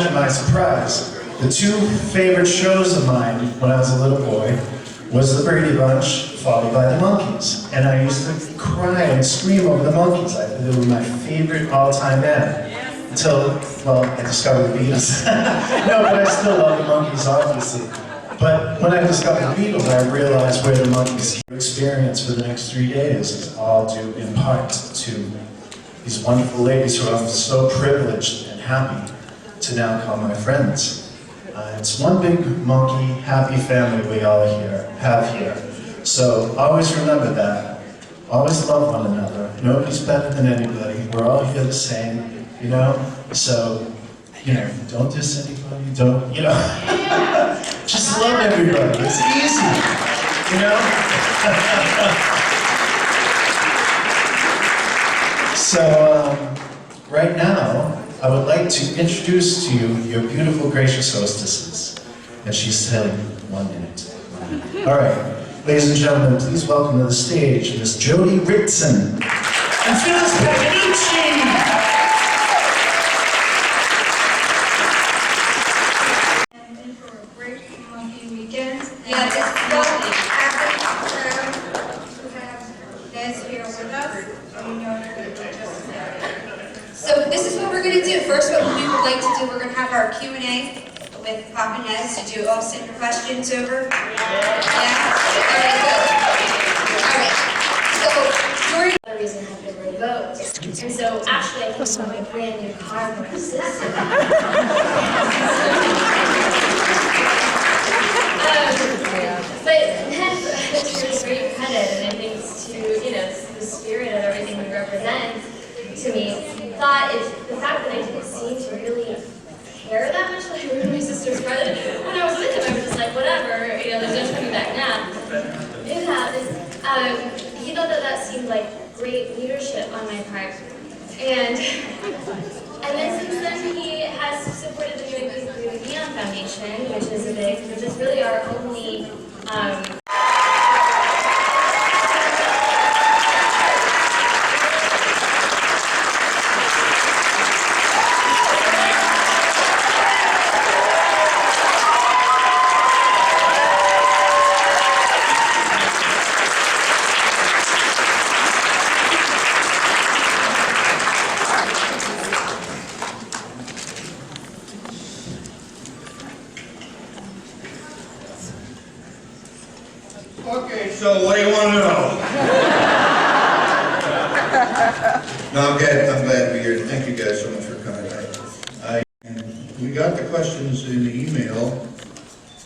imagine my surprise. The two favorite shows of mine when I was a little boy was the Brady Bunch, followed by the Monkees. And I used to cry and scream over the Monkees. They were my favorite all-time band. Until, well, I discovered the Beatles. No, but I still love the Monkees, obviously. But when I discovered the Beatles, I realized where the Monkees' experience for the next 3 days is all due in part to these wonderful ladies who I'm so privileged and happy to now call my friends. It's one big monkey happy family we all have here. So always remember that. Always love one another. Nobody's better than anybody. We're all here the same, you know? So, you know, don't diss anybody, don't, you know? Just love everybody. It's easy, you know? So, right now, I would like to introduce to you your beautiful, gracious hostesses. And she's telling 1 minute. All right, ladies and gentlemen, please welcome to the stage Miss Jody Ritson and Phyllis Paganucci. And for a great monkey weekend. Yeah, it's lovely. Happy to have guys here with us. We know you're going to do just that. So this is what we're going to do. First, what we would like to do, we're going to have our Q&A with Pop and Nez. Did you all send your questions over? Yeah? All right, good. All right. So, during the reason I had to vote. And so, actually, I came from my brand new car for my sister. But it's really great credit, and I think to, you know, the spirit of everything we represent, to me, thought is the fact that I didn't seem to really care that much like my sister's brother. When I was with him, I was just like, whatever, you know, there's no turning back now. It happens. He thought that that seemed like great leadership on my part. And then since then, he has supported the Monkees Convention Foundation, which is really our only Okay, so what do you want to know? No, I'm glad to be here. Thank you guys so much for coming. And we got the questions in the email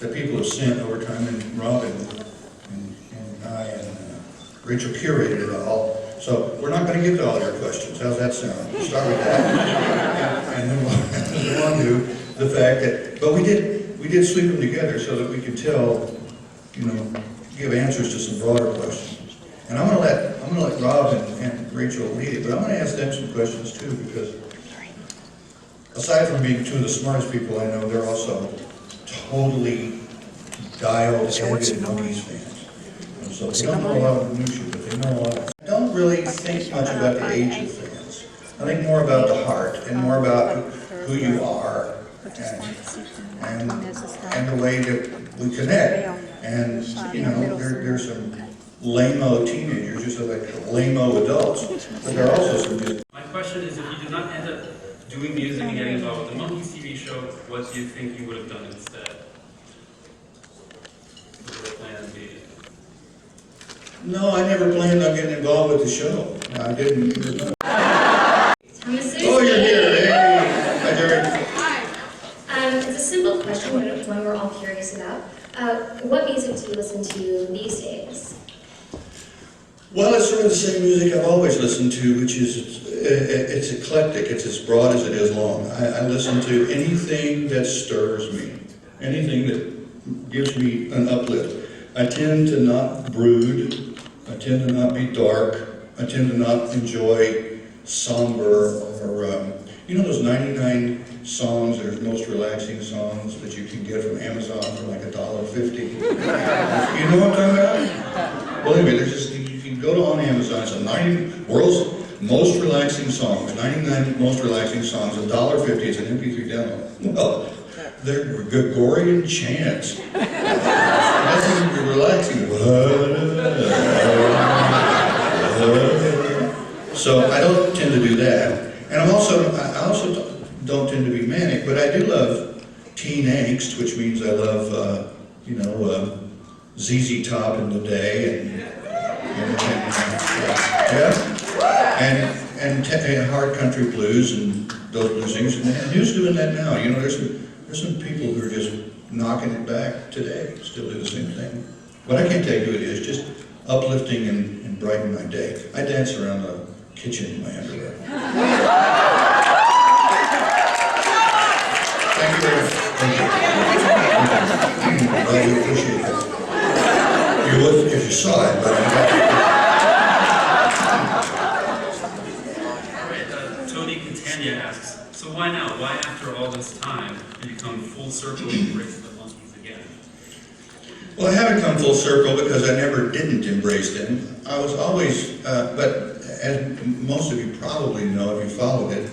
that people have sent over time, and Robin and I and Rachel curated it all. So we're not going to get to all your questions. How's that sound? We'll start with that. And then we'll on to the fact that, but we did sweep them together so that we could tell, you know, give answers to some broader questions. And I'm gonna let Rob and Rachel lead it, but I'm gonna ask them some questions too, because aside from being two of the smartest people I know, they're also totally dialed, avid Monkees fans. And so they don't know a lot of the music, but they know a lot. I don't really think much about the age of fans. I think more about the heart and more about who you are and the way that we connect. And, you know, there's some lame-o teenagers, just like lame-o adults, but there are also some good. My question is, if you did not end up doing music and getting involved with the Monkees TV show, what do you think you would have done instead? What would the plan be? No, I never planned on getting involved with the show. I didn't. Oh, you're here. Hey. Hi, Jerry. It's a simple question, but one we're all curious about. What music do you listen to these days? Well, it's sort of the same music I've always listened to, which is, it's eclectic. It's as broad as it is long. I listen to anything that stirs me, anything that gives me an uplift. I tend to not brood. I tend to not be dark. I tend to not enjoy somber or, you know those 99 songs that are the most relaxing songs that you can get from Amazon for like $1.50. You know what I'm talking about? Well, anyway, there's just, you can go to on Amazon, it's a world's most relaxing songs, 99 most relaxing songs, $1.50 is an MP3 download. Well, they're Gregorian chants. Nothing relaxing. So I don't tend to do that. And I also don't tend to be manic, but I do love teen angst, which means I love, ZZ Top in the day, and hard country blues and those blues things. And who's doing that now? You know, there's some people who are just knocking it back today, still do the same thing. But I can't tell you who it is, just uplifting and brighten my day. I dance around the kitchen in my underwear. Thank you very much. Thank you. I'm glad you appreciate that. You would if you saw it, but I'm glad. Tony Catania asks, so why now? Why after all this time did you come full circle and embrace the Monkees again? Well, I haven't come full circle because I never didn't embrace them. I was always, but as most of you probably know if you followed it,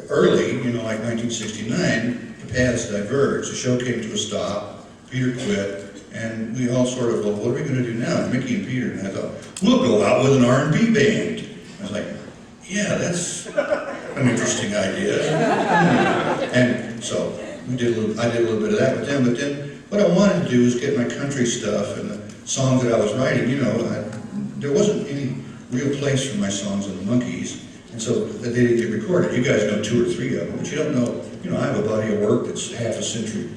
early, like 1969, the paths diverged. The show came to a stop, Peter quit, and we all sort of, well, what are we going to do now? And Mickey and Peter, and I thought, we'll go out with an R&B band. I was like, yeah, that's an interesting idea. And so I did a little bit of that with them, but then what I wanted to do was get my country stuff and the songs that I was writing, there wasn't any real place for my songs in the Monkees, and so they didn't get recorded. You guys know 2 or 3 of them, but you don't know, I have a body of work that's half a century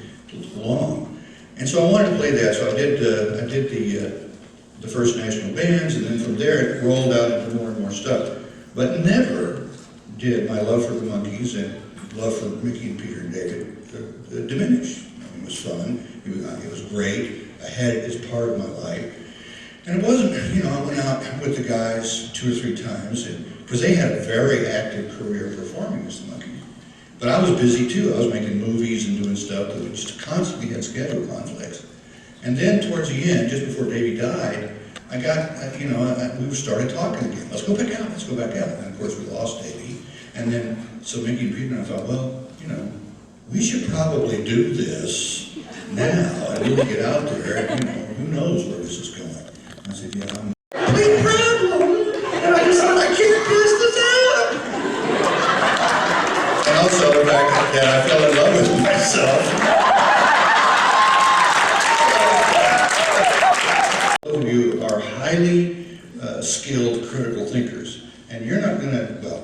long. And so I wanted to play that, so I did the first national bands, and then from there it rolled out into more and more stuff. But never did my love for the Monkees and love for Mickey and Peter and David diminish. It was fun, it was great, I had it as part of my life. And it wasn't, I went out with the guys 2 or 3 times, because they had a very active career performing as the Monkees. But I was busy too. I was making movies and doing stuff that we just constantly had schedule conflicts. And then towards the end, just before Davey died, I got, we started talking again. Let's go back out, let's go back out. And of course we lost Davey. And then, so Mickey and Peter and I thought, well, we should probably do this now. I need to get out there. Who knows where this is going. I said, yeah, I'm a big problem. And I just thought, I can't pass this up. And also the fact that I fell in love with myself. All of you are highly skilled critical thinkers. And you're not going to, well,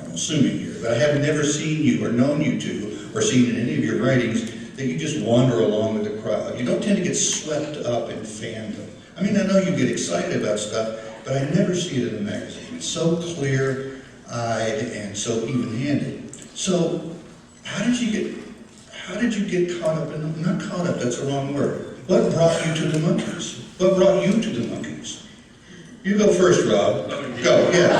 I'm assuming here, but I have never seen you or known you two or seen in any of your writings that you just wander along with the crowd. You don't tend to get swept up in fandom. I mean, I know you get excited about stuff, but I never see it in the magazine. It's so clear-eyed and so even-handed. So, how did you get caught up in, not caught up, that's the wrong word. What brought you to the Monkees? What brought you to the Monkees? You go first, Rob. Go, yeah.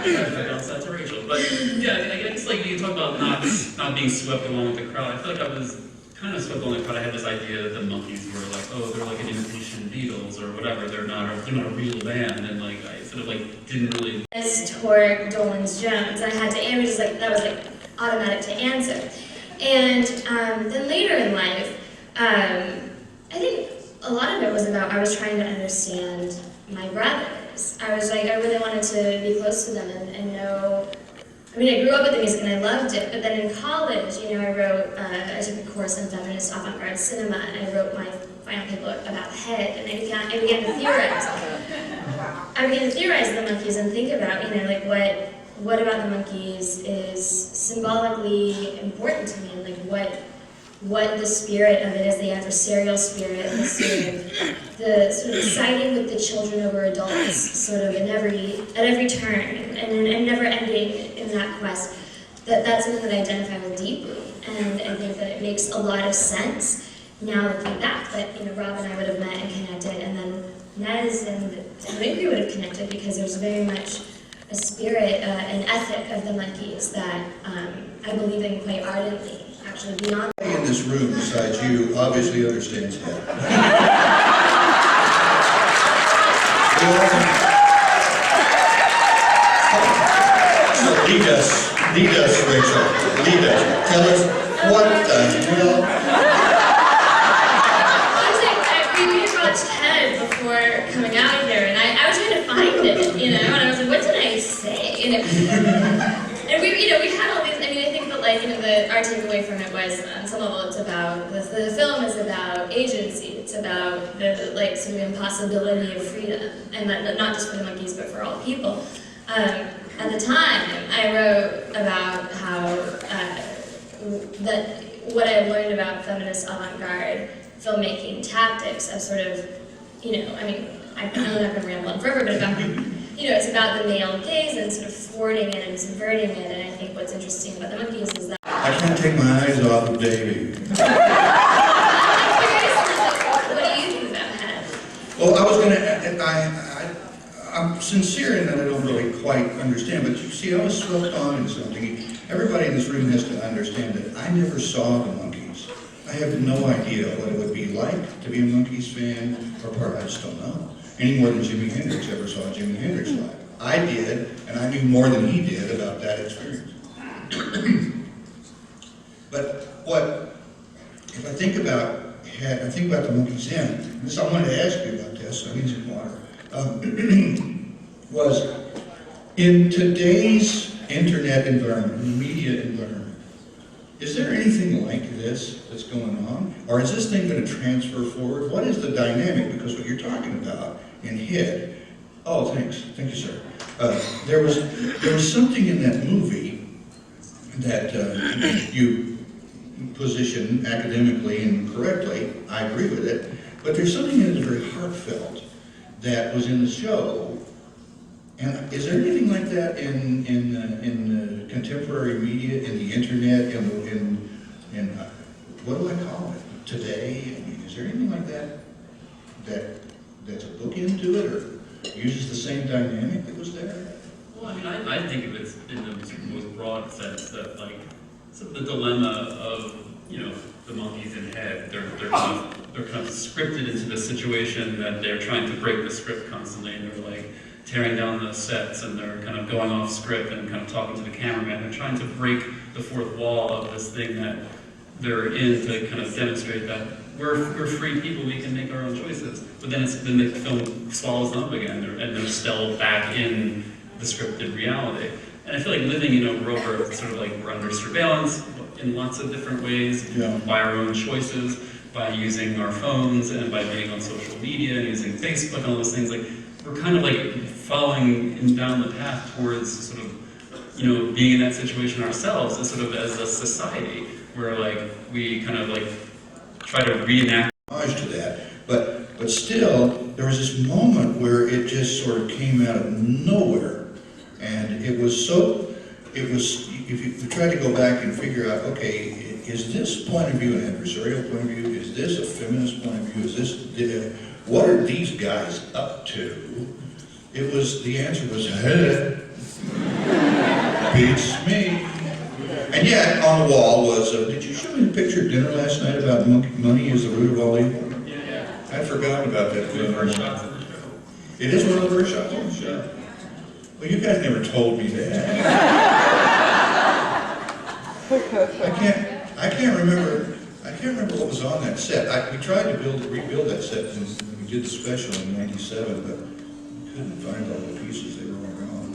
That's to Rachel. But yeah, I guess like you talk about not being swept along with the crowd. I feel like I was kind of swept along with the crowd. I had this idea that the Monkees were like, oh, they're like an imitation Beatles or whatever. They're not a real band, and like I sort of like didn't really. As toward Dolenz Jones, I had to, it was like, that was like automatic to answer. And then later in life, I think a lot of it was about, I was trying to understand my brothers. I was like, I really wanted to be close to them and know, I mean, I grew up with the music and I loved it, but then in college, I wrote, I took a course in feminist avant-garde cinema, and I wrote my final paper about Head, and I began to theorize. I began to theorize the Monkees and think about, like what about the Monkees is symbolically important to me, and like what the spirit of it is, the adversarial spirit, the sort of siding with the children over adults, sort of at every turn, and never ending in that quest. That's something that I identify with deeply, and I think that it makes a lot of sense now looking back that Rob and I would have met and connected, and then Nez and Mickey would have connected, because there's very much a spirit, an ethic of the Monkees that I believe in quite ardently. Actually, beyond in this room besides you obviously understands that. Lead us, Rachel. Lead us. Tell us what the hell. We had watched Ted before coming out here, and I was trying to find it, you know, and I was like, what did I say? You know? And we had all these, I mean, I think that, like, you know, our takeaway from it was, on some level, it's about, the film is about agency, it's about the, like, sort of impossibility of freedom, and that not just for the monkeys, but for all people. At the time, I wrote about how, that what I learned about feminist avant-garde filmmaking tactics of sort of, you know, I mean, I'm not going to ramble on forever, but about, you know, it's about the male gaze and sort of thwarting it and subverting it, and I think what's interesting about the Monkees is that... I can't take my eyes off of Davey. What do you think about that? Well, I was going to, I'm sincere in that I don't really quite understand, but you see, I was swept on into something. Everybody in this room has to understand that I never saw the Monkees. I have no idea what it would be like to be a Monkees fan, or part, I just don't know. Any more than Jimi Hendrix ever saw Jimi Hendrix live. I did, and I knew more than he did about that experience. But if I think about the Monkees in, this, I wanted to ask you about this, so I need some water. Was in today's internet environment, media environment, is there anything like this that's going on? Or is this thing going to transfer forward? What is the dynamic? Because what you're talking about in HIT, oh, thanks. Thank you, sir. There was something in that movie that you position academically and correctly. I agree with it. But there's something in it that's very heartfelt that was in the show. And is there anything like that in contemporary media, in the internet, in what do I call it, today? I mean, is there anything like that that's a bookend to it, or uses the same dynamic that was there? Well, I mean, I think of it in the most broad sense that, like, so the dilemma of, you know, the Monkees in head, they're kind of scripted into this situation that they're trying to break the script constantly, and they're like tearing down the sets, and they're kind of going off script and kind of talking to the cameraman. They're trying to break the fourth wall of this thing that they're in to kind of demonstrate that we're free people, we can make our own choices. But then the film swallows them up again, and they're still back in the scripted reality. And I feel like living in a world where it's sort of like we're under surveillance in lots of different ways, by our own choices, by using our phones, and by being on social media, and using Facebook, and all those things. Like, we're kind of like following down the path towards sort of, you know, being in that situation ourselves, as sort of as a society, where like we kind of like try to reenact To that, but still, there was this moment where it just sort of came out of nowhere, and it was, if you try to go back and figure out, okay, is this point of view an adversarial point of view? Is this a feminist point of view? Is this, what are these guys up to? The answer was, beats me. And yet, on the wall was, did you show me the picture at dinner last night about money is the root of all evil? Yeah. I'd forgotten about that. The first shots in the show. It is one of the first shots on the show. Well, you guys never told me that. I can't remember what was on that set. We tried to rebuild that set when we did the special in '97, but we couldn't find all the pieces. They were all gone.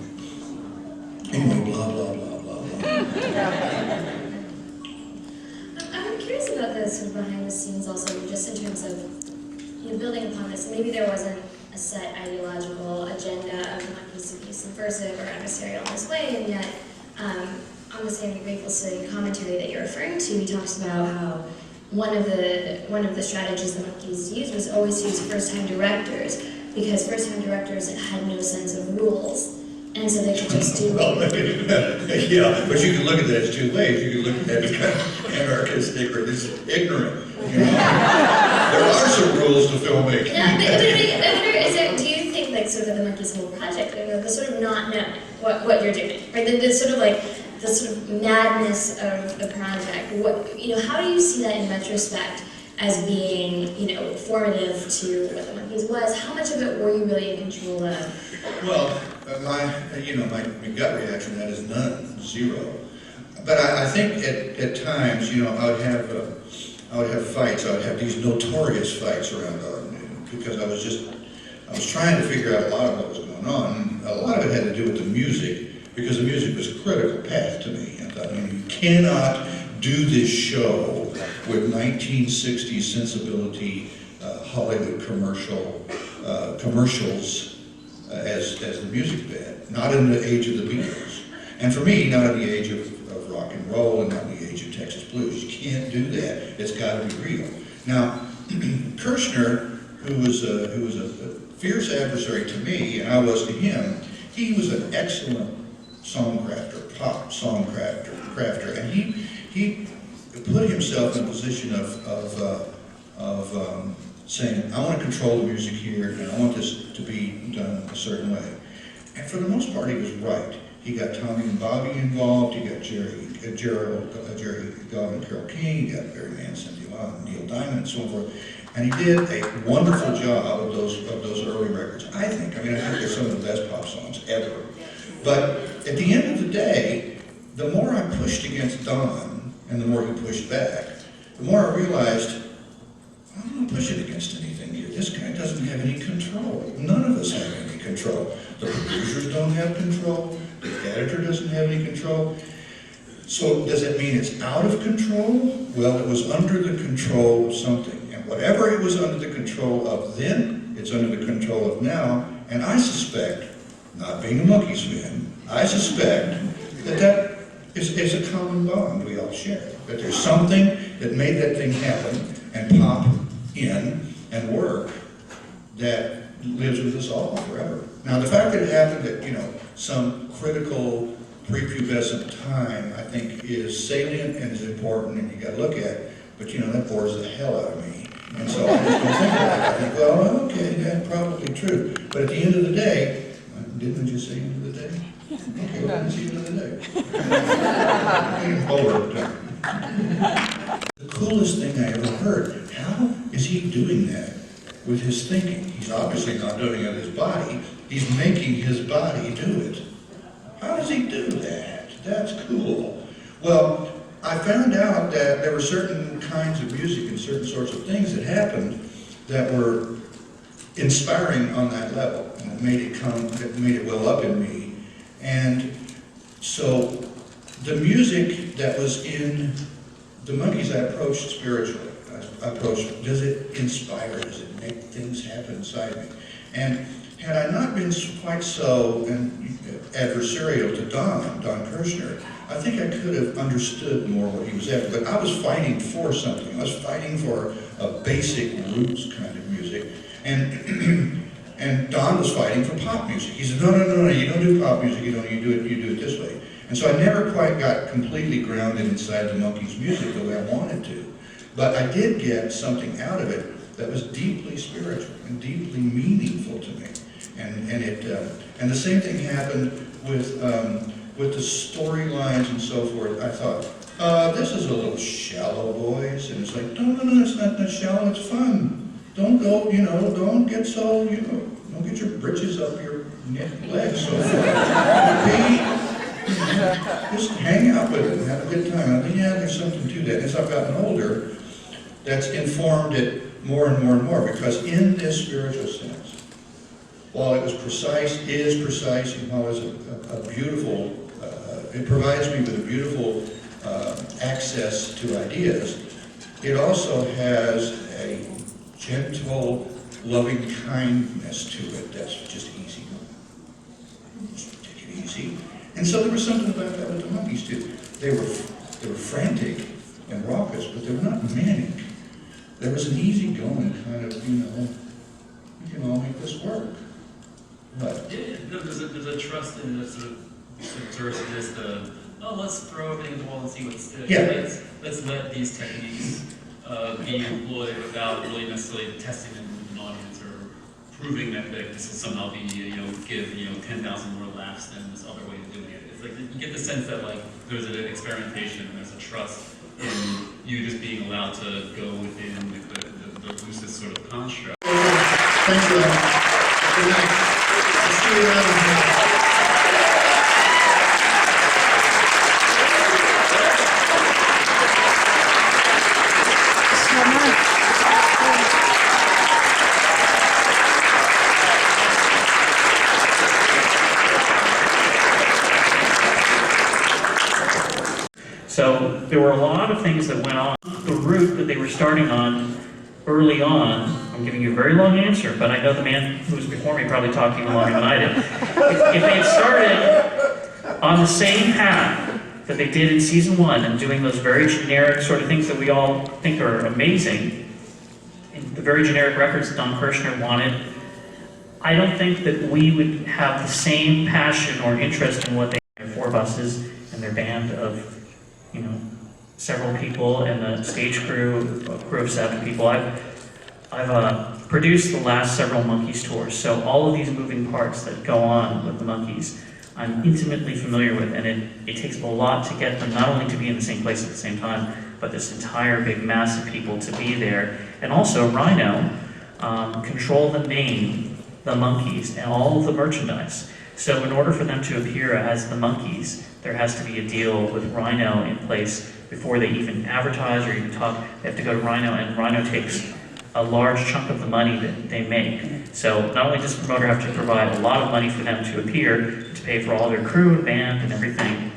Anyway, blah blah blah blah blah. I'm curious about the sort of behind the scenes also, just in terms of, you know, building upon this. Maybe there wasn't a set ideological agenda of the Monkees to be subversive or adversarial in this way, and yet on the same Grateful City commentary that you're referring to, he talks about how one of the strategies the Monkees used was always to use first-time directors, because first-time directors had no sense of rules, and so they could just do it. Yeah, but you can look at that as two ways. You can look at that as kind of anarchistic or just ignorant. You know? There are some rules to filmmaking. No, but I wonder, do you think, like, sort of the Monkees' whole project, you know, the sort of not knowing what you're doing, right? The sort of like the sort of madness of the project. What, you know, how do you see that in retrospect as being, you know, formative to what the Monkees was? How much of it were you really in control of? Well, My gut reaction to that is none, zero. But I think at times, I would have fights. I would have these notorious fights around Arden because I was trying to figure out a lot of what was going on. A lot of it had to do with the music because the music was a critical path to me. I thought, you cannot do this show with 1960s sensibility, Hollywood commercials as the music bed. Not in the age of the Beatles. And for me, not in the age of rock and roll and not in the age of Texas blues. You can't do that. It's got to be real. Now, Kirshner, who was a fierce adversary to me, and I was to him, he was an excellent songcrafter, pop songcrafter, and he put himself in a position of saying, I want to control the music here, and I want this to be done a certain way. And for the most part, he was right. He got Tommy and Bobby involved. He got Jerry Goff and Carole King. He got Barry Mann, Cynthia Wild, Neil Diamond, and so forth. And he did a wonderful job of those early records. I think they're some of the best pop songs ever. But at the end of the day, the more I pushed against Don and the more he pushed back, the more I realized I'm not pushing against anything here. This guy doesn't have any control. None of us have any control. The producers don't have control. The editor doesn't have any control. So does it mean it's out of control? Well, it was under the control of something. And whatever it was under the control of then, it's under the control of now. And I suspect, not being a Monkees fan, I suspect that is a common bond we all share. That there's something that made that thing happen and pop in and work that lives with us all forever. Now, the fact that it happened at, some critical prepubescent time, I think is salient and is important and you got to look at, but that bores the hell out of me. And so I just don't think about it. I think, well, okay, that's probably true. But at the end of the day, didn't I just say end of the day? Okay, well, it's the end of the day. The coolest thing I ever heard, how is he doing that with his thinking? He's obviously not doing it with his body. He's making his body do it. How does he do that? That's cool. Well, I found out that there were certain kinds of music and certain sorts of things that happened that were inspiring on that level, and it made it well up in me. And so the music that was in the Monkees I approached spiritually. I approached, does it inspire? Does it make things happen inside me? And had I not been quite so adversarial to Don Kirshner, I think I could have understood more what he was after. But I was fighting for something. I was fighting for a basic roots kind of music. And Don was fighting for pop music. He said, no, you don't do pop music, you do it this way. And so I never quite got completely grounded inside the Monkees music the way I wanted to. But I did get something out of it that was deeply spiritual and deeply meaningful to me. And the same thing happened with the storylines and so forth. I thought, this is a little shallow, boys. And it's like, no, it's not that shallow, it's fun. Don't go, don't get so, don't get your britches up your legs so far. Just hang out with it and have a good time. I think, there's something to that. As I've gotten older, that's informed it more and more and more, because in this spiritual sense, while it is precise, and while it's a beautiful, it provides me with a beautiful access to ideas, it also has a gentle, loving kindness to it that's just easy. Just take it easy. And so there was something about that with the Monkees too. They were frantic and raucous, but they were not manic. There was an easygoing kind of, we can all make this work. But there's a trust in this sort of versus let's throw everything at the wall and see what sticks. Yeah. Let's let these techniques be employed without really necessarily testing them with an audience or proving that this will somehow be, give 10,000 more laughs than this other way of doing it. It's like you get the sense that there's an experimentation and there's a trust in you just being allowed to go within the loosest sort of construct. thanks for that. Good night. I'll see you around. there were a lot of things that went on. The route that they were starting on early on, I'm giving you a very long answer, but I know the man who was before me probably talked even longer than I did. If they had started on the same path that they did in season 1 and doing those very generic sort of things that we all think are amazing, the very generic records that Don Kirshner wanted, I don't think that we would have the same passion or interest in what they had. 4 buses and their band of, several people and the stage crew, a crew of 7 people. I've produced the last several Monkees tours, so all of these moving parts that go on with the Monkees, I'm intimately familiar with, and it takes a lot to get them not only to be in the same place at the same time, but this entire big mass of people to be there. And also, Rhino control the name, the Monkees, and all of the merchandise. So in order for them to appear as the Monkees, there has to be a deal with Rhino in place before they even advertise or even talk. They have to go to Rhino, and Rhino takes a large chunk of the money that they make. So not only does the promoter have to provide a lot of money for them to appear, to pay for all their crew and band and everything,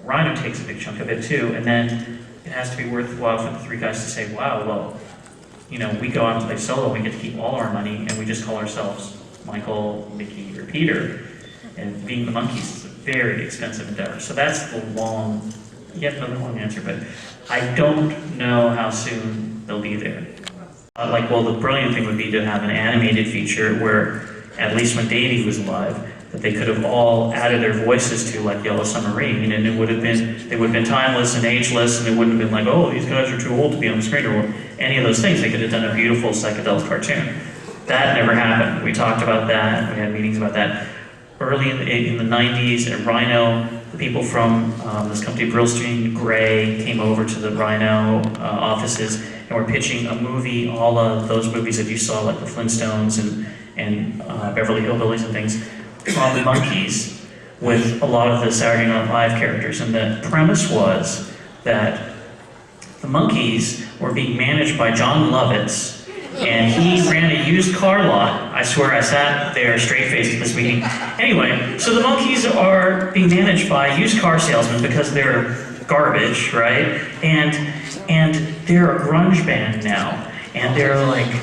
Rhino takes a big chunk of it too, and then it has to be worthwhile for the 3 guys to say, wow, well, we go out and play solo, we get to keep all our money, and we just call ourselves Michael, Mickey, or Peter. And being the Monkees is a very expensive endeavor. So that's the long, yet another long answer, but I don't know how soon they'll be there. The brilliant thing would be to have an animated feature where, at least when Davey was alive, that they could have all added their voices to, like Yellow Submarine, and they would have been timeless and ageless, and it wouldn't have been like, oh, these guys are too old to be on the screen, or any of those things. They could have done a beautiful psychedelic cartoon. That never happened. We talked about that, we had meetings about that. Early in the 90s at Rhino, the people from this company, Brillstein Gray, came over to the Rhino offices and were pitching a movie, all of those movies that you saw, like the Flintstones and Beverly Hillbillies and things, on the Monkees, with a lot of the Saturday Night Live characters. And the premise was that the Monkees were being managed by John Lovitz, and he ran a used car lot. I swear I sat there straight-faced at this meeting. Anyway, so the Monkees are being managed by used car salesmen because they're garbage, right? And they're a grunge band now. And they're like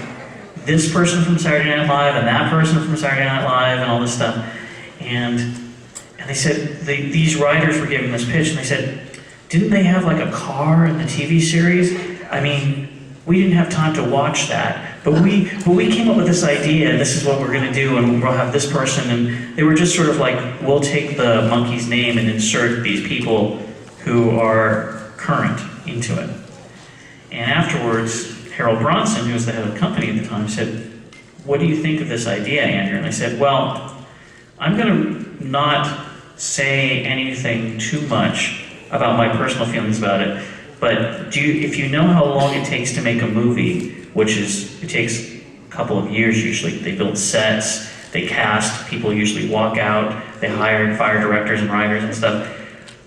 this person from Saturday Night Live and that person from Saturday Night Live and all this stuff. And they said, these writers were giving this pitch, and they said, didn't they have like a car in the TV series? I mean, we didn't have time to watch that, but we came up with this idea, and this is what we're going to do, and we'll have this person, and they were just sort of like, we'll take the Monkees name and insert these people who are current into it. And afterwards, Harold Bronson, who was the head of the company at the time, said, what do you think of this idea, Andrew? And I said, well, I'm going to not say anything too much about my personal feelings about it. But if you know how long it takes to make a movie, it takes a couple of years usually. They build sets, they cast, people usually walk out, they hire and fire directors and writers and stuff.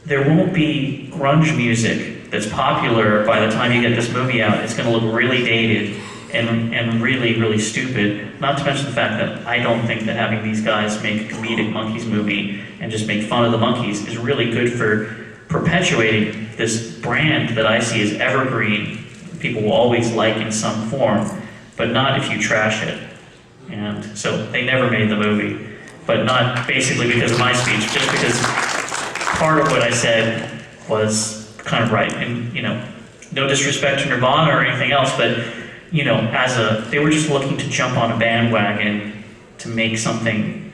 There won't be grunge music that's popular by the time you get this movie out. It's going to look really dated and really, really stupid. Not to mention the fact that I don't think that having these guys make a comedic Monkees movie and just make fun of the Monkees is really good for perpetuating this brand that I see as evergreen. People will always like in some form, but not if you trash it. And so they never made the movie, but not basically because of my speech, just because part of what I said was kind of right. And no disrespect to Nirvana or anything else, but they were just looking to jump on a bandwagon to make something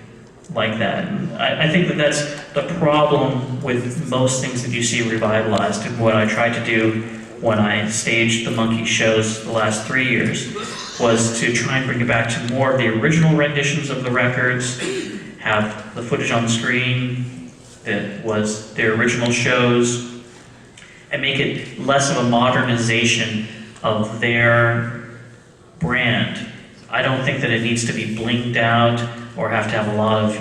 like that. And I think that that's the problem with most things that you see revitalized, and what I tried to do when I staged the Monkees shows the last 3 years was to try and bring it back to more of the original renditions of the records, have the footage on the screen that was their original shows, and make it less of a modernization of their brand. I don't think that it needs to be blinged out or have to have a lot of,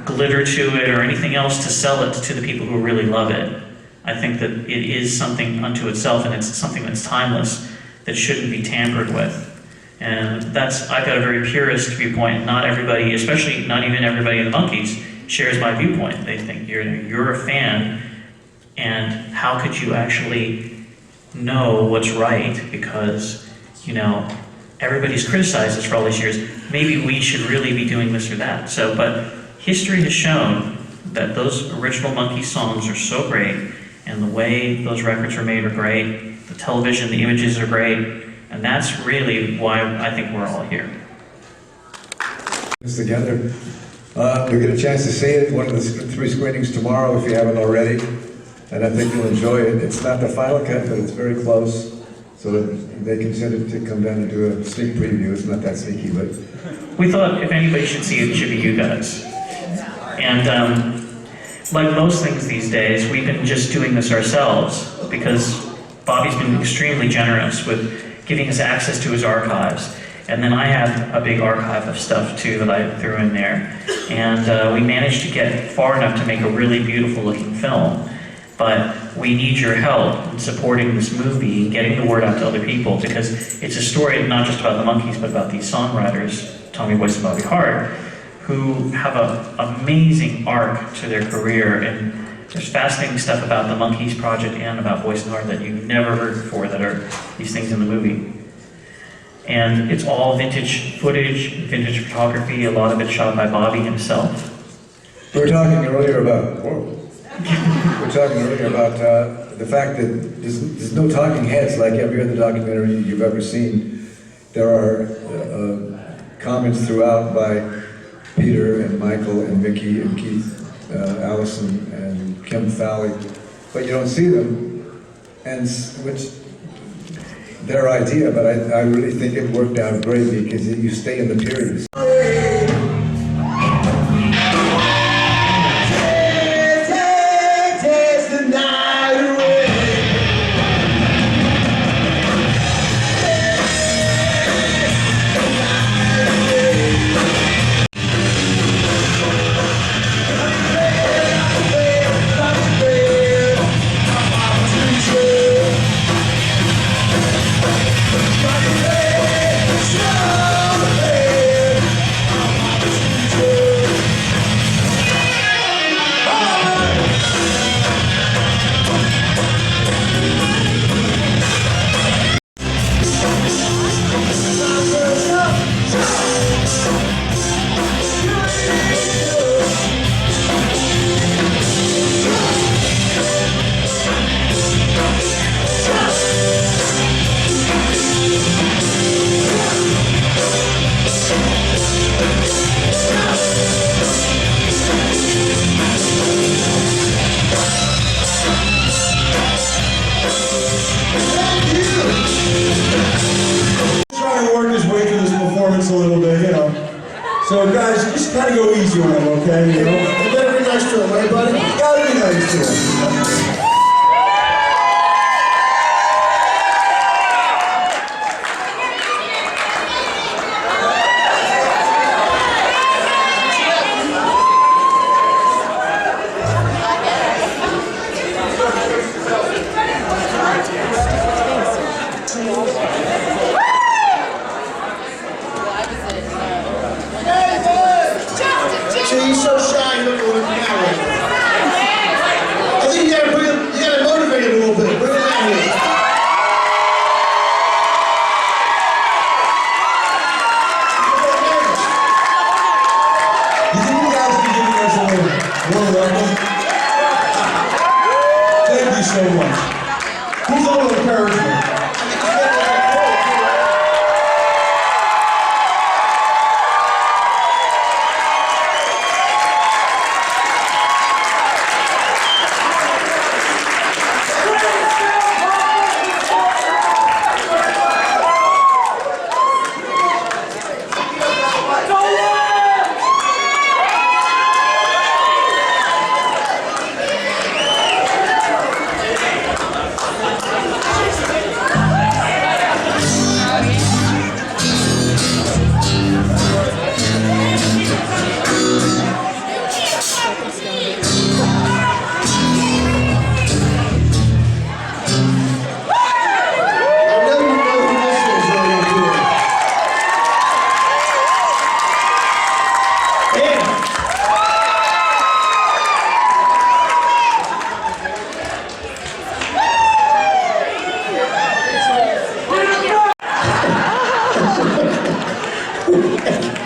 glitter to it or anything else to sell it to the people who really love it. I think that it is something unto itself, and it's something that's timeless, that shouldn't be tampered with. And I've got a very purist viewpoint. Not everybody, especially not even everybody in the Monkees, shares my viewpoint. They think you're a fan, And how could you actually know what's right? Because, you know, everybody's criticized us for all these years. Maybe we should really be doing this or that. So, but history has shown that those original Monkees songs are so great, and the way those records were made are great. The television, the images are great, and that's really why I think we're all here. Together. You'll get a chance to see it, one of the 3 screenings tomorrow if you haven't already, and I think you'll enjoy it. It's not the final cut, but it's very close, so that they considered to come down and do a sneak preview. It's not that sneaky, but... We thought if anybody should see it, it should be you guys. And like most things these days, we've been just doing this ourselves because Bobby's been extremely generous with giving us access to his archives. And then I have a big archive of stuff too that I threw in there. And we managed to get far enough to make a really beautiful looking film. But we need your help in supporting this movie, getting the word out to other people, because it's a story not just about the Monkees, but about these songwriters, Tommy Boyce and Bobby Hart, who have an amazing arc to their career. And there's fascinating stuff about the Monkees project and about Boyce and Hart that you've never heard before that are these things in the movie. And it's all vintage footage, vintage photography, a lot of it shot by Bobby himself. We were talking earlier about the fact that there's no talking heads like every other documentary you've ever seen. There are comments throughout by Peter and Michael and Mickey and Keith, Allison and Kim Fowley, but you don't see them, and which their idea, but I really think it worked out great because you stay in the period. A little bit, you know. So guys, just kind of go easy on him, okay? You know, you gotta be nice to him, right, buddy? You gotta be nice to him. He's so shy, you don't know what to do. I think you gotta motivate him a little bit. Bring him out here. You think you guys can give us a little warm welcome? Thank you so much. Who's a little encouragement?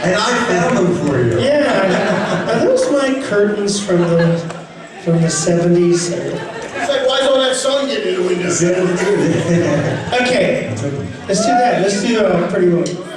And I found them for you. Yeah, are those my curtains from the 70s? It's like, why is all that sun getting in the window? Okay, let's do that. Let's do a Pretty Woman.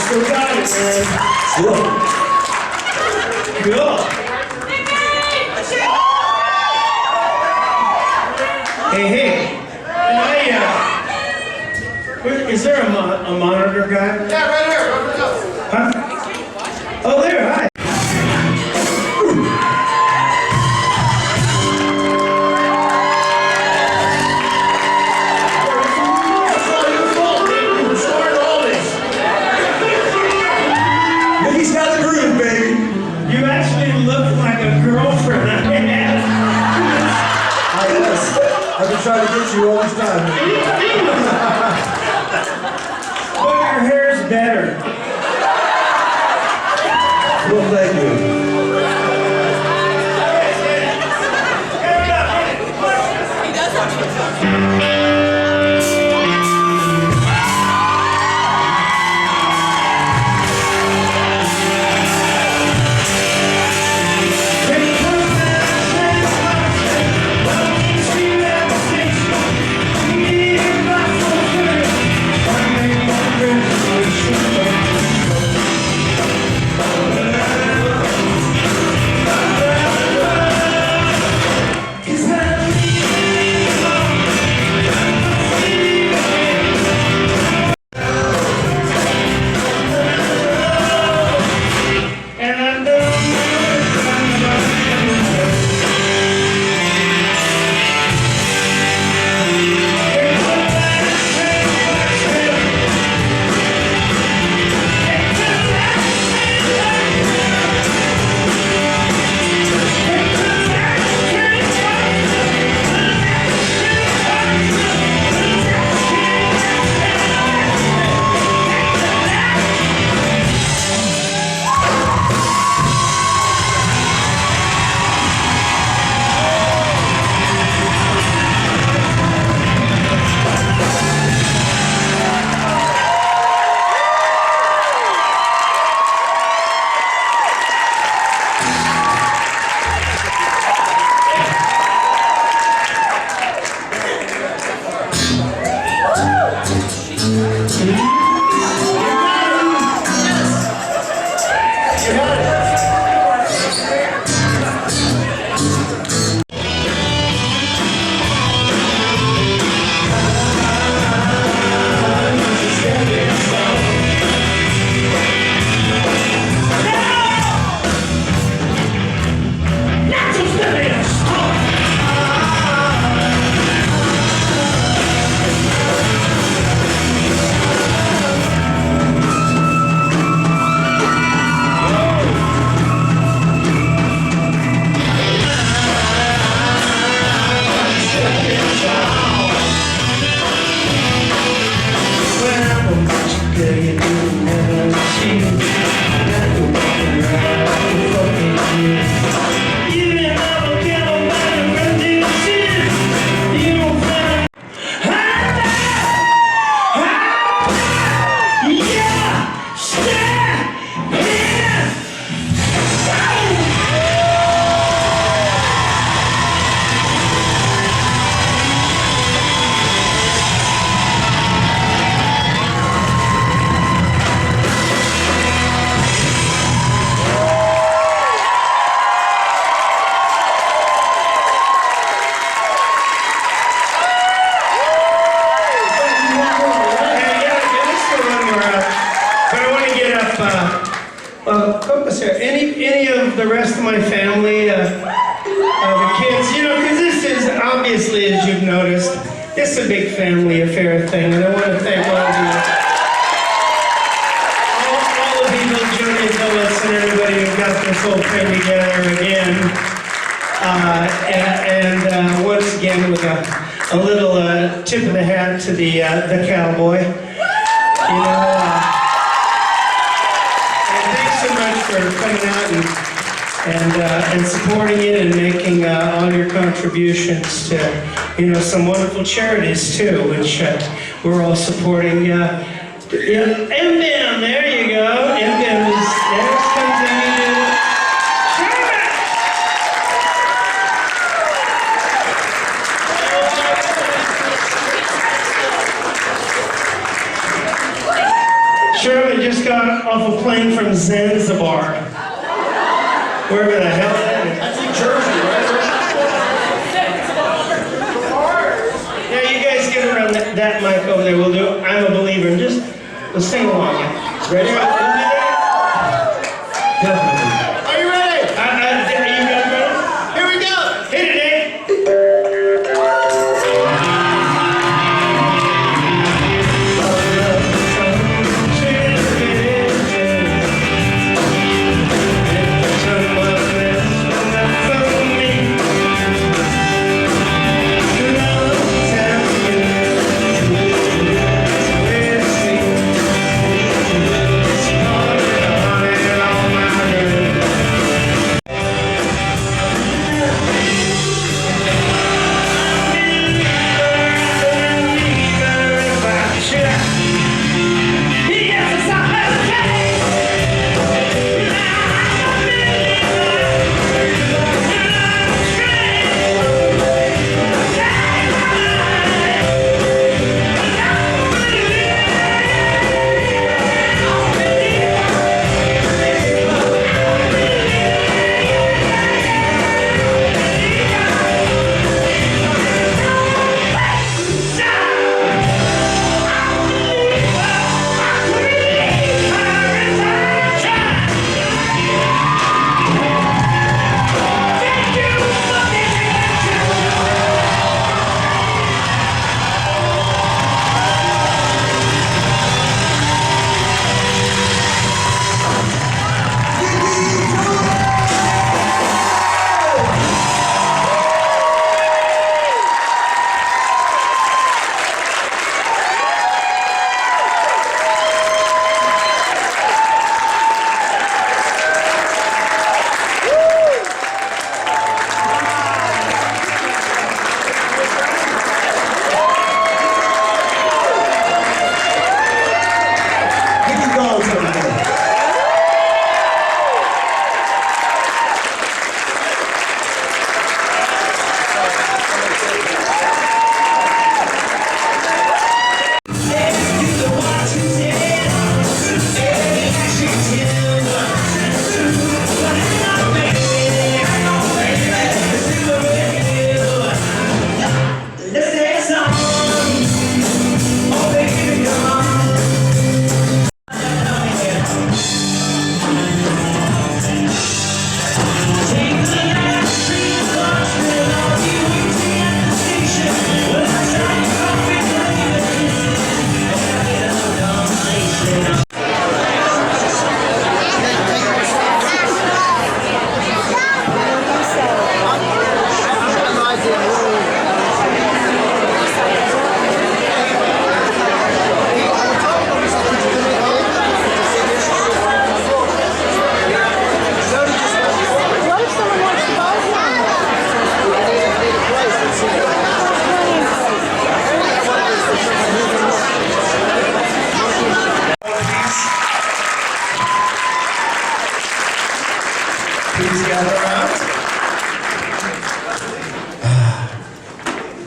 Still got it, man. Still. Cool. Hey. Is there a monitor guy? Yeah, right here. Huh? Oh, there, hi. He's got the groove, baby. You actually look like a girlfriend I had. I've been trying to get you all this time. But your hair's better. Well, thank you. focus here. Any of the rest of my family, the kids, you know, because this is obviously, as you've noticed, this is a big family affair thing, and I want to thank all of you. All the people, Jody and Phyllis, and everybody who got this whole thing together again. And once again, with a little tip of the hat to the cowboy. You know, and thanks so much for coming out and supporting it and making all your contributions to, you know, some wonderful charities too, which we're all supporting. MBAM, there you go. MBAM is there. Comes in. Shirley just got off a plane from Zanzibar. Wherever the hell that is. That's in Jersey, right? Yeah, you guys get around that mic over there. We'll do I'm a Believer. And just, we'll sing along. Ready? We'll be there? Definitely. Are you ready? Are you guys ready? Here we go. Hit it, Dave.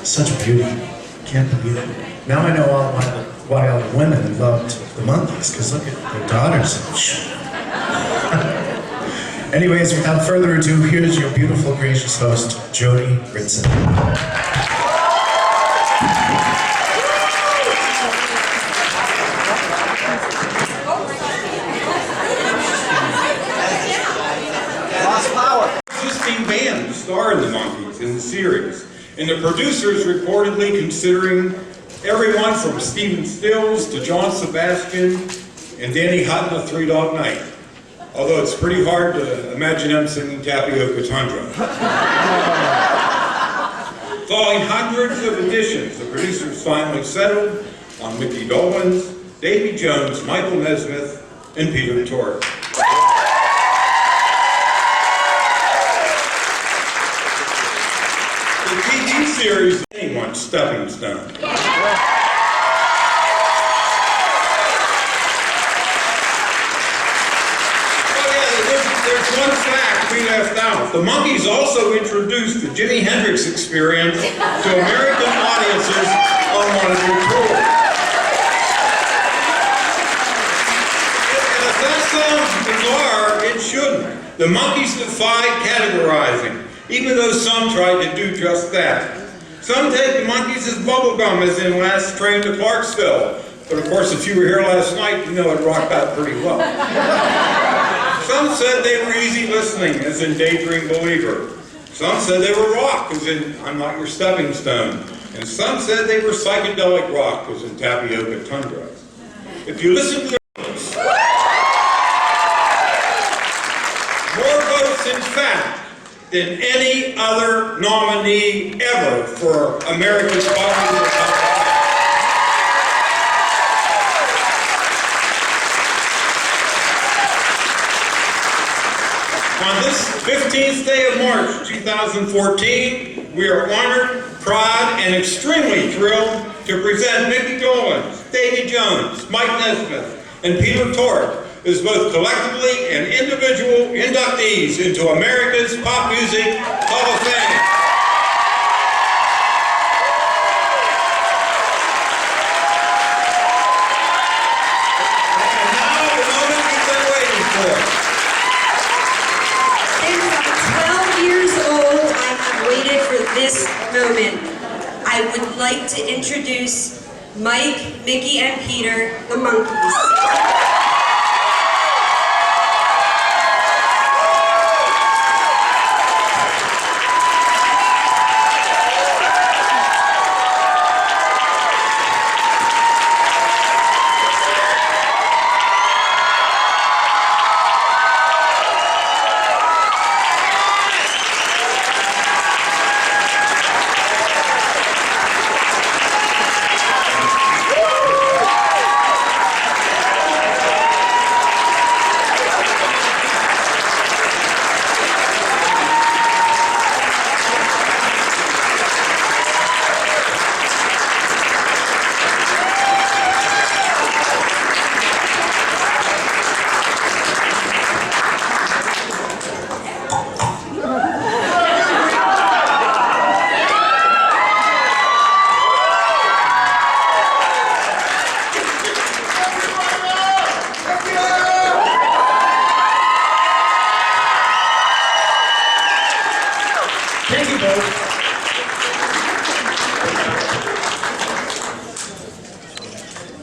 Such beauty. Can't believe it. Now I know why all the women loved the Monkees, because look at their daughters. Anyways, without further ado, here's your beautiful, gracious host, Jody Ritson. songs in the series, and the producers reportedly considering everyone from Stephen Stills to John Sebastian and Danny Hutton of Three Dog Night. Although it's pretty hard to imagine them singing Tapioca Tundra. Following hundreds of editions, the producers finally settled on Mickey Dolenz, Davy Jones, Michael Nesmith, and Peter Tork. The TV series anyone's stepping stone. There's one fact we left out. The Monkees also introduced the Jimi Hendrix Experience to American audiences on one of their tours. And if that sounds bizarre, it shouldn't. The Monkees defied categorizing, even though some tried to do just that. Some take the Monkees as bubblegum, as in Last Train to Clarksville. But of course, if you were here last night, you know it rocked out pretty well. Some said they were easy listening, as in Daydream Believer. Some said they were rock, as in I'm Not Your Stepping Stone. And some said they were psychedelic rock, as in Tapioca Tundra. If you listen to their votes, more votes in fact than any other nominee ever for America's Popular Top. On this 15th day of March 2014, we are honored, proud, and extremely thrilled to present Mickey Dolenz, Davy Jones, Mike Nesmith, and Peter Tork as both collectively and individual inductees into America's Pop Music Hall of Fame. And now the moment we've been waiting for. Waited for this moment. I would like to introduce Mike, Mickey, and Peter, the Monkees.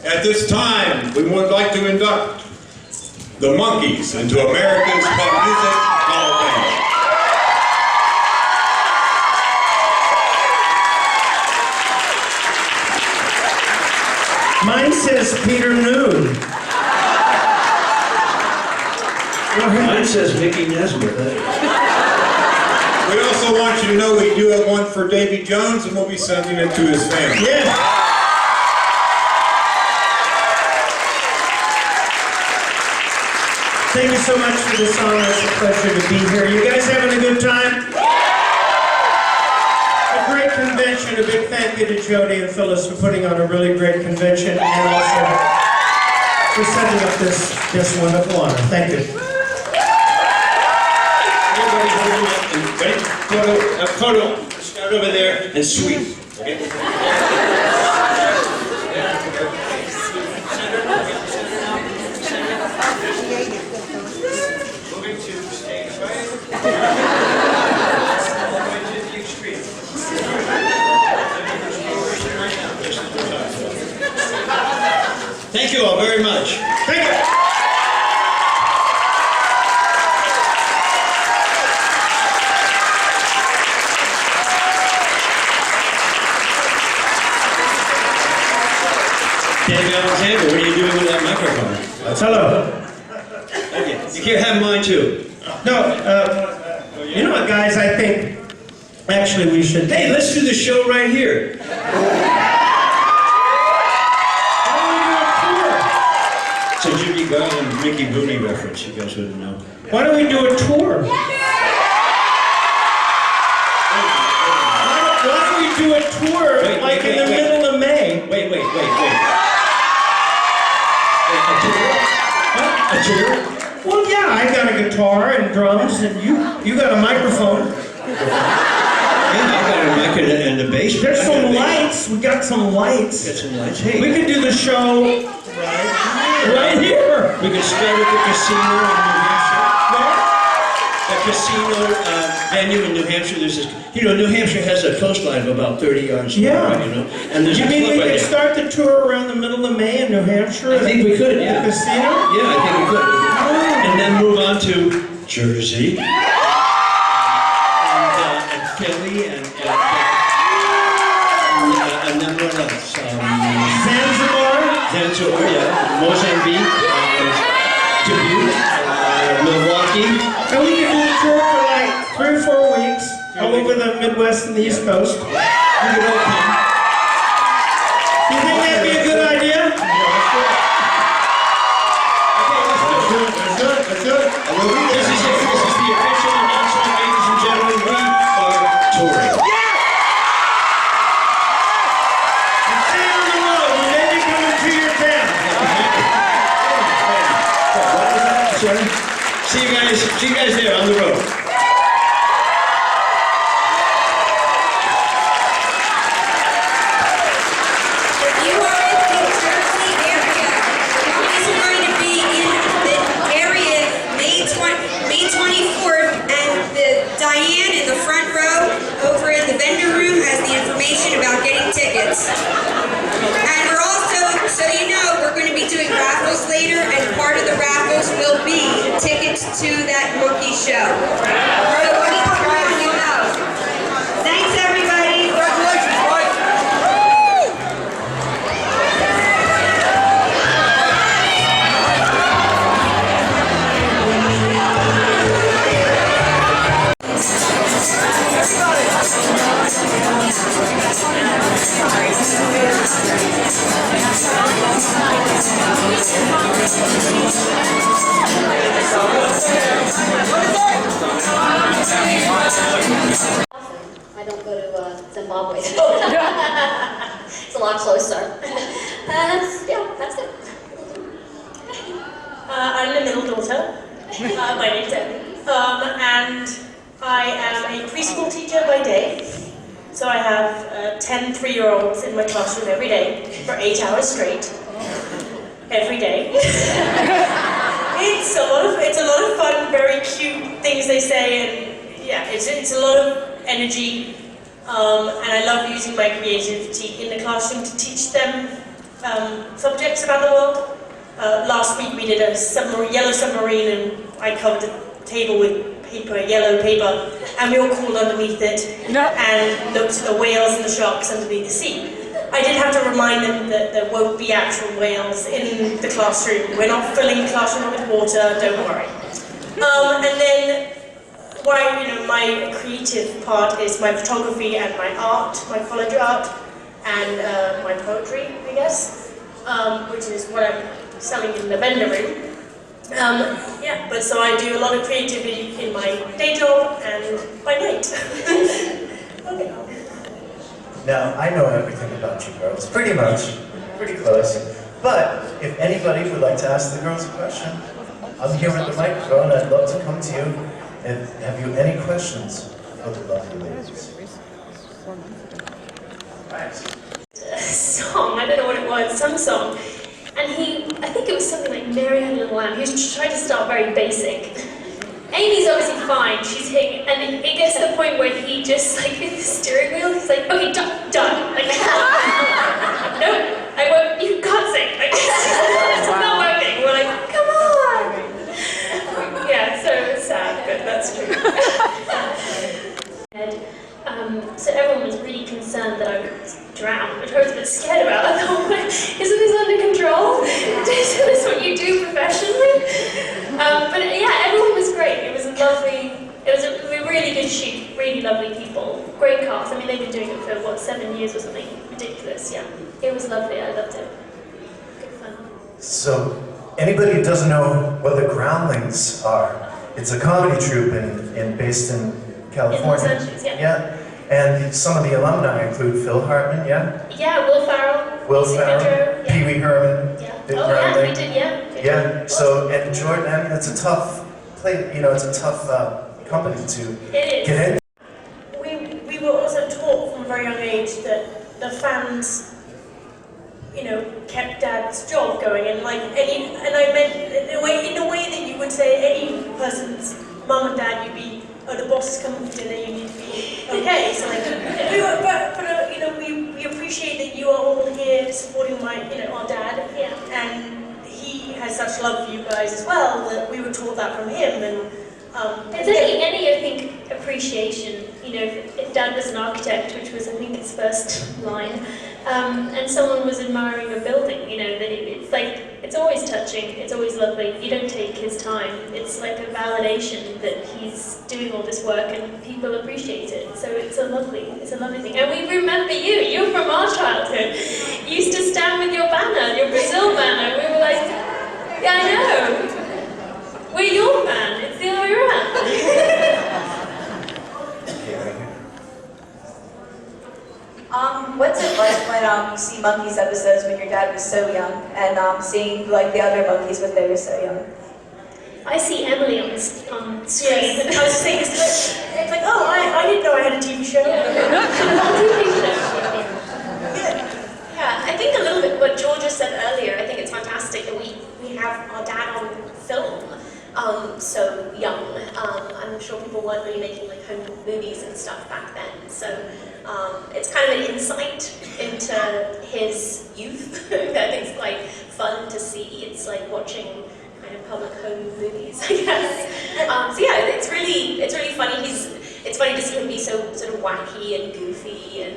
At this time, we would like to induct the Monkees into America's Pop Music Hall of Fame. Mine says Peter Noon. Mine says Mickey Nesmith. We also want you to know we do have one for Davy Jones, and we'll be sending it to his family. Yeah. Thank you so much for this honor. It's a pleasure to be here. You guys having a good time? A great convention. A big thank you to Jody and Phyllis for putting on a really great convention and also for setting up this wonderful honor. Thank you. Everybody, a photo. Start over there and sweep. Okay? Thank you all very much. Thank you. Dave Alexander, what are you doing with that microphone? Hello. Okay, you can't have mine too. No, you know what, guys, I think actually we should... Hey, let's do the show right here. It's a Judy Garland, Mickey Rooney reference, you guys wouldn't know. Why don't we do a tour? Why don't we do a tour like in the middle of May? Wait. A tour? A tour? Well, yeah, I got a guitar and drums, and you got a microphone. Yeah, I got a mic and a bass. There's some lights. We got some lights. Got some lights. Hey, we could do the show right here. We could start at the casino in New Hampshire. Where? The casino venue in New Hampshire. There's this, New Hampshire has a coastline of about 30 yards long, and there's You a mean club we right could there. start the tour around the middle of May in New Hampshire? I think we could, yeah. The casino? Yeah, I think we could. And then move on to Jersey. And Philly and then what else? Zanzibar? Zanzibar, yeah. Mozambique, Dubuque, Milwaukee. And we could do a tour for like 3 or 4 weeks, all over the Midwest and the East Coast. We could all come. You think that'd be a good idea? Let's do it. This is the official announcement, ladies and gentlemen. We are touring. Stay on the road. We may be coming to your town. Sorry. See you guys there on the road. If you are in the New Jersey area, Monkees are going to be in the area May 24th, and Diane in the front row over in the vendor room has the information about getting tickets. And we're also, so you know, we're going to be doing raffles later, and part of the raffles will be tickets to that Monkee show. So anytime you know. Thanks, everybody. Congratulations, Mike. I don't go to Zimbabwe. It's a lot closer. That's it. I'm the middle daughter. My name's Emily. And I am a preschool teacher by day. So I have 10 3-year-olds in my classroom every day for 8 hours straight. Every day. It's a lot of fun, very cute things they say, and yeah, it's a lot of energy. And I love using my creativity in the classroom to teach them subjects about the world. Last week we did a yellow submarine, and I covered the table with yellow paper, and we all crawled underneath it and looked at the whales and the sharks underneath the sea. I did have to remind them that there won't be actual whales in the classroom. We're not filling the classroom with water, don't worry. And then my creative part is my photography and my art, my college art, and my poetry, I guess, which is what I'm selling in the vendor room. But so I do a lot of creativity in my day job and by night. Okay. Now, I know everything about you girls, pretty much, pretty close. But if anybody would like to ask the girls a question, I'm here with the microphone. I'd love to come to you. And have you any questions for the lovely ladies? A song, I don't know what it was, some song. And I think it was something like Mary Had a Little Lamb. He was trying to start very basic. Amy's obviously fine, she's hitting, and it gets to the point where he just, like, in the steering wheel, he's like, okay, done. Like, no, I won't, you can't sing. Like, it's not working. We're like, come on. Yeah, so it's sad, but that's true. So everyone was really concerned that I would drown, which I was a bit scared about. I thought, isn't this under control? practice, and it's what you do professionally. But yeah, everyone was great. It was a really good shoot, really lovely people, great cast. I mean, they've been doing it for, what, 7 years or something ridiculous, yeah. It was lovely, I loved it. Good fun. So, anybody who doesn't know what the Groundlings are, it's a comedy troupe based in California. In Los Angeles, yeah. Yeah. And some of the alumni include Phil Hartman, yeah? Yeah, Will Ferrell. Will Ferrell, yeah. Pee Wee Herman. Yeah. Dick Oh Groundling. yeah, we did, yeah. Yeah, so, and Jordan, I mean, it's a tough play, you know, it's a tough company to It is. get in. We were also taught from a very young age that the fans, you know, kept Dad's job going, and like I meant in a way that you would say any person's mum and dad, you'd be, oh, the boss is coming for dinner, you need to be okay. So like, you know, we appreciate that you are all here supporting our dad, Yeah. and he has such love for you guys as well that we were taught that from him, and. It's any, I think, appreciation, you know, if Dad was an architect, which was, I think, his first line, and someone was admiring a building, you know, that it's like, it's always touching, it's always lovely. You don't take his time. It's like a validation that he's doing all this work and people appreciate it. So it's a lovely thing. And we remember you're from our childhood. You used to stand with your banner, your Brazil banner. We were like, yeah, I know. We're your fan, it's the other way around. What's it like when you see Monkees episodes when your dad was so young, and seeing like the other Monkees when they were so young? I see Emily on screen. Yes, I was saying it's like, oh, I didn't know I had a TV show. Yeah, I think a little bit what Georgia said earlier, I think it's fantastic that we have our dad on film. So young. I'm sure people weren't really making like home movies and stuff back then. So it's kind of an insight into his youth that I think is quite fun to see. It's like watching kind of public home movies, I guess. So yeah, it's really funny. It's funny to see him be so sort of wacky and goofy and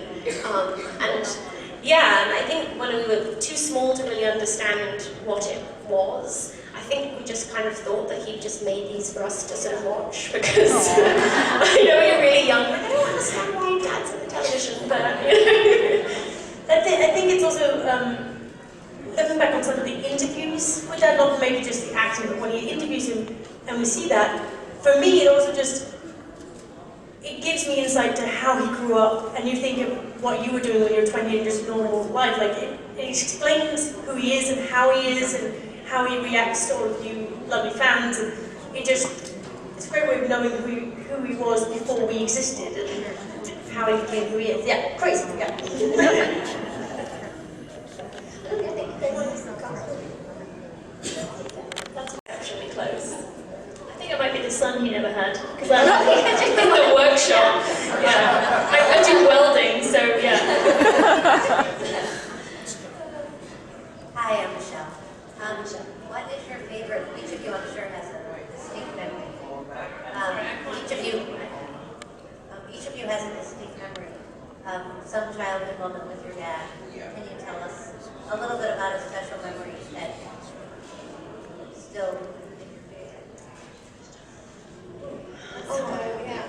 yeah. And I think when we were too small to really understand what it was, I think we just kind of thought that he just made these for us to sort of watch because, you know, when you're really young, like, I don't understand why Dad's on the television, but, you know. I think it's also, looking back on some of the interviews with Dad, not maybe just the acting, but when he interviews him and we see that, for me it also just, it gives me insight to how he grew up, and you think of what you were doing when you were 20 and just normal life, like it explains who he is and how he is and how he reacts to all of you lovely fans, and it's a great way of knowing who he was before we existed and how he became who he is. Yeah, crazy, yeah. That's actually close. I think it might be the son he never had, because I'm in the workshop. Yeah, I do welding, so yeah. Hi, I'm Michelle. What is your favorite? Each of you, I'm sure, has a distinct memory. Each of you has a distinct memory of some childhood moment with your dad. Can you tell us a little bit about a special memory that still? Oh, yeah.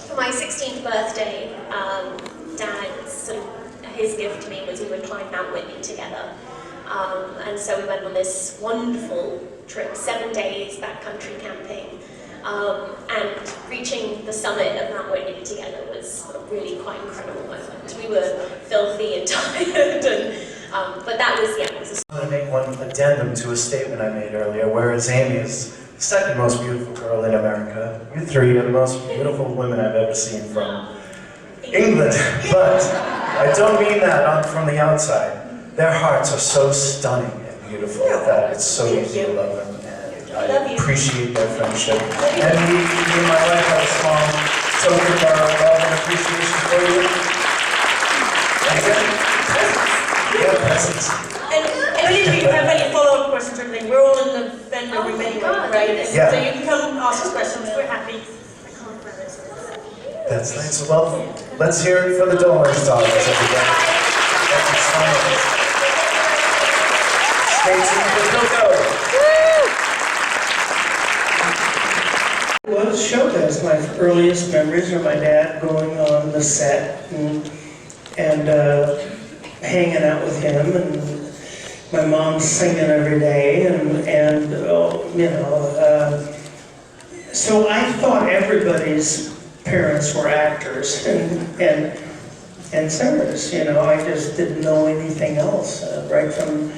For my 16th birthday, his gift to me was we would climb Mount Whitney together. And so we went on this wonderful trip, 7 days backcountry camping. And reaching the summit of Mount Whitney together was a really quite incredible moment. We were filthy and tired, but that was, yeah. I'm going to make one addendum to a statement I made earlier, whereas Amy is the second most beautiful girl in America. You three are the most beautiful women I've ever seen from England. But I don't mean that from the outside. Their hearts are so stunning and beautiful that it's so easy to love them. And I appreciate their friendship. And me and my wife have a small token of our love and appreciation for you. Yeah, presents. And if you have any follow-up questions or anything, we're all in the vendor room anyway, right? Yeah. So you can come ask us questions, we're happy. That's nice. Well, let's hear it for the Dolan's daughters, everybody. Thank you so much. Stay tuned for Coco. Well, show business. My earliest memories are my dad going on the set and hanging out with him, and my mom singing every day, and you know. So I thought everybody's parents were actors and singers. You know, I just didn't know anything else right from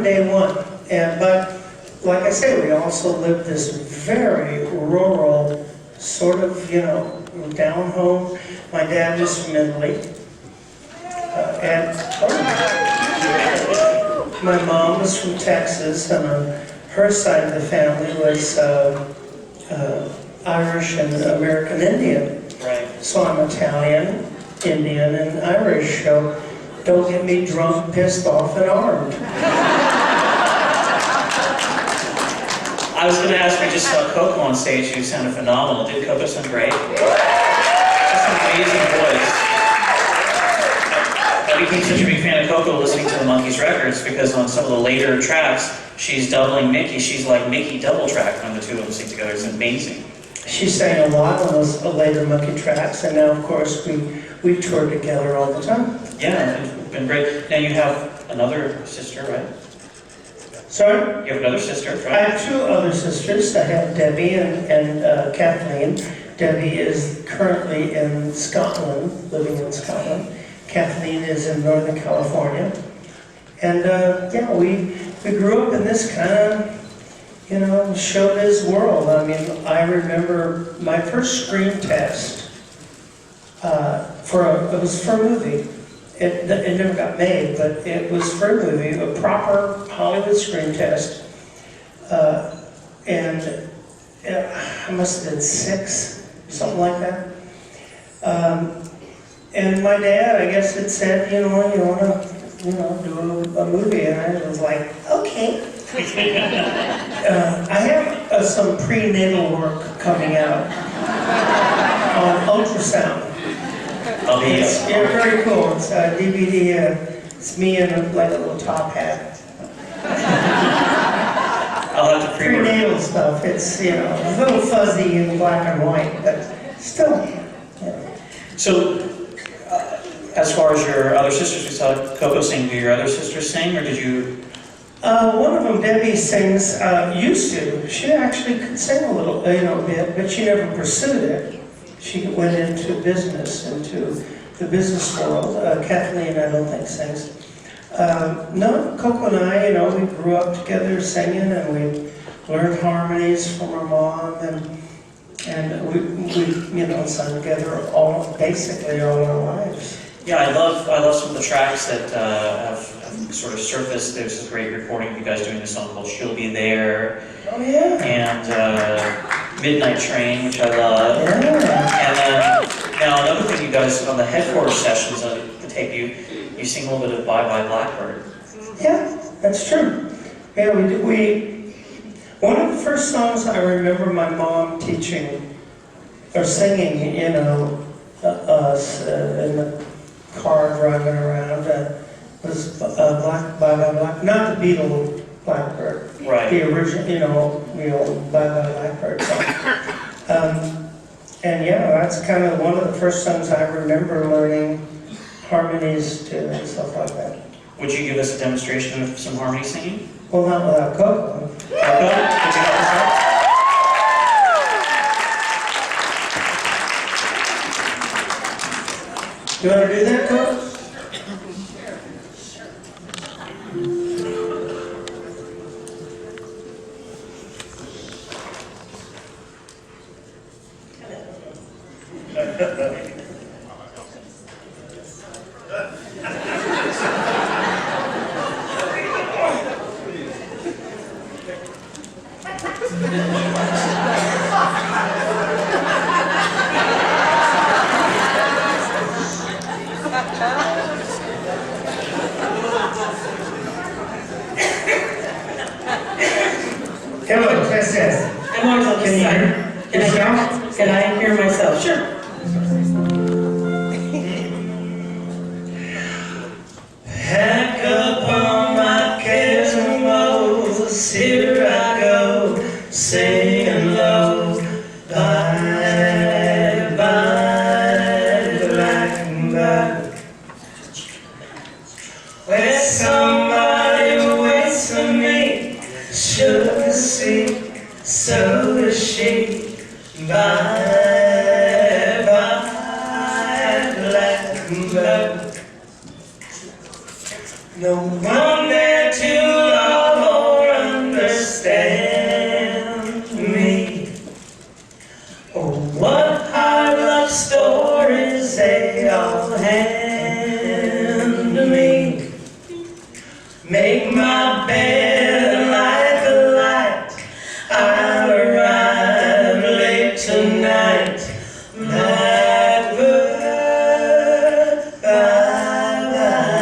day one. But like I say, we also lived this very rural, sort of, you know, down home. My dad was from Italy, and my mom was from Texas, and on her side of the family was Irish and American Indian. Right. So I'm Italian, Indian, and Irish. So don't get me drunk, pissed off, and armed. I was going to ask, we just saw Coco on stage, who sounded phenomenal. Did Coco sound great? That's an amazing voice. I became such a big fan of Coco listening to the Monkees records, because on some of the later tracks, she's doubling Mickey. She's like Mickey double track when the two of them sing together. It's amazing. She sang a lot on those later Monkey tracks, and now, of course, we tour together all the time. Yeah, it's been great. Now you have another sister, right? Sorry? You have another sister, right? I have two other sisters. I have Debbie and Kathleen. Debbie is currently in Scotland, living in Scotland. Kathleen is in Northern California. And yeah, we grew up in this kind of, you know, showbiz world. I mean, I remember my first screen test it was for a movie. It never got made, but it was for a movie, a proper Hollywood screen test. And I must have been 6, something like that. And my dad, I guess, had said, you know, you want to, you know, do a movie, and I was like, okay. I have some prenatal work coming out on ultrasound. It's very cool. It's a DVD. It's me in like a little top hat. I'll have to prenatal stuff. It's, you know, a little fuzzy in black and white, but still. Yeah. So, as far as your other sisters, we saw Coco sing. Do your other sisters sing, or did you? One of them, Debbie, sings. Used to. She actually could sing a little, you know, bit, but she never pursued it. She went into business, into the business world. Kathleen, I don't think, sings. No, Coco and I, you know, we grew up together singing, and we learned harmonies from our mom, and we you know, sung together basically all our lives. Yeah, I love some of the tracks that have sort of surfaced. There's this great recording of you guys doing this song called "She'll Be There." Oh yeah. And "Midnight Train," which I love. Yeah. And then now another thing, you guys on the headquarters sessions on the tape, you sing a little bit of "Bye Bye Blackbird." Yeah, that's true. Yeah, we one of the first songs I remember my mom teaching or singing, you know, us in the car driving around was Bye Bye Black, not the Beatles Blackbird, right? The original, you know, Bye Bye Blackbird song. And yeah, that's kind of one of the first songs I remember learning harmonies to and stuff like that. Would you give us a demonstration of some harmony singing? Well, not without Coco. Coco, could you help us out? You want to do that, Coco? I'm always on the side. Can I hear myself? Sure. here I go, singing low. Bye, bye, blackbird. Where somebody waits for me, should the sea, so does she. Bye, bye, blackbird. No one there to love or understand me. Oh, what hard luck stories they all hand to me. Make my bed like a light, I'll arrive late tonight. Blackbird, bye-bye.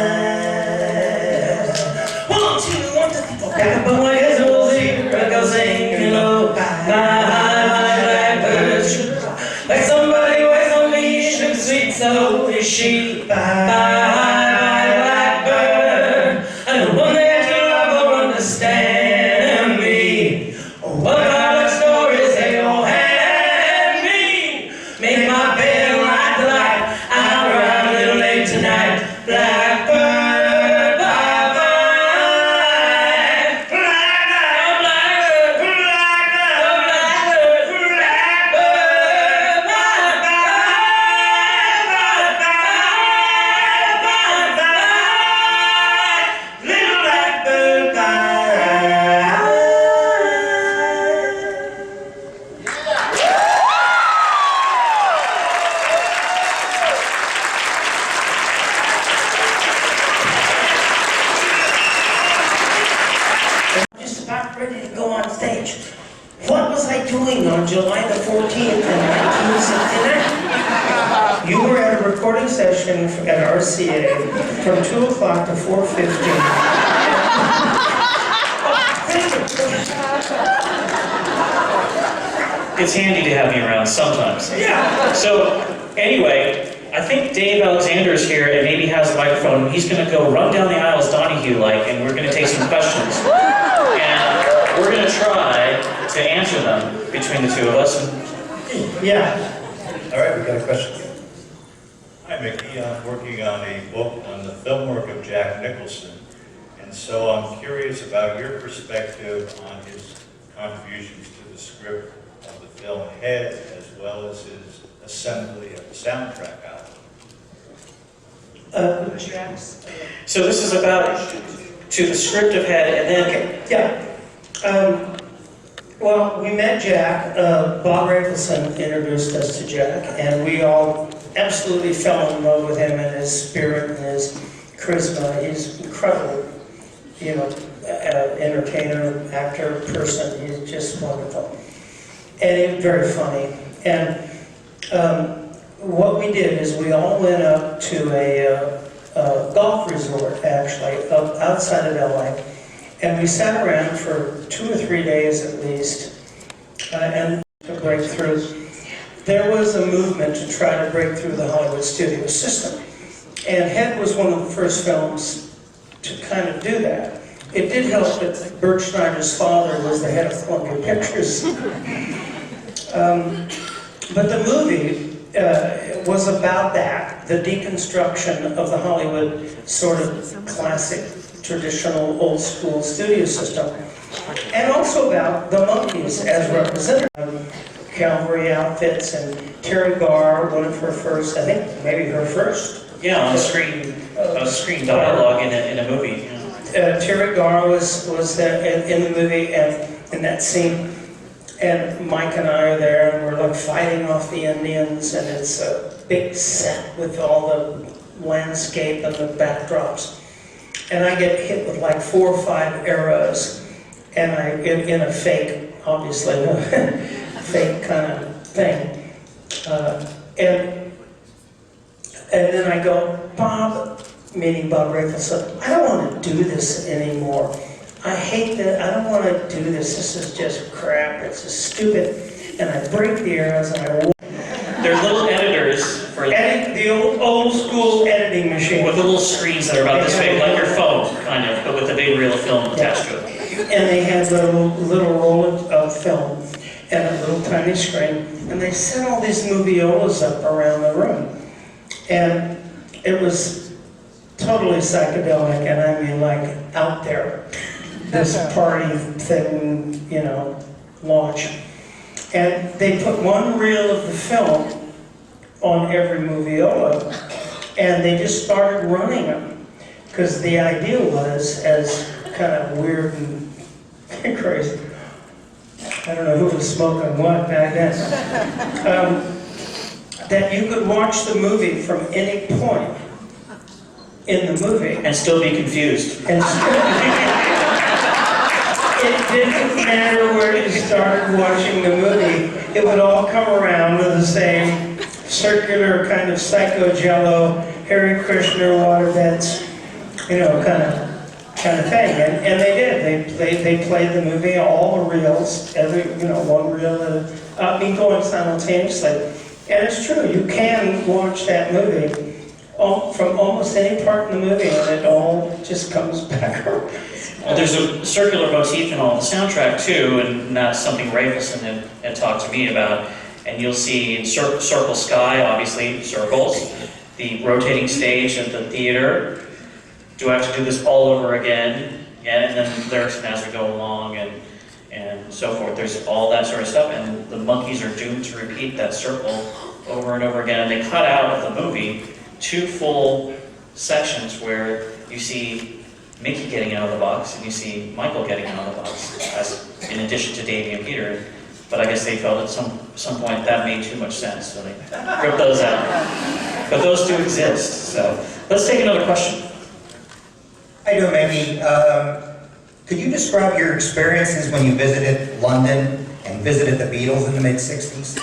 1, 2, 1, 2, 3, 4. Got a boy as old zebra goes singing low. Bye-bye, blackbird. Like somebody waits on me, and sweet so is she. Bye-bye, blackbird. I don't want that to love or understand me. Oh, what kind of stories they all hand me. Make my bed like the light, I'll ride a little late tonight. Blackbird, bye-bye. Blackbird, blackbird, blackbird, blackbird, bye-bye, little blackbird, bye. Just about ready to go on stage. What was I doing on July the 14th in 1969? You were at a recording session at RCA from 2 o'clock to 4:15. It's handy to have me around sometimes. Yeah. So, anyway, I think Dave Alexander's here and maybe has a microphone. He's going to go run down the aisles Donahue-like, and we're going to take some questions. And we're going to try to answer them between the two of us. Yeah. All right, we got a question. Hi, Mickey. I'm working on a book on the film work of Jack Nicholson, and so I'm curious about your perspective on his contributions to the script of the film Head, as well as his assembly of the soundtrack album. So this is about to the script of Head, and then yeah. Well, we met Jack. Bob Rafelson introduced us to Jack, and we all absolutely fell in love with him and his spirit and his charisma. He's incredible, entertainer, actor, person. He's just wonderful, and he's very funny. And what we did is we all went up to a golf resort, actually, outside of LA, and we sat around for 2 or 3 days at least, and to break through. There was a movement to try to break through the Hollywood studio system, and Head was one of the first films to kind of do that. It did help that Bert Schneider's father was the head of Columbia Pictures. But the movie was about that, the deconstruction of the Hollywood sort of classic, traditional, old school studio system, and also about the Monkees as represented. Cavalry outfits, and Terry Garr, one of her first, I think maybe her first. Yeah, on screen dialogue in a movie. Terry Garr was in the movie and in that scene, and Mike and I are there, and we're like fighting off the Indians, and it's a big set with all the landscape and the backdrops, and I get hit with like 4 or 5 arrows, and in a fake, obviously, fake kind of thing, and then I go, Bob, meaning Bob Rafelson, I don't want to do this anymore. I hate that. I don't want to do this. This is just crap. It's just stupid. And I break the arrows and I. There's little editors for the old school editing machine with little screens that are about this big, like your phone, kind of, but with a big reel of film attached to it. and they had little roll of film and a little tiny screen, and they set all these moviolas up around the room. And it was totally psychedelic, and I mean like out there. This party thing, you know, launch. And they put one reel of the film on every moviola, and they just started running them. Because the idea was, as kind of weird and crazy, I don't know who was smoking what back then, that you could watch the movie from any point in the movie. And still be confused. And it didn't matter where you started watching the movie, it would all come around to the same circular kind of psycho-jello, Hare Krishna waterbeds, you know, kind of thing. And they did. They played the movie, all the reels, one reel going simultaneously. And it's true, you can watch that movie from almost any part in the movie, and it all just comes back around. Well, there's a circular motif in all the soundtrack too, and that's something Rafelson had talked to me about. And you'll see in Circle Sky, obviously, circles, the rotating stage at the theater. Do I have to do this all over again? Yeah, and then lyrics as we go along and so forth. There's all that sort of stuff, and the Monkees are doomed to repeat that circle over and over again. And they cut out of the movie 2 full sections where you see Mickey getting out of the box, and you see Michael getting out of the box, as in addition to Davey and Peter. But I guess they felt at some point that made too much sense, so they ripped those out. But those do exist, so let's take another question. Hi, Maybe. Could you describe your experiences when you visited London and visited the Beatles in the mid-'60s?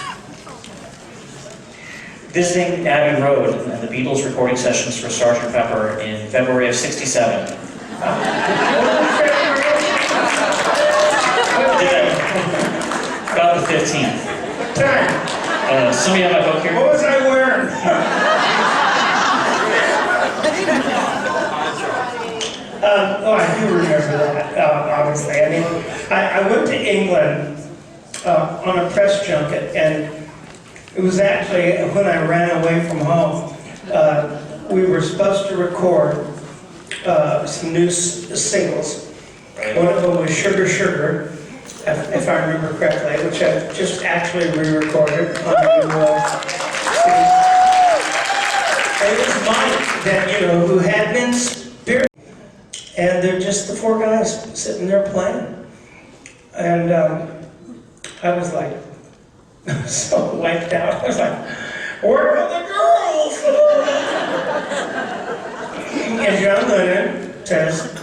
Visiting Abbey Road and the Beatles recording sessions for Sgt. Pepper in February of '67. About the 15th. Some of you have my book here. What was I wearing? I do remember that, obviously. I mean, I went to England on a press junket, and it was actually when I ran away from home. We were supposed to record some new singles. One of them was Sugar Sugar, if I remember correctly, which I just actually re-recorded on the CD. And it was Mike that, who had been spirit. And they're just the 4 guys sitting there playing. And I was like, so wiped out. I was like, where are the girls? And John Lennon says,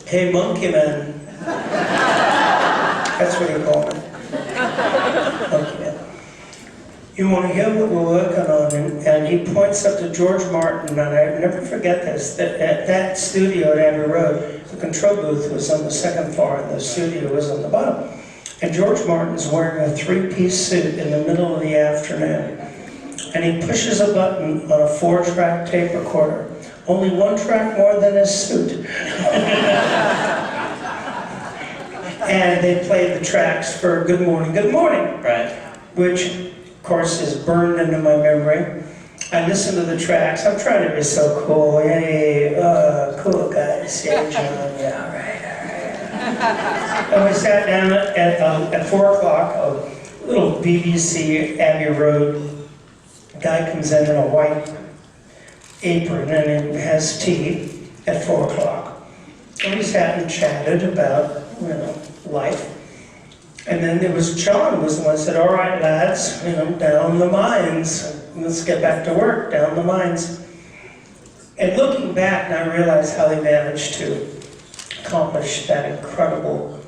hey, Monkey Man. That's what he called me. Monkey Man. You want to hear what we're working on? And he points up to George Martin, and I never forget this, that at that studio at Abbey Road, the control booth was on the 2nd floor, and the studio was on the bottom. And George Martin's wearing a 3-piece suit in the middle of the afternoon. And he pushes a button on a 4-track tape recorder. Only 1 track more than his suit. And they played the tracks for Good Morning, Good Morning. Right. Which, of course, is burned into my memory. I listen to the tracks. I'm trying to be so cool. Hey, cool guys. Yeah, John. Yeah, all right. And we sat down at 4 o'clock, a little BBC Abbey Road guy comes in a white apron and has tea at 4 o'clock. And we sat and chatted about, life. And then there was John was the one who said, all right, lads, down the mines. Let's get back to work, down the mines. And looking back, I realized how they managed to accomplish that incredible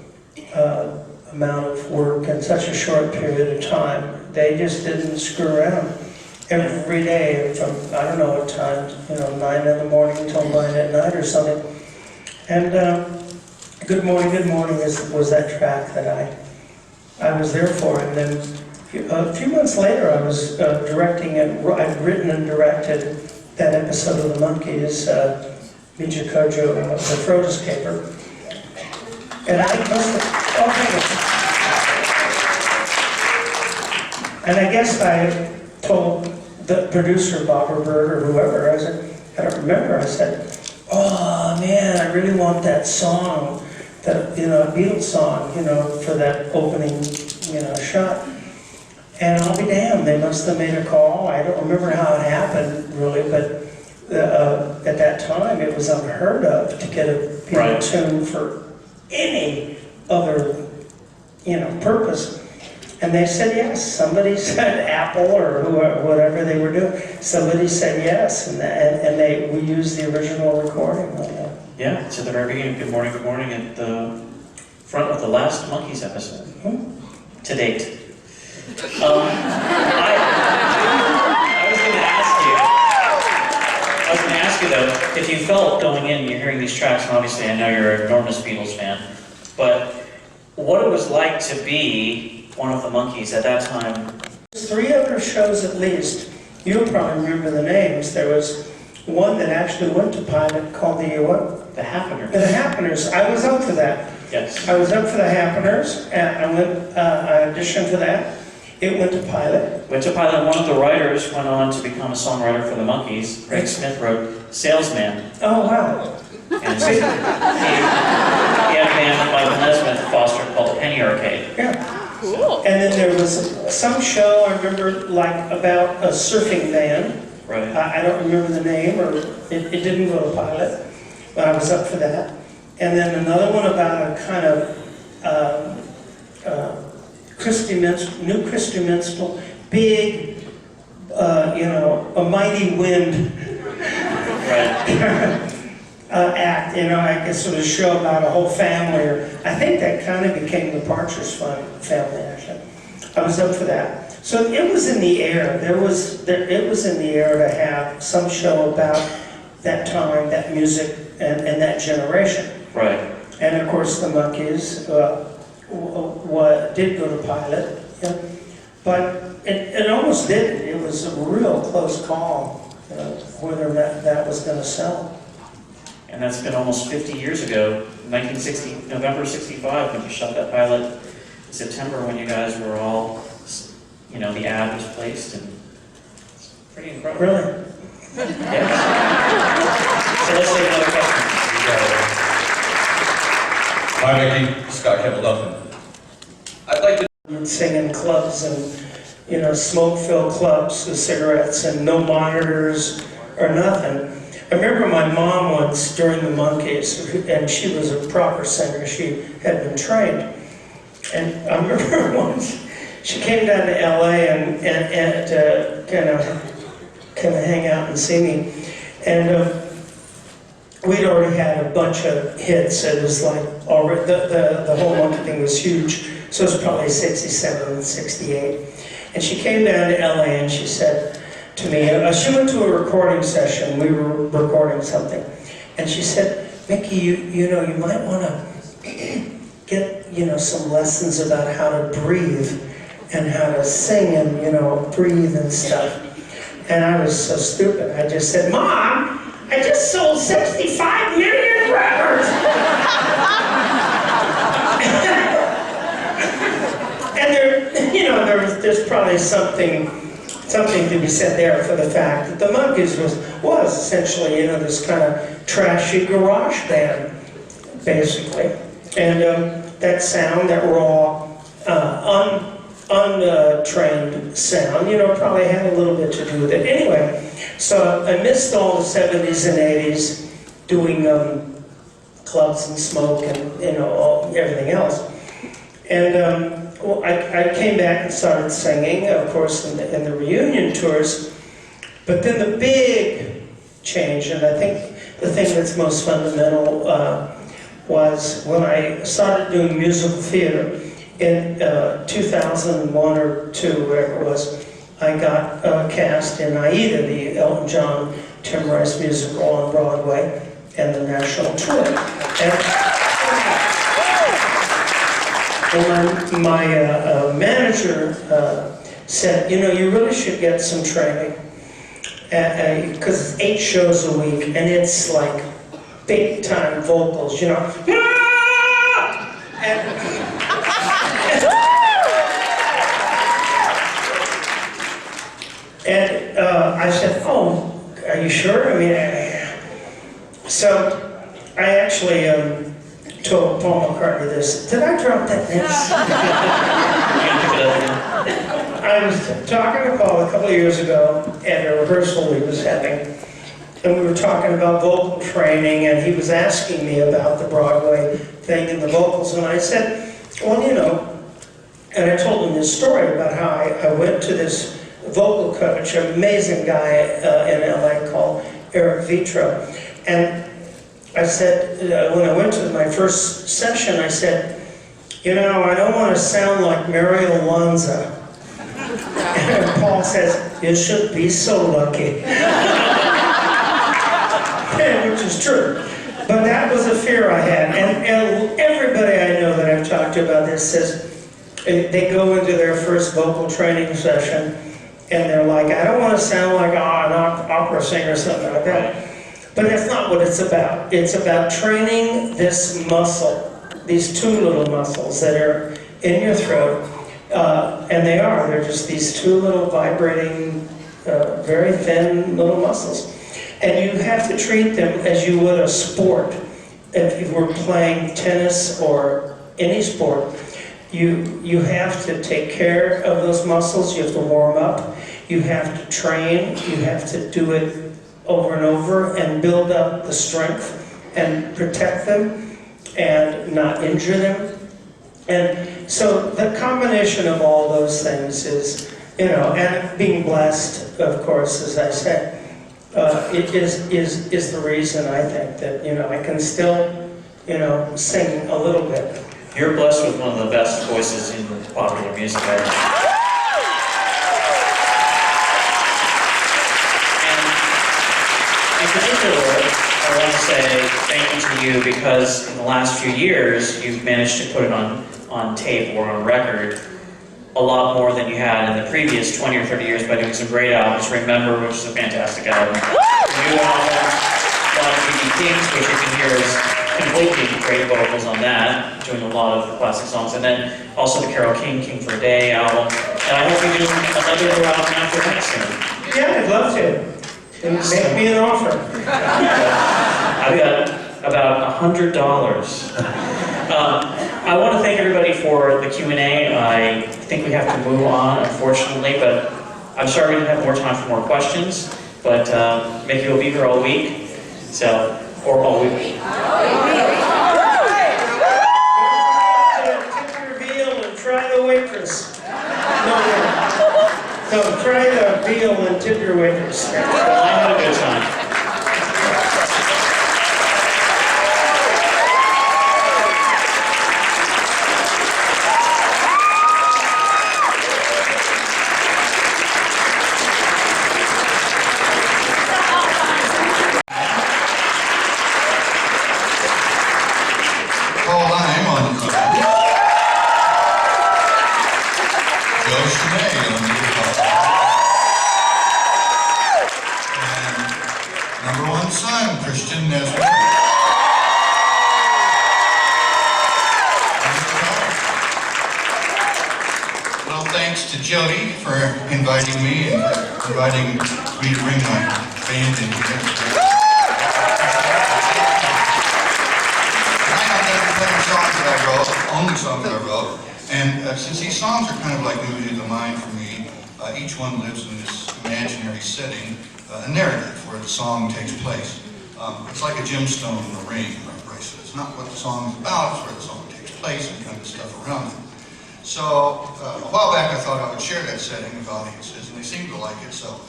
amount of work in such a short period of time. They just didn't screw around. Every day from, I don't know what time, 9 in the morning till 9 at night or something. And Good Morning was that track that I was there for. And then a few months later, I was directing it. I'd written and directed that episode of the Monkees, Mija Kojo, The Throat Escaper. And I must have, and I guess I told the producer, Bob or Bird or whoever, I said, I don't remember, I said, oh man, I really want that song, that, Beatles song, for that opening, shot. And I'll be damned, they must have made a call. I don't remember how it happened, really, but at that time, it was unheard of to get a Beatle tune for any other, purpose. And they said yes. Somebody said Apple or whatever they were doing. Somebody said yes, and we used the original recording. Yeah, it's at the very beginning. Good morning, at the front of the last Monkees episode to date. I was going to ask you though, if you felt going in, you're hearing these tracks, and obviously I know you're an enormous Beatles fan, but what it was like to be one of the Monkees at that time. 3 other shows at least. You'll probably remember the names. There was one that actually went to pilot called the what? The Happeners. The Happeners. I was up for that. Yes. I was up for the Happeners, and I auditioned for that. It went to pilot. Went to pilot. One of the writers went on to become a songwriter for the Monkees. Greg Smith wrote Salesman. Oh, wow. And he had a band with Michael Nesmith fostered called Penny Arcade. Yeah. Cool. And then there was some show I remember about a surfing van. Right. I don't remember the name, or it didn't go to pilot, but I was up for that. And then another one about a kind of new Christy Minstrel, big, a mighty wind. Right. Act, I guess sort of show about a whole family, or I think that kind of became the Partridge family, actually. I was up for that. So it was in the air. It was in the air to have some show about that time, that music, and that generation. Right. And of course the Monkees did go to pilot, but it almost didn't. It was a real close call, whether that was going to sell. And that's been almost 50 years ago, November 65, when you shot that pilot. In September, when you guys were all, the ad was placed, and it's pretty incredible. Really? Yes. So let's take another question. Hi, Mickey. Scott Campbell Duffin. I'd like to sing in clubs and, smoke-filled clubs with cigarettes and no monitors or nothing. I remember my mom once during the Monkees, and she was a proper singer. She had been trained. And I remember once she came down to LA and kind of hang out and see me. And we'd already had a bunch of hits. It was like already the whole Monkee thing was huge. So it was probably 67, 68. And she came down to LA and she said to me, she went to a recording session, we were recording something, and she said, Mickey, you might want to get, some lessons about how to breathe and how to sing and, breathe and stuff. And I was so stupid, I just said, Mom, I just sold 65 million records! And there's probably something to be said there for the fact that the Monkees was essentially, this kind of trashy garage band, basically. And that sound, that raw, untrained sound, probably had a little bit to do with it. Anyway, so I missed all the 70s and 80s doing clubs and smoke and, everything else. And I came back and started singing, of course, in the reunion tours. But then the big change, and I think the thing that's most fundamental was when I started doing musical theater in 2001 or 2, whatever it was. I got cast in Aida, the Elton John, Tim Rice musical on Broadway, and the national tour. And my manager said, you really should get some training, because it's 8 shows a week, and it's like big time vocals, And I said, oh, are you sure? I mean, so I actually told Paul McCartney this. Did I drop that next? I was talking to Paul a couple of years ago at a rehearsal we was having, and we were talking about vocal training, and he was asking me about the Broadway thing and the vocals, and I said, well, you know, and I told him this story about how I went to this vocal coach, an amazing guy in LA called Eric Vitro, and I said, when I went to my first session, I said, you know, I don't want to sound like Mario Lanza. And Paul says, you should be so lucky. Which is true. But that was a fear I had. And everybody I know that I've talked to about this says they go into their first vocal training session and they're like, I don't want to sound like an opera singer or something like that. But that's not what it's about. It's about training this muscle, these two little muscles that are in your throat. And they're just these two little vibrating, very thin little muscles. And you have to treat them as you would a sport. If you were playing tennis or any sport, you have to take care of those muscles, you have to warm up, you have to train, you have to do it over and over and build up the strength and protect them and not injure them. And so the combination of all those things is, you know, and being blessed, of course, as I said, it is the reason I think that, you know, I can still, you know, sing a little bit. You're blessed with one of the best voices in popular music ever. And in particular, I want to say thank you to you because in the last few years, you've managed to put it on tape or on record a lot more than you had in the previous 20 or 30 years by doing some great albums. Remember, which is a fantastic album. New album, a lot of B.B. King's, which you can hear is completely great vocals on that, doing a lot of the classic songs. And then also the Carole King, King for a Day album. And I hope you do another new album after that soon. Yeah, I'd love to. And make me an offer. I've got about $100. I want to thank everybody for the Q&A. I think we have to move on, unfortunately, but I'm sorry we didn't have more time for more questions, but Mickey will be here all week, so, or all week. Tip your veal and try the waitress. No, try the veal and tip your waitress. Well, I had a good time. Jody for inviting me and for inviting me to bring my band in here. Tonight I'm going to be playing songs that I wrote, only songs that I wrote, and since these songs are kind of like movies of the mind for me, each one lives in this imaginary setting, a narrative where the song takes place. It's like a gemstone in the ring, like Bryce said. It's not what the song is about, it's where the song takes place and kind of the stuff around it. So, a while back I thought I would share that setting with audiences, and they seem to like it, so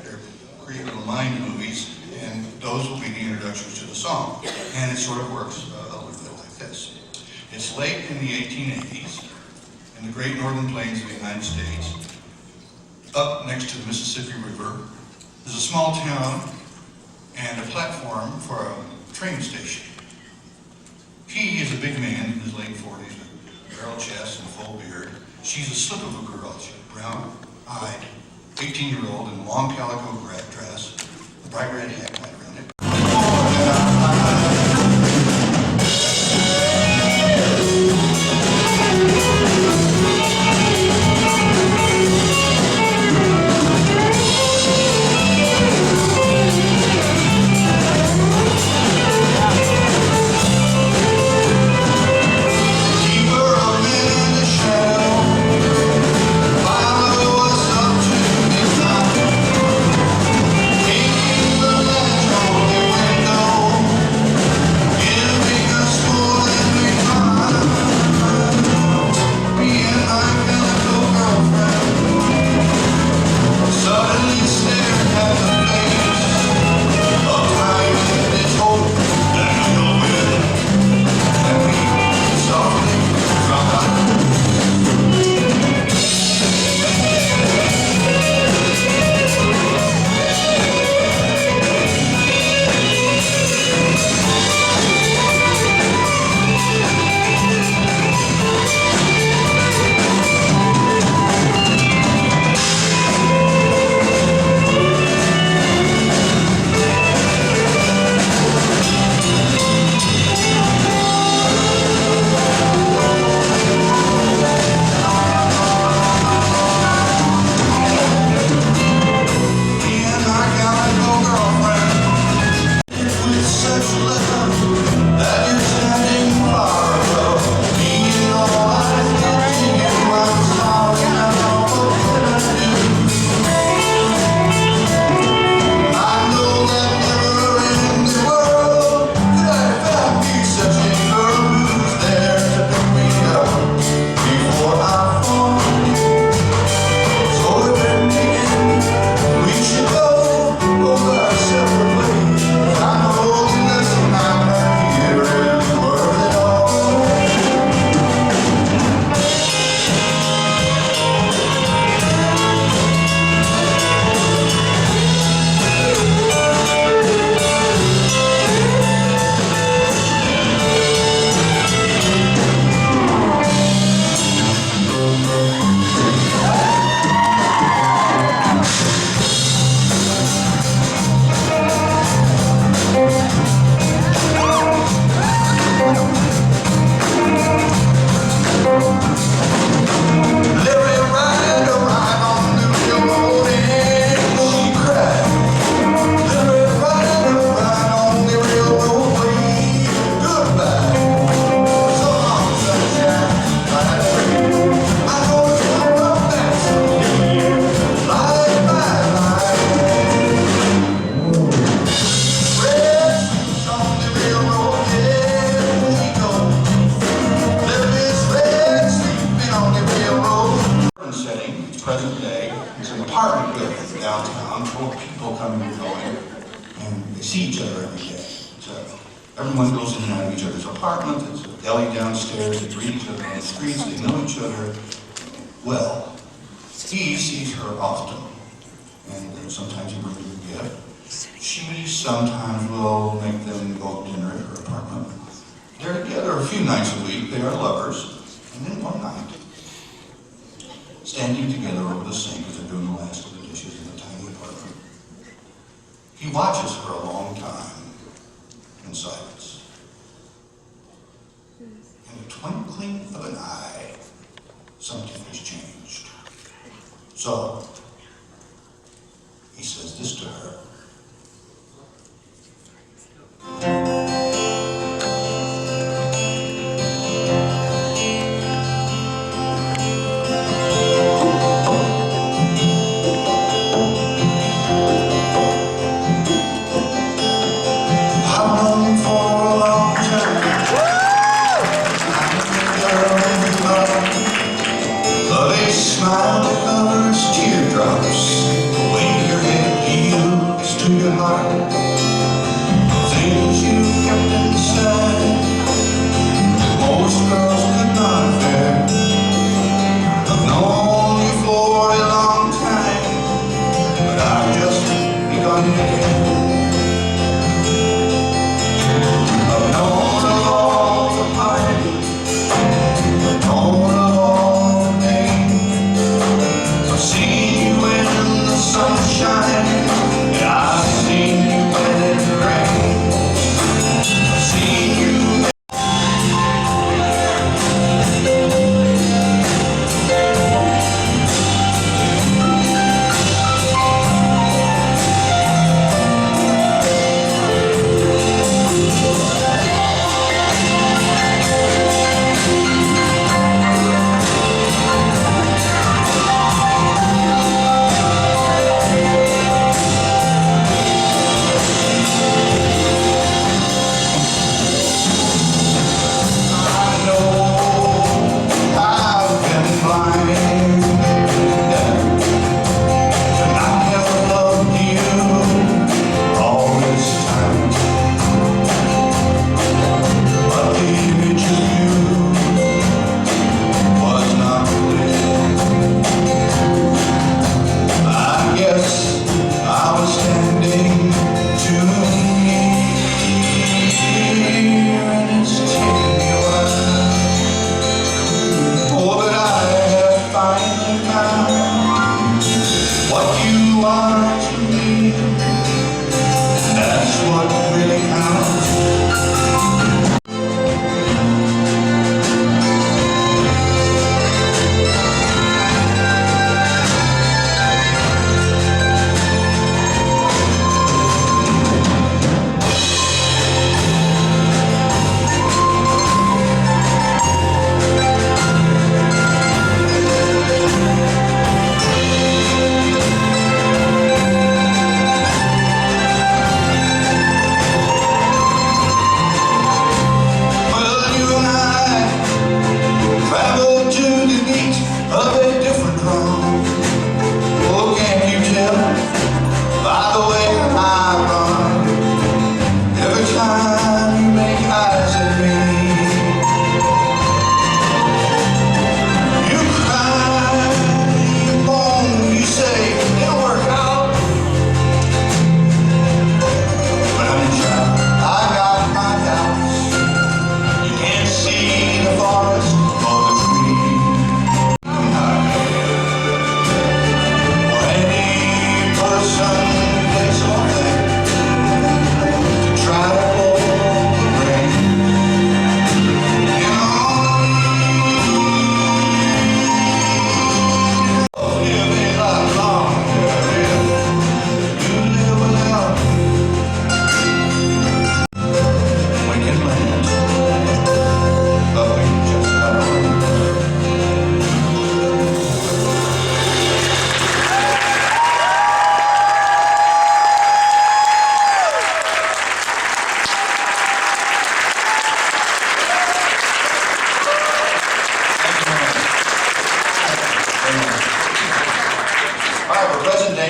they're creating little mind movies, and those will be the introductions to the song. And it sort of works a little bit like this. It's late in the 1880s, in the great northern plains of the United States, up next to the Mississippi River. There's a small town and a platform for a train station. He is a big man in his late 40s, barrel chest and full beard. She's a slip of a girl. She's brown-eyed, 18-year-old in a long calico dress, a bright red hat tied around it. see each other every day. So everyone goes in and out of each other's apartment. There's a deli downstairs. They greet each other on the streets. They know each other well. He sees her often, and sometimes he brings her a gift. She sometimes will make them go to dinner at her apartment. They're together a few nights a week. They are lovers. And then one night, standing together over the sink as they're doing the last of the dishes in the tiny apartment, he watches her a long time in silence. In the twinkling of an eye, something has changed. So, he says this to her. Smile that covers teardrops, when your head yields to your heart. Things you kept inside, most girls could not bear. I've known you for a long time, but I've just begun to care. I've known of all the party, I've known of all the pain. I've seen you in the sunshine, and I've seen you when it rains. I've seen you.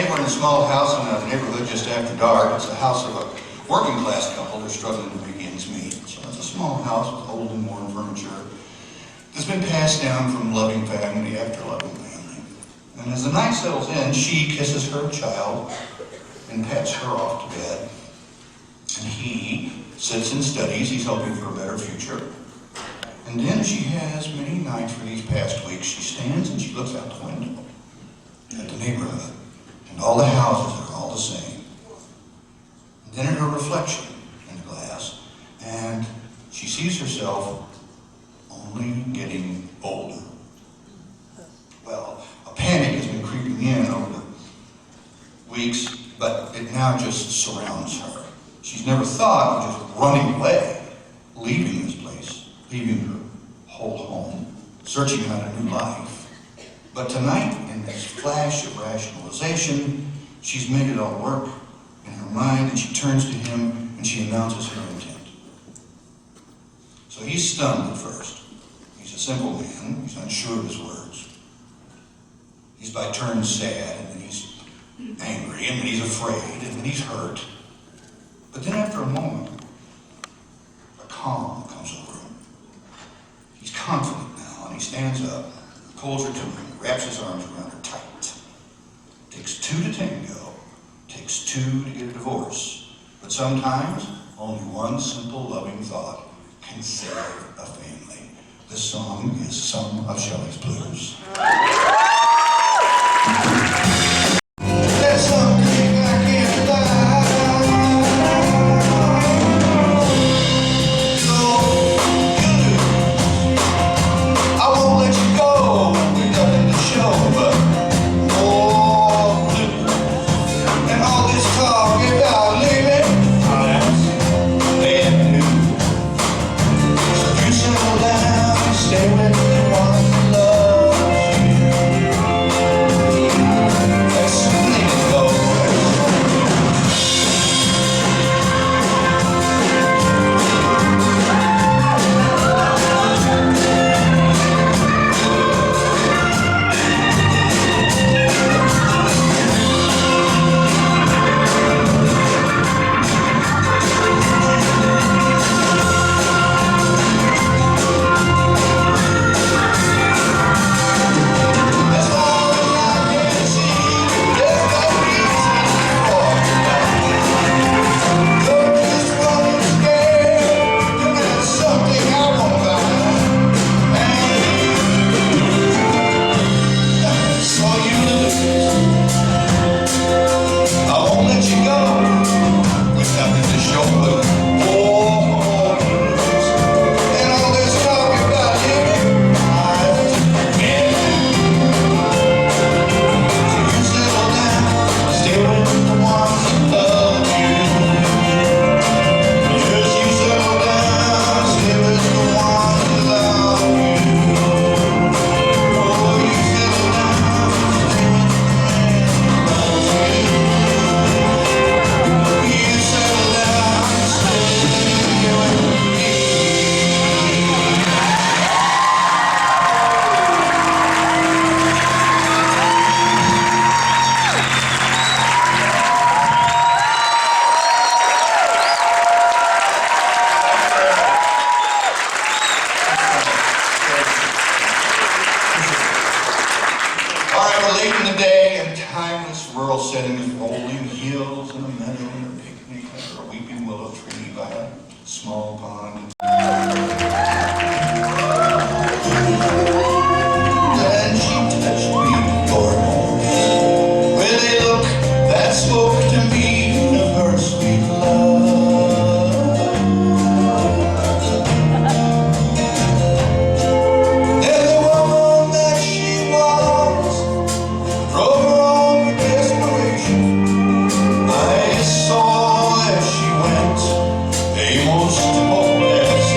We're in a small house in a neighborhood just after dark. It's the house of a working class couple. They're struggling to make ends meet. So it's a small house with old and worn furniture that's been passed down from loving family after loving family. And as the night settles in, she kisses her child and pets her off to bed. And he sits and studies. He's hoping for a better future. And then, as she has many nights for these past weeks, she stands and she looks out the window at the neighborhood. And all the houses are all the same. And then at her reflection in the glass, and she sees herself only getting older. Well, a panic has been creeping in over the weeks, but it now just surrounds her. She's never thought of just running away, leaving this place, leaving her whole home, searching out a new life. But tonight, in this flash of rationalization, she's made it all work in her mind, and she turns to him and she announces her intent. So he's stunned at first. He's a simple man. He's unsure of his words. He's by turns sad, and then he's angry, and then he's afraid, and then he's hurt. But then after a moment, a calm comes over him. He's confident now, and he stands up, pulls her to him, wraps his arms around her tight. Takes two to tango, takes two to get a divorce. But sometimes, only one simple loving thought can save a family. This song is some of Shelley's blues. There's something I can't buy. Most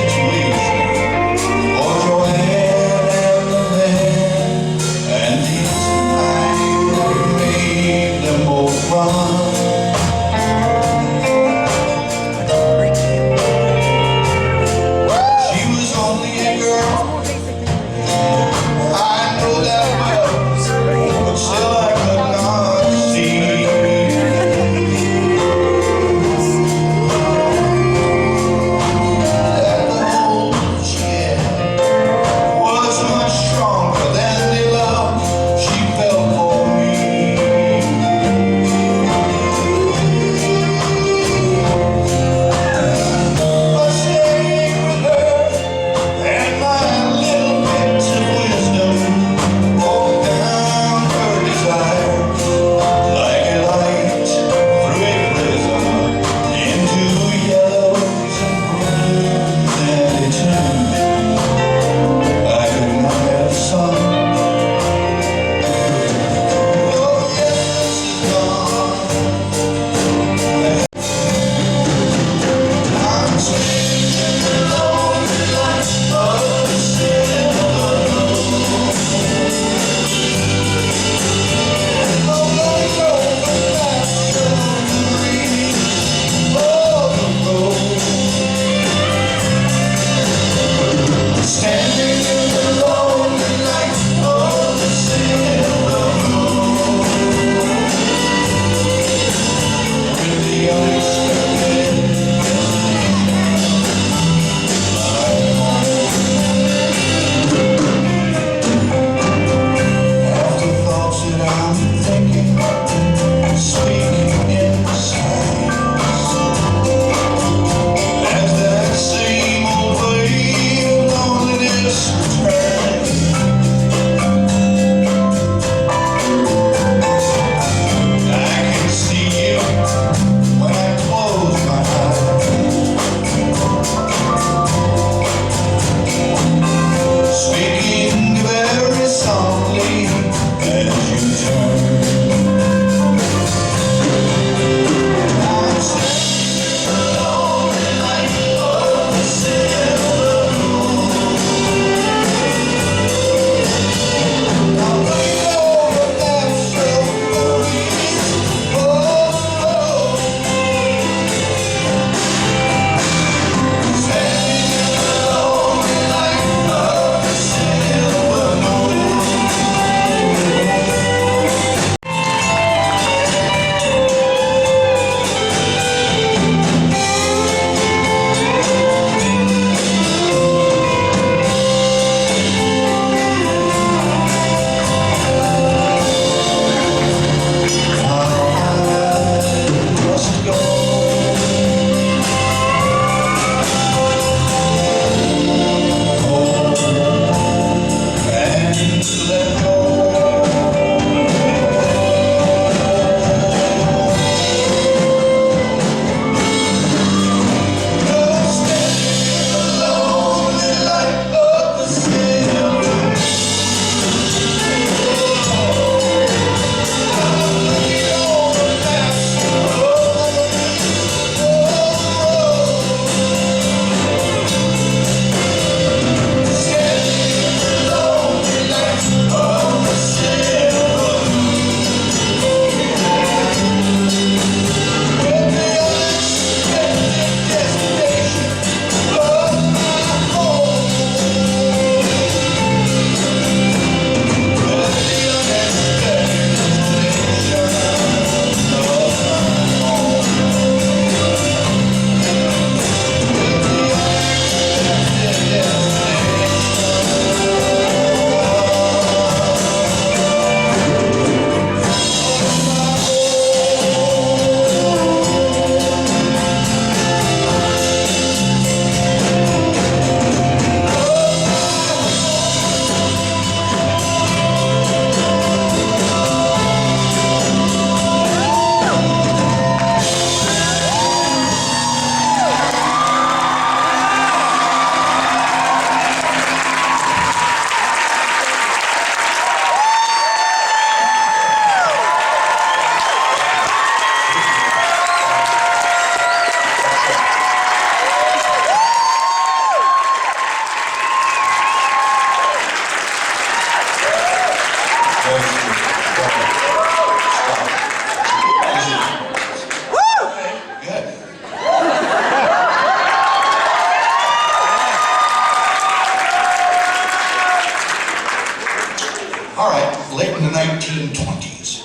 the 1920s.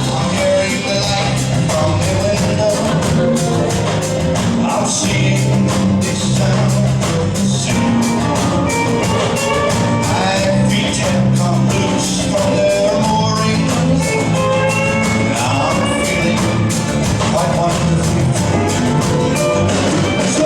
I'm hearing the light from the window. I'm seeing this town soon. My feet have come loose from their moorings. I'm feeling quite wonderful. So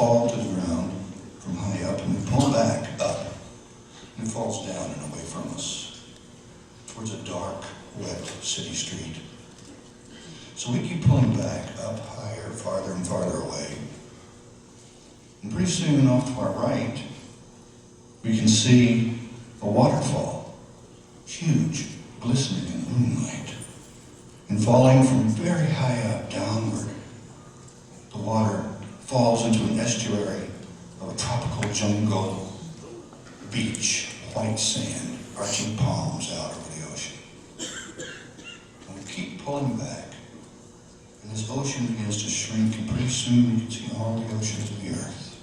fall to the ground from high up, and we pull back up, and it falls down and away from us, towards a dark, wet city street. So we keep pulling back up higher, farther and farther away. And pretty soon off to our right, we can see a waterfall, huge, glistening in the moonlight. And falling from very high up downward, the water falls into an estuary of a tropical jungle beach, white sand, arching palms out over the ocean. And we keep pulling back, and this ocean begins to shrink, and pretty soon we can see all the oceans of the earth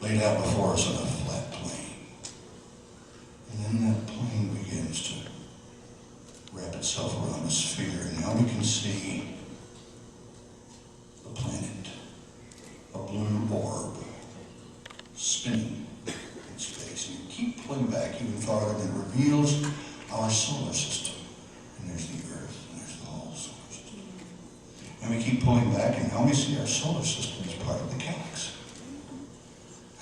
laid out before us on a flat plain. And then that plain begins to wrap itself around a sphere, and now we can see the planet, a blue orb, spinning in space. And we keep pulling back even farther, and it reveals our solar system. And there's the Earth, and there's the whole solar system. And we keep pulling back, and now we see our solar system as part of the galaxy.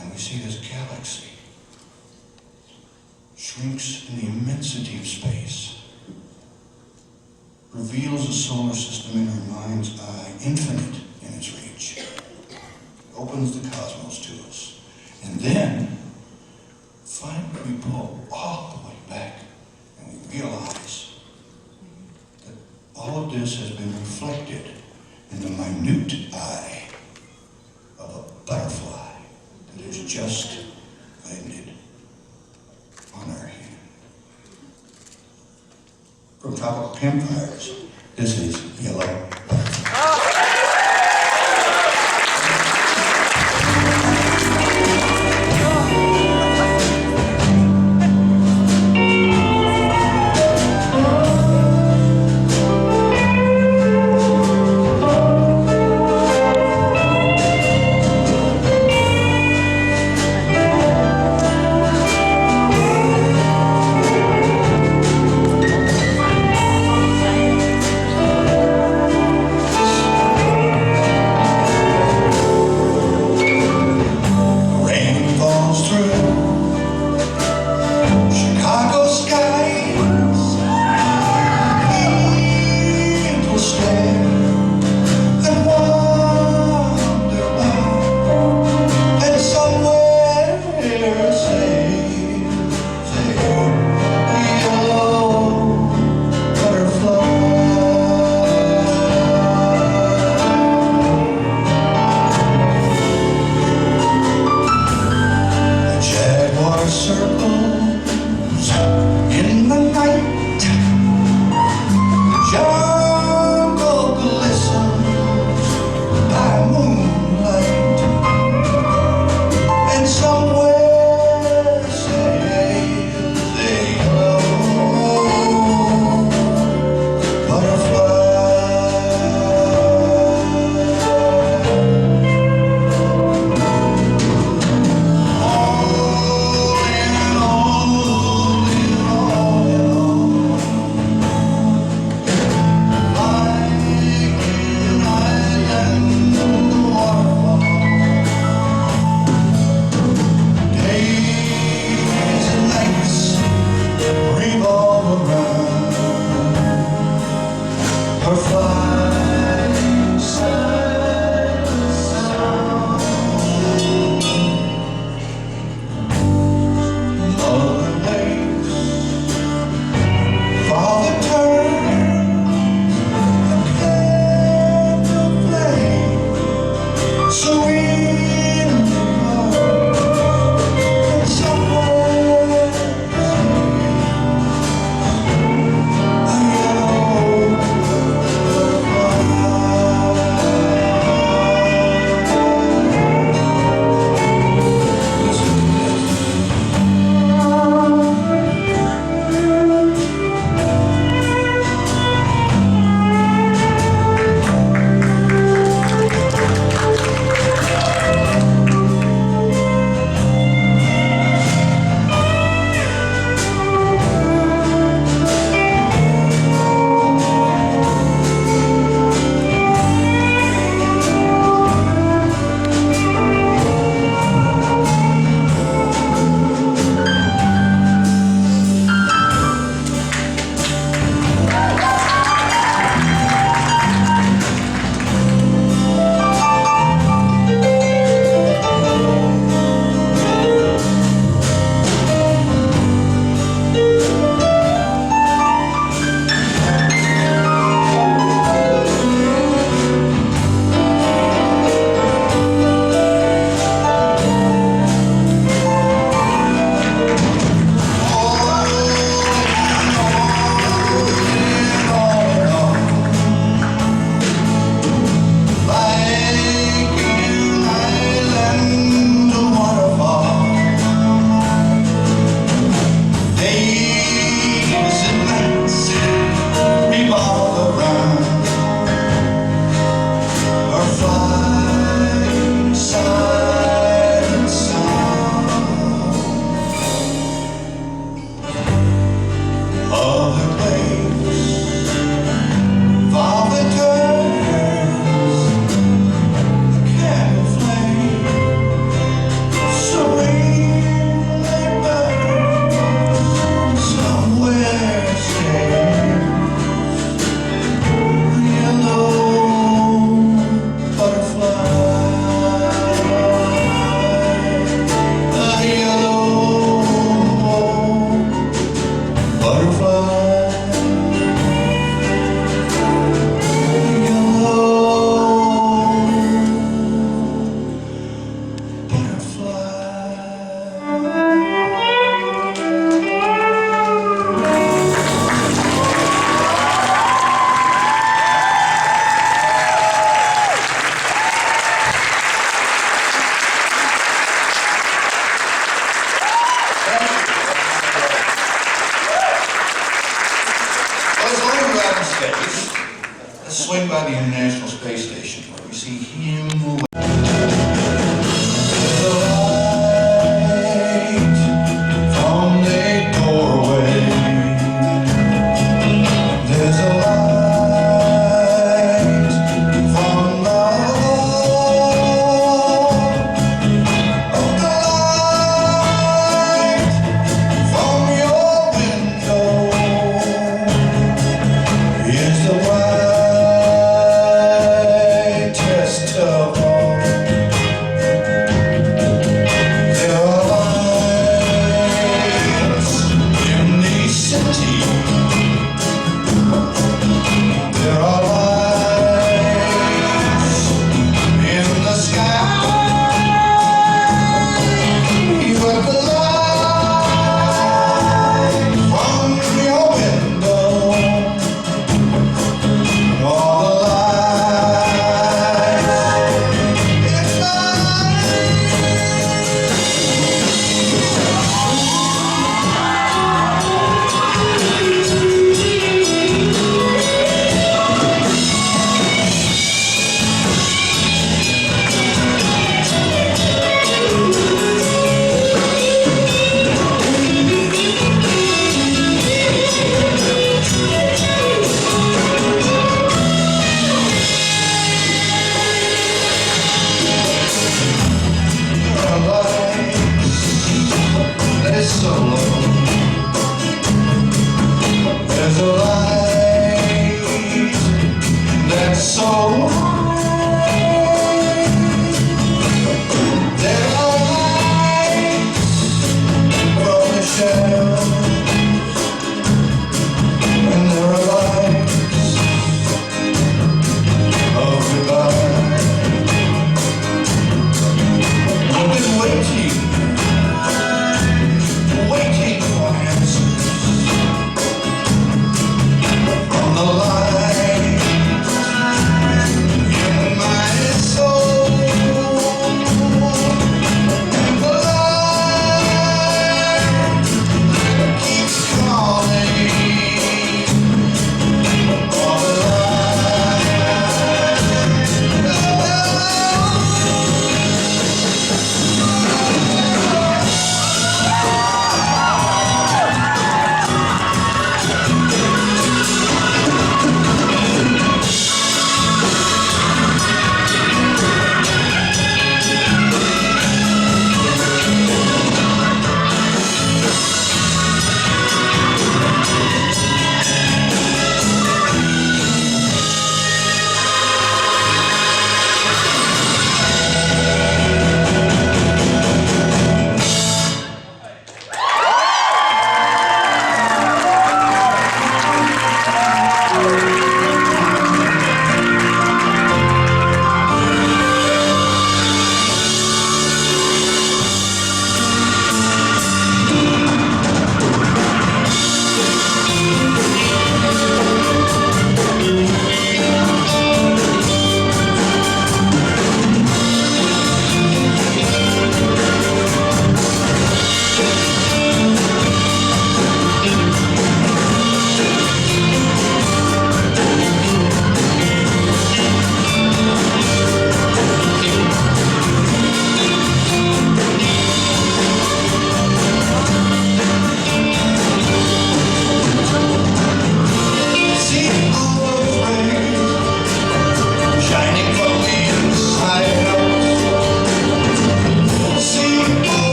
And we see this galaxy shrinks in the immensity of space, reveals a solar system in our mind's eye, infinite in its reach, opens the cosmos to us. And then, finally we pull all the way back, and we realize that all of this has been reflected in the minute eye of a butterfly that has just landed on our hand. From tropical campfires, this is yellow. Days and nights revolve around our flying silent sound of the waves, of the turns, the candle flame, serene they burn somewhere staying. Yellow butterfly, a yellow butterfly, yellow Well, as long as we're out in space, let's swing by the International Space Station where we see him moving. There's a light from the doorway. There's a light from the light from your window. Is the white test of all.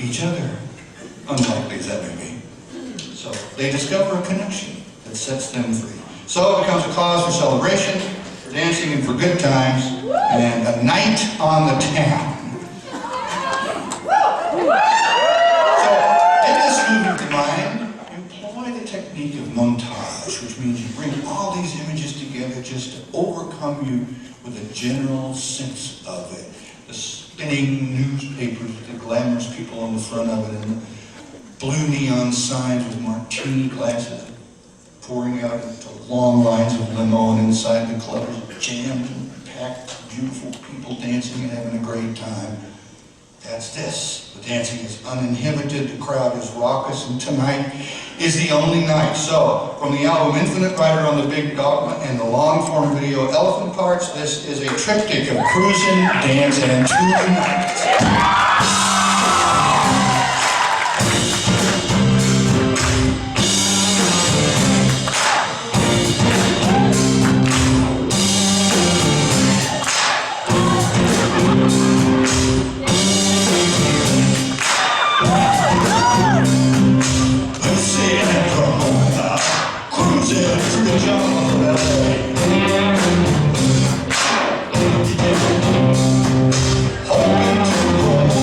each other, unlikely as that may be. So they discover a connection that sets them free. So it becomes a cause for celebration, for dancing, and for good times, and a night on the town. So in this movement of mind, employ the technique of montage, which means you bring all these images together just to overcome you with a general sense of it. The spinning newspapers with the glamorous people on the front of it, and the blue neon signs with martini glasses pouring out into long lines of limo, and inside the club is jammed and packed, beautiful people dancing and having a great time. That's this. The dancing is uninhibited, the crowd is raucous, and tonight is the only night. So, from the album Infinite Rider on the Big Dogma and the long-form video Elephant Parts, this is a triptych of cruising, dance, and tonight. Hoping to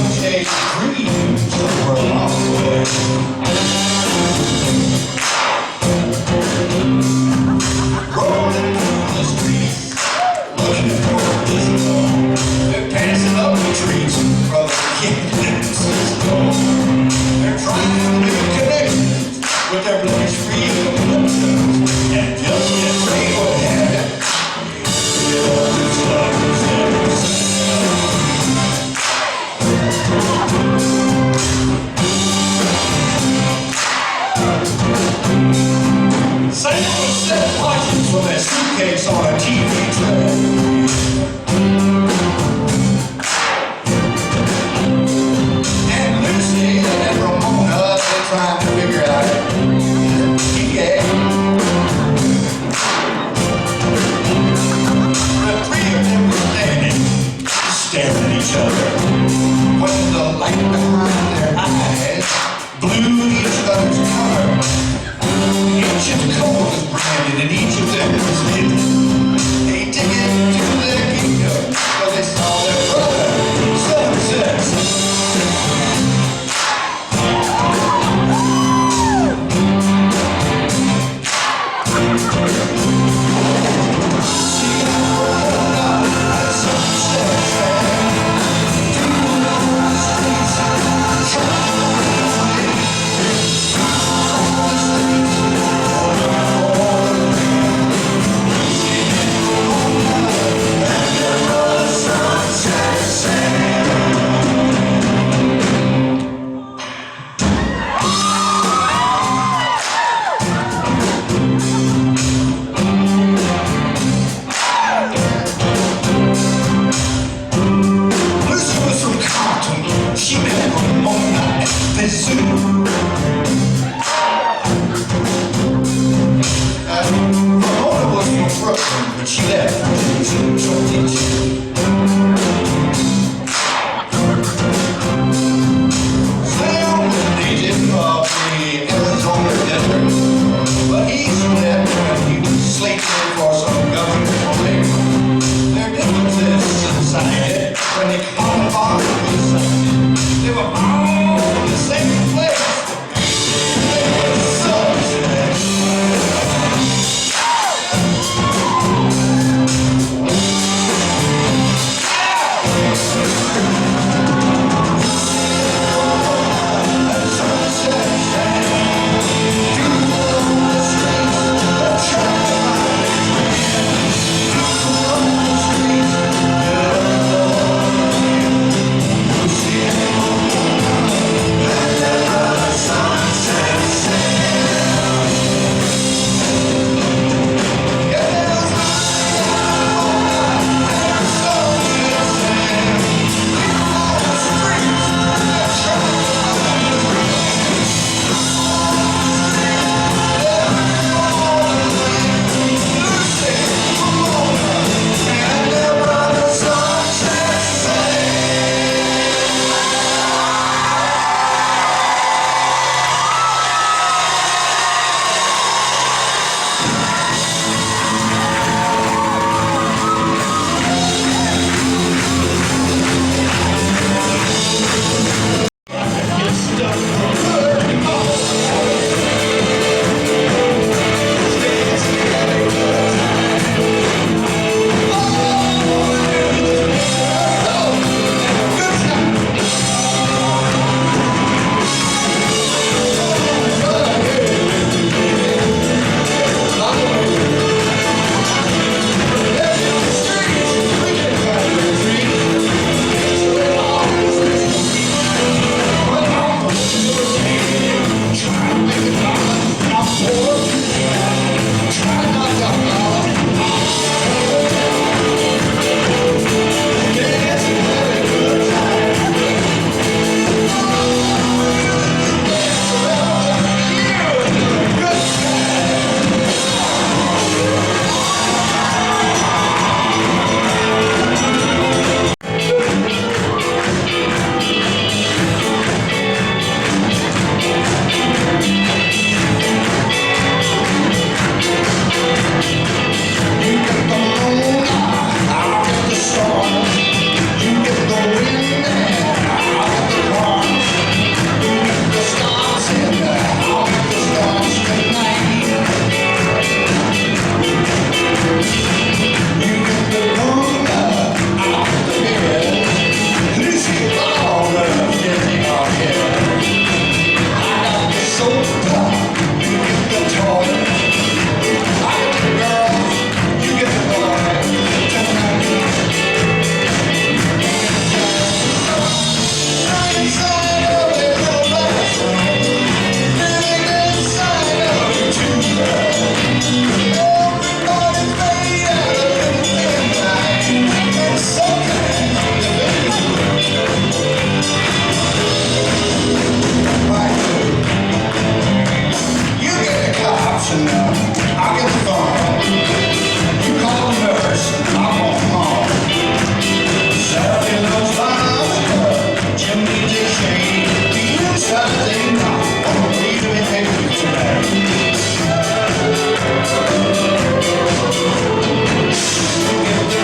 take you tonight.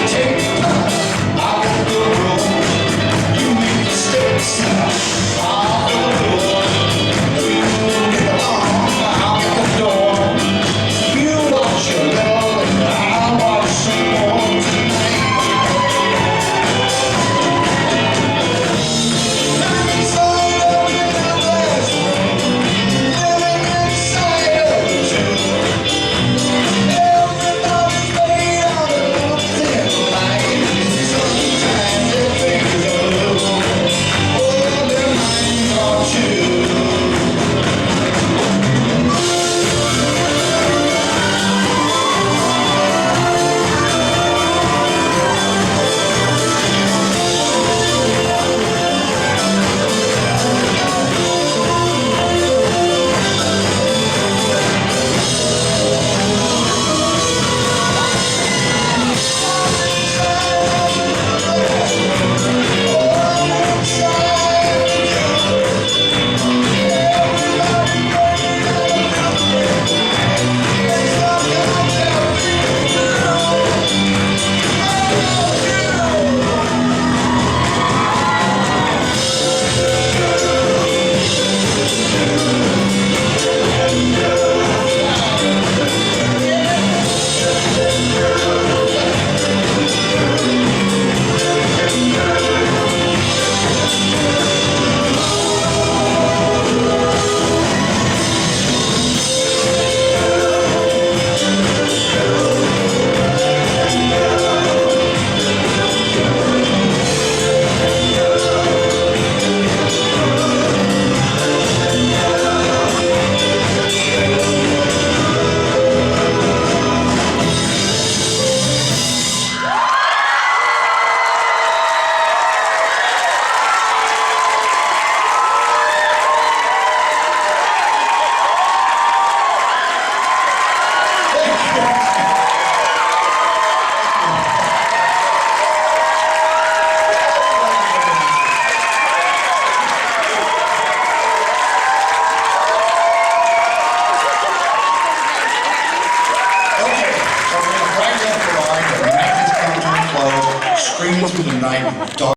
Take the time, I got the room. You make mistakes, I'll go door. You get along, I'll get the door. You watch your love and I'll watch some more tonight. Inside of the glass room, living inside of the tomb. Everybody's made out of little thin light. Sometimes their fingers are blue, oh, their minds are too. Screaming through the night, dark.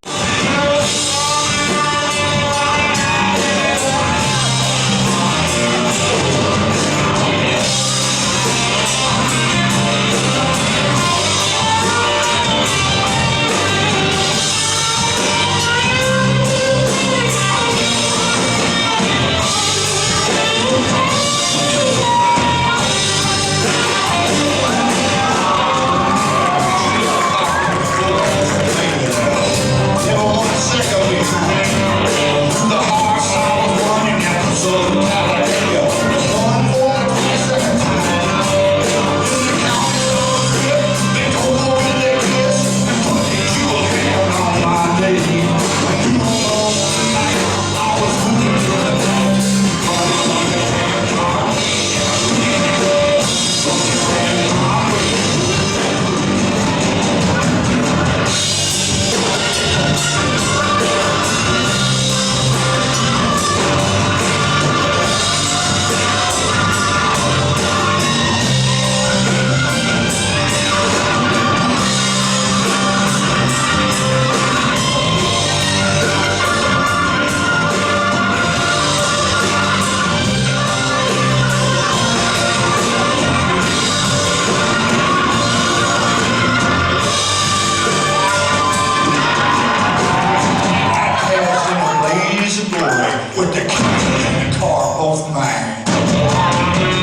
With the keys in the car, both mine.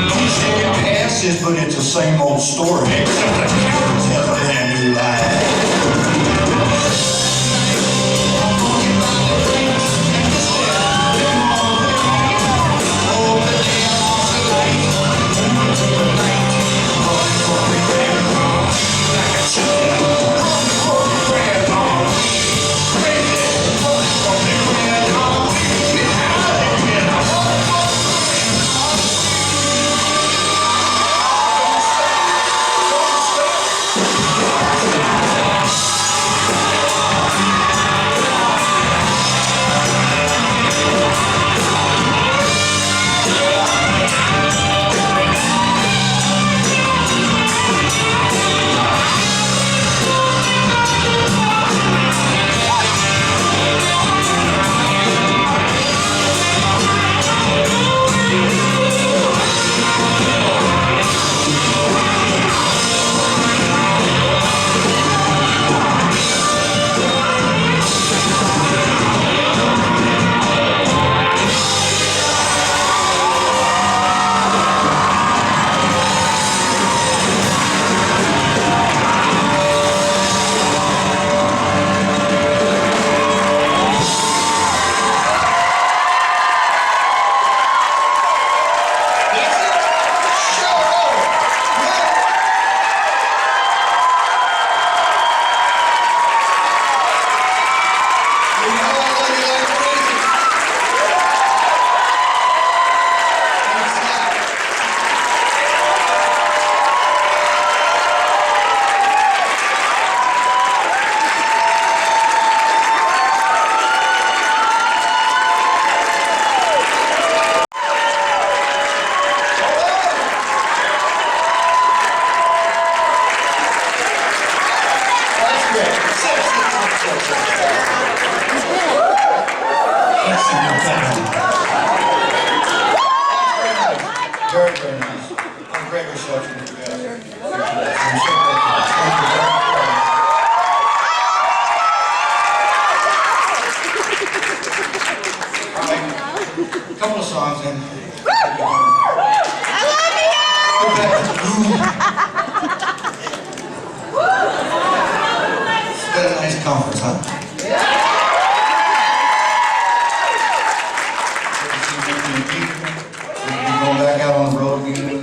Don't say it passes, but it's the same old story, except the cows have a brand new life. songs in. I love you! Go back to the room. It's been a nice conference, huh? We're going back out on the road again.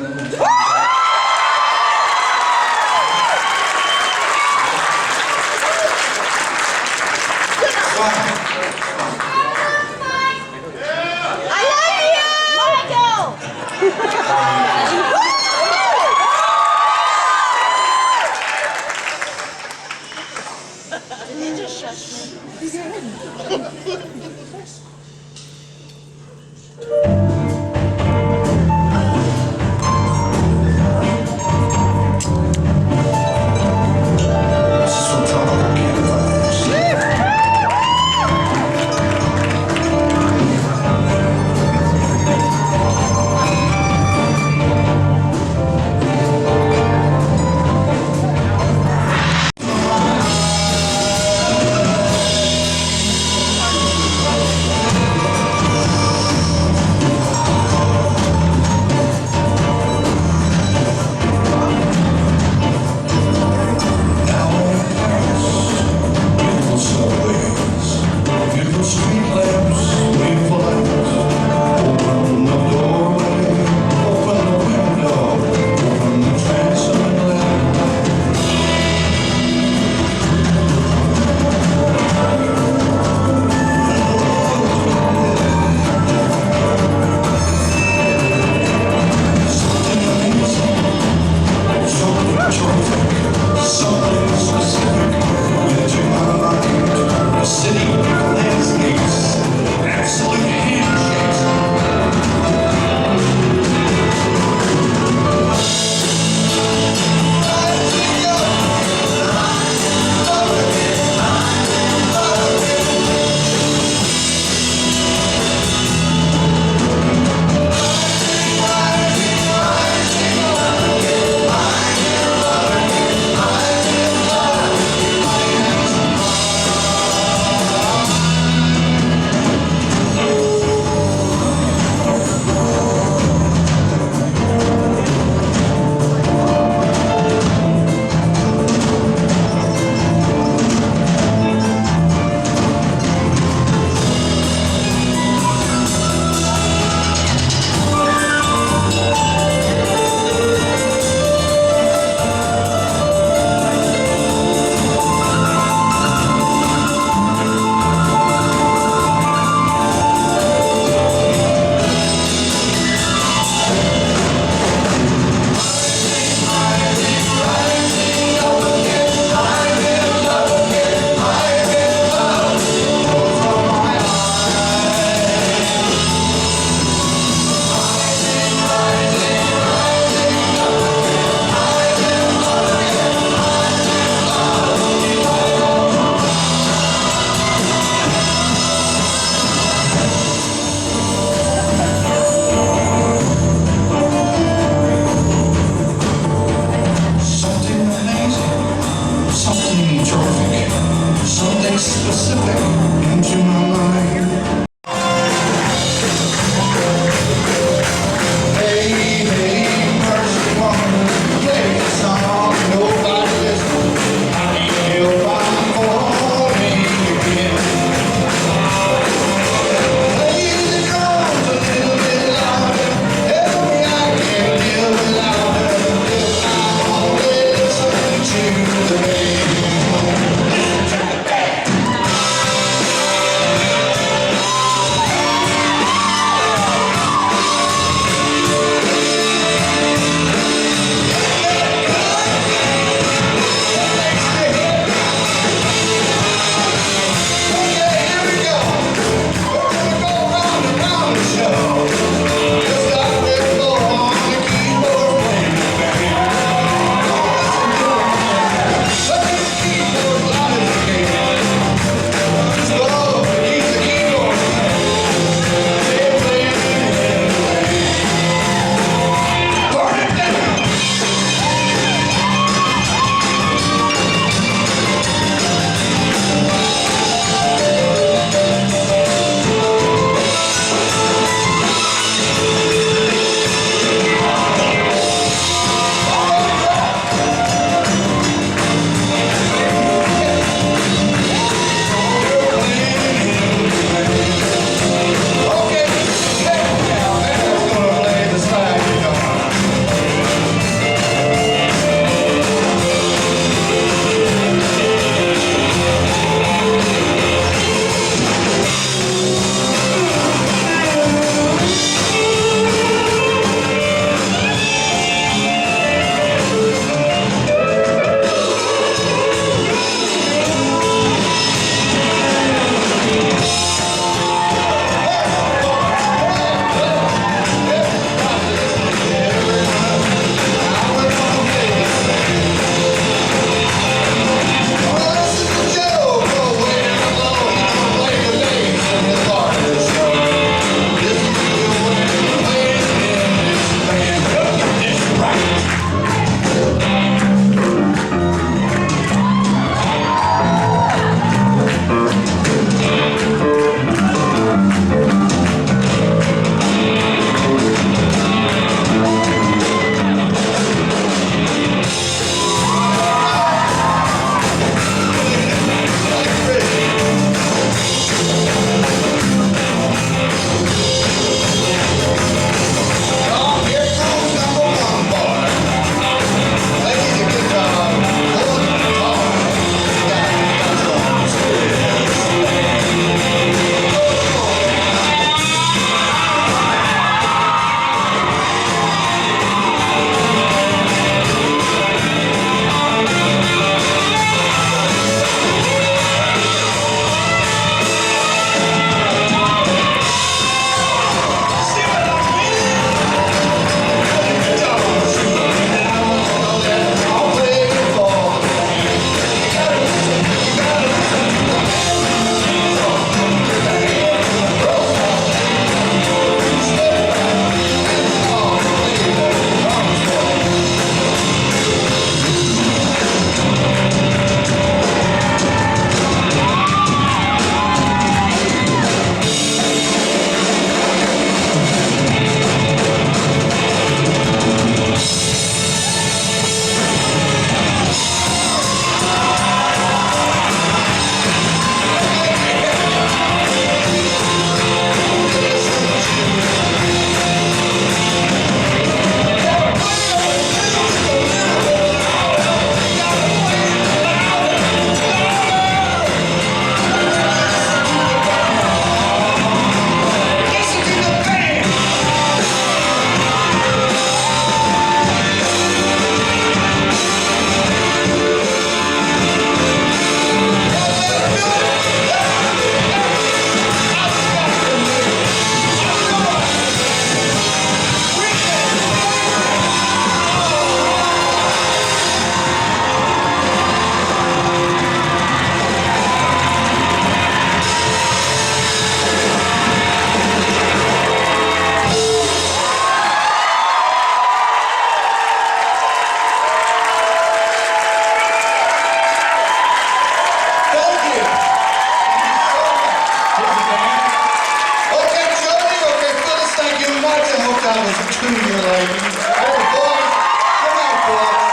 hope that was true to your liking. Oh, boys, come on, boys.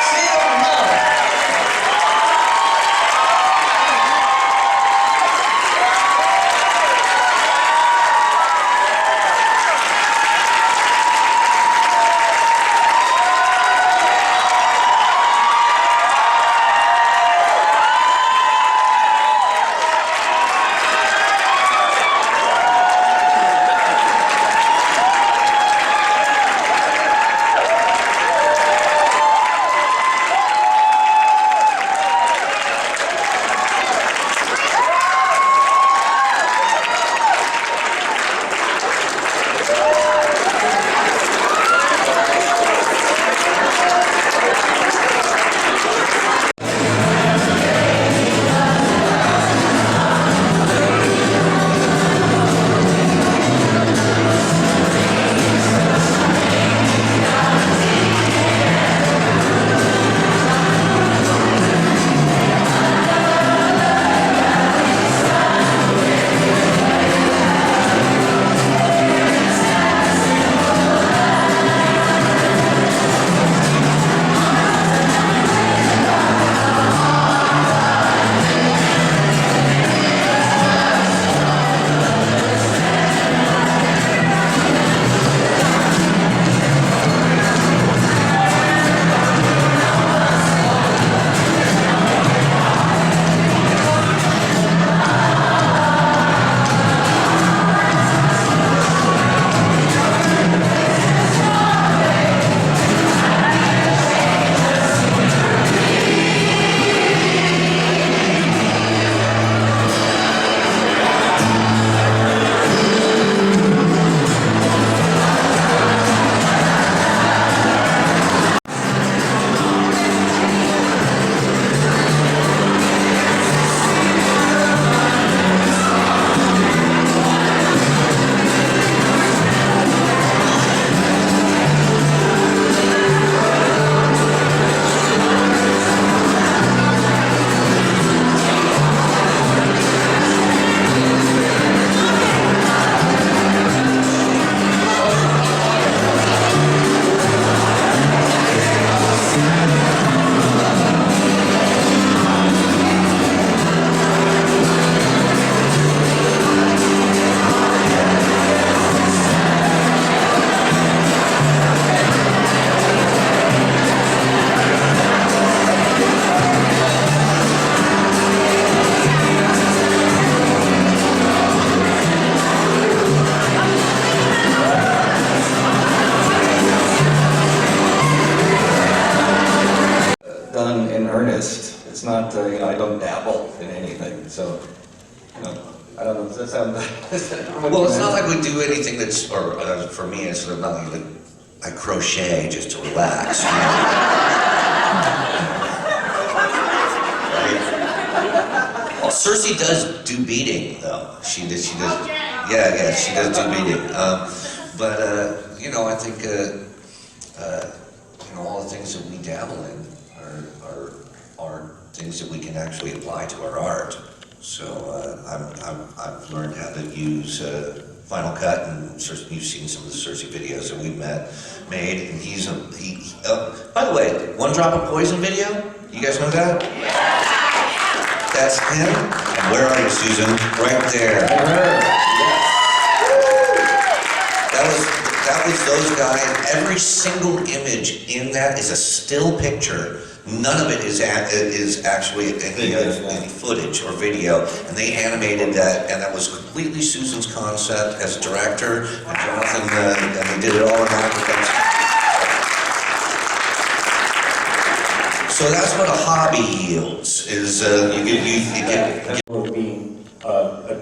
See you tomorrow. It's not, you know, I don't dabble in anything, so, you know, I don't know, does that sound... Well, it's not like we do anything that's, or for me, it's sort of not like I crochet just to relax. You know? Right? Well, Cersei does do beading, though. She does, yeah, she does do beading. But, you know, I think, you know, all the things that we dabble in are things that we can actually apply to our art. So I've learned how to use Final Cut, and you've seen some of the Cersei videos that we've made. And he's by the way, One Drop of Poison video. You guys know that? That's him. And where are you, Susan? Right there. That was those guys. Every single image in that is a still picture. None of it is actually any footage or video, and they animated that, and that was completely Susan's concept as a director, and Jonathan, and they did it all in Africa. So that's what a hobby yields, is you get being, but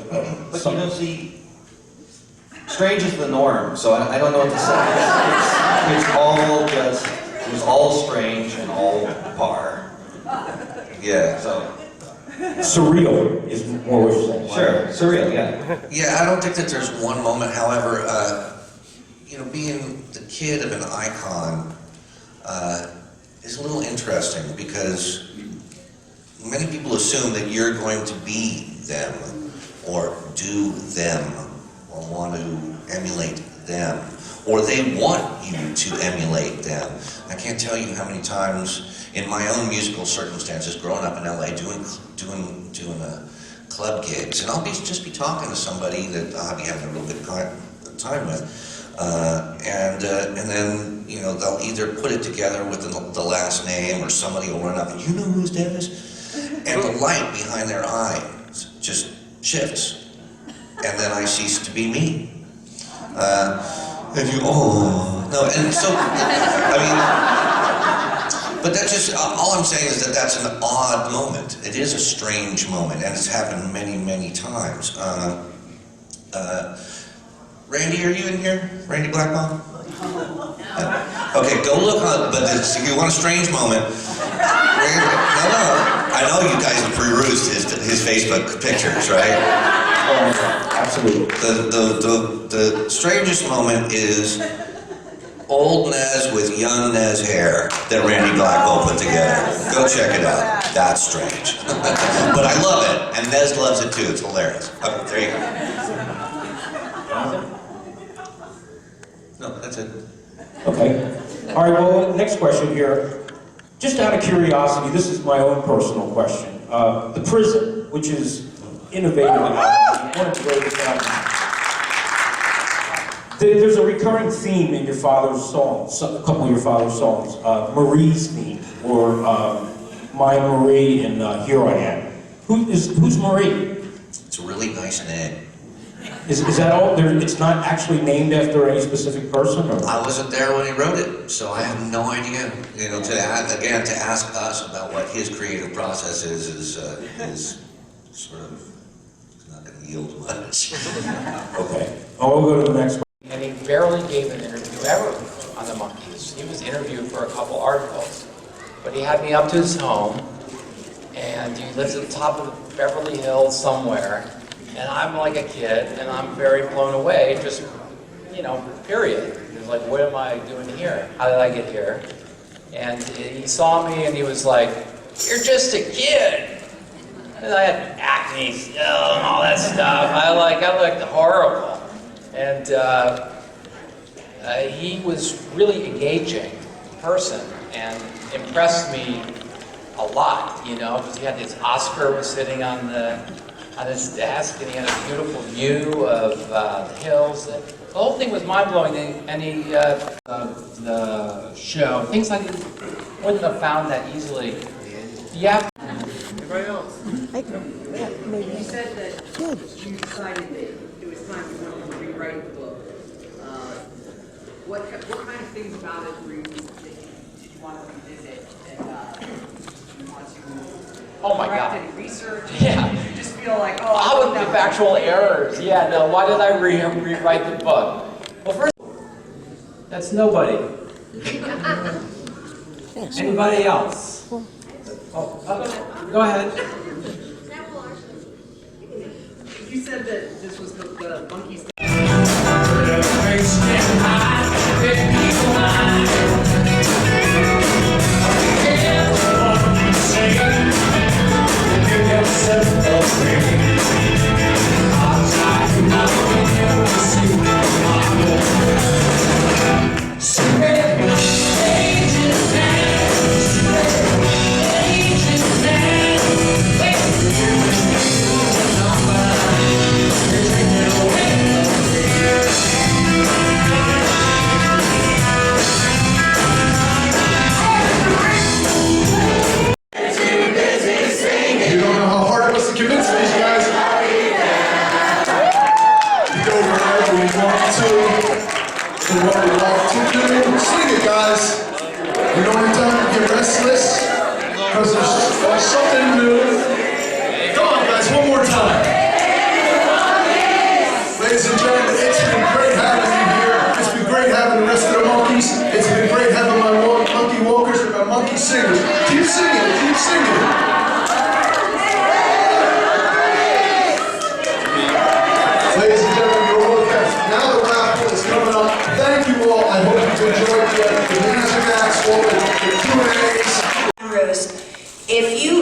you know, see, strange is the norm, so I don't know what to say. It's all just, it was all strange and all par. Yeah. So. Surreal is more what you're saying. Sure, surreal, yeah. Yeah, I don't think that there's one moment, however, you know, being the kid of an icon is a little interesting, because many people assume that you're going to be them, or do them, or want to emulate them, or they want you to emulate them. I can't tell you how many times in my own musical circumstances, growing up in LA, doing club gigs, and I'll just be talking to somebody that I'll be having a little bit of time with, and then they'll either put it together with the last name, or somebody will run up and, you know whose dad is? And the light behind their eyes just shifts, and then I cease to be me. And you, oh no, and so I mean, but that's just all I'm saying is that that's an odd moment. It is a strange moment, and it's happened many, many times. Randy, are you in here? Randy Blackmon? Okay, go look on, but if you want a strange moment, Randy, no, I know you guys have perused his Facebook pictures, right? Absolutely. The strangest moment is old Nez with young Nez hair that Randy Blackwell put together. Go check it out. That's strange. But I love it, and Nez loves it too. It's hilarious. Okay, there you go. No, that's it. Okay. All right, well, next question here. Just out of curiosity, this is my own personal question. The prison, which is innovative and one of the greatest albums. There's a recurring theme in your father's songs, a couple of your father's songs. Marie's theme, or My Marie in Here I Am. Who's Marie? It's a really nice name. Is that all? It's not actually named after any specific person? Or? I wasn't there when he wrote it, so I have no idea. To ask us about what his creative process is sort of not going to yield much. Okay. I'll go to the next one. And he barely gave an interview ever on the Monkees. He was interviewed for a couple articles. But he had me up to his home, and he lives at the top of Beverly Hills somewhere, and I'm like a kid, and I'm very blown away, just, period. He was like, what am I doing here? How did I get here? And he saw me, and he was like, you're just a kid. And I had acne still and all that stuff. I looked horrible. And he was really engaging person and impressed me a lot, because he had his Oscar was sitting on his desk, and he had a beautiful view of the hills. The whole thing was mind-blowing, and the show, things I wouldn't have found that easily. Yeah. Anybody else? You said that you decided that it was time for someone to rewrite the book. What kind of things about it did you want to revisit and you want to correct any research? Yeah. Did you just feel like, oh, How would the factual errors? Yeah, no, why did I rewrite the book? Well, first, that's nobody. Anybody else? Oh, go ahead. You said that this was the Monkees.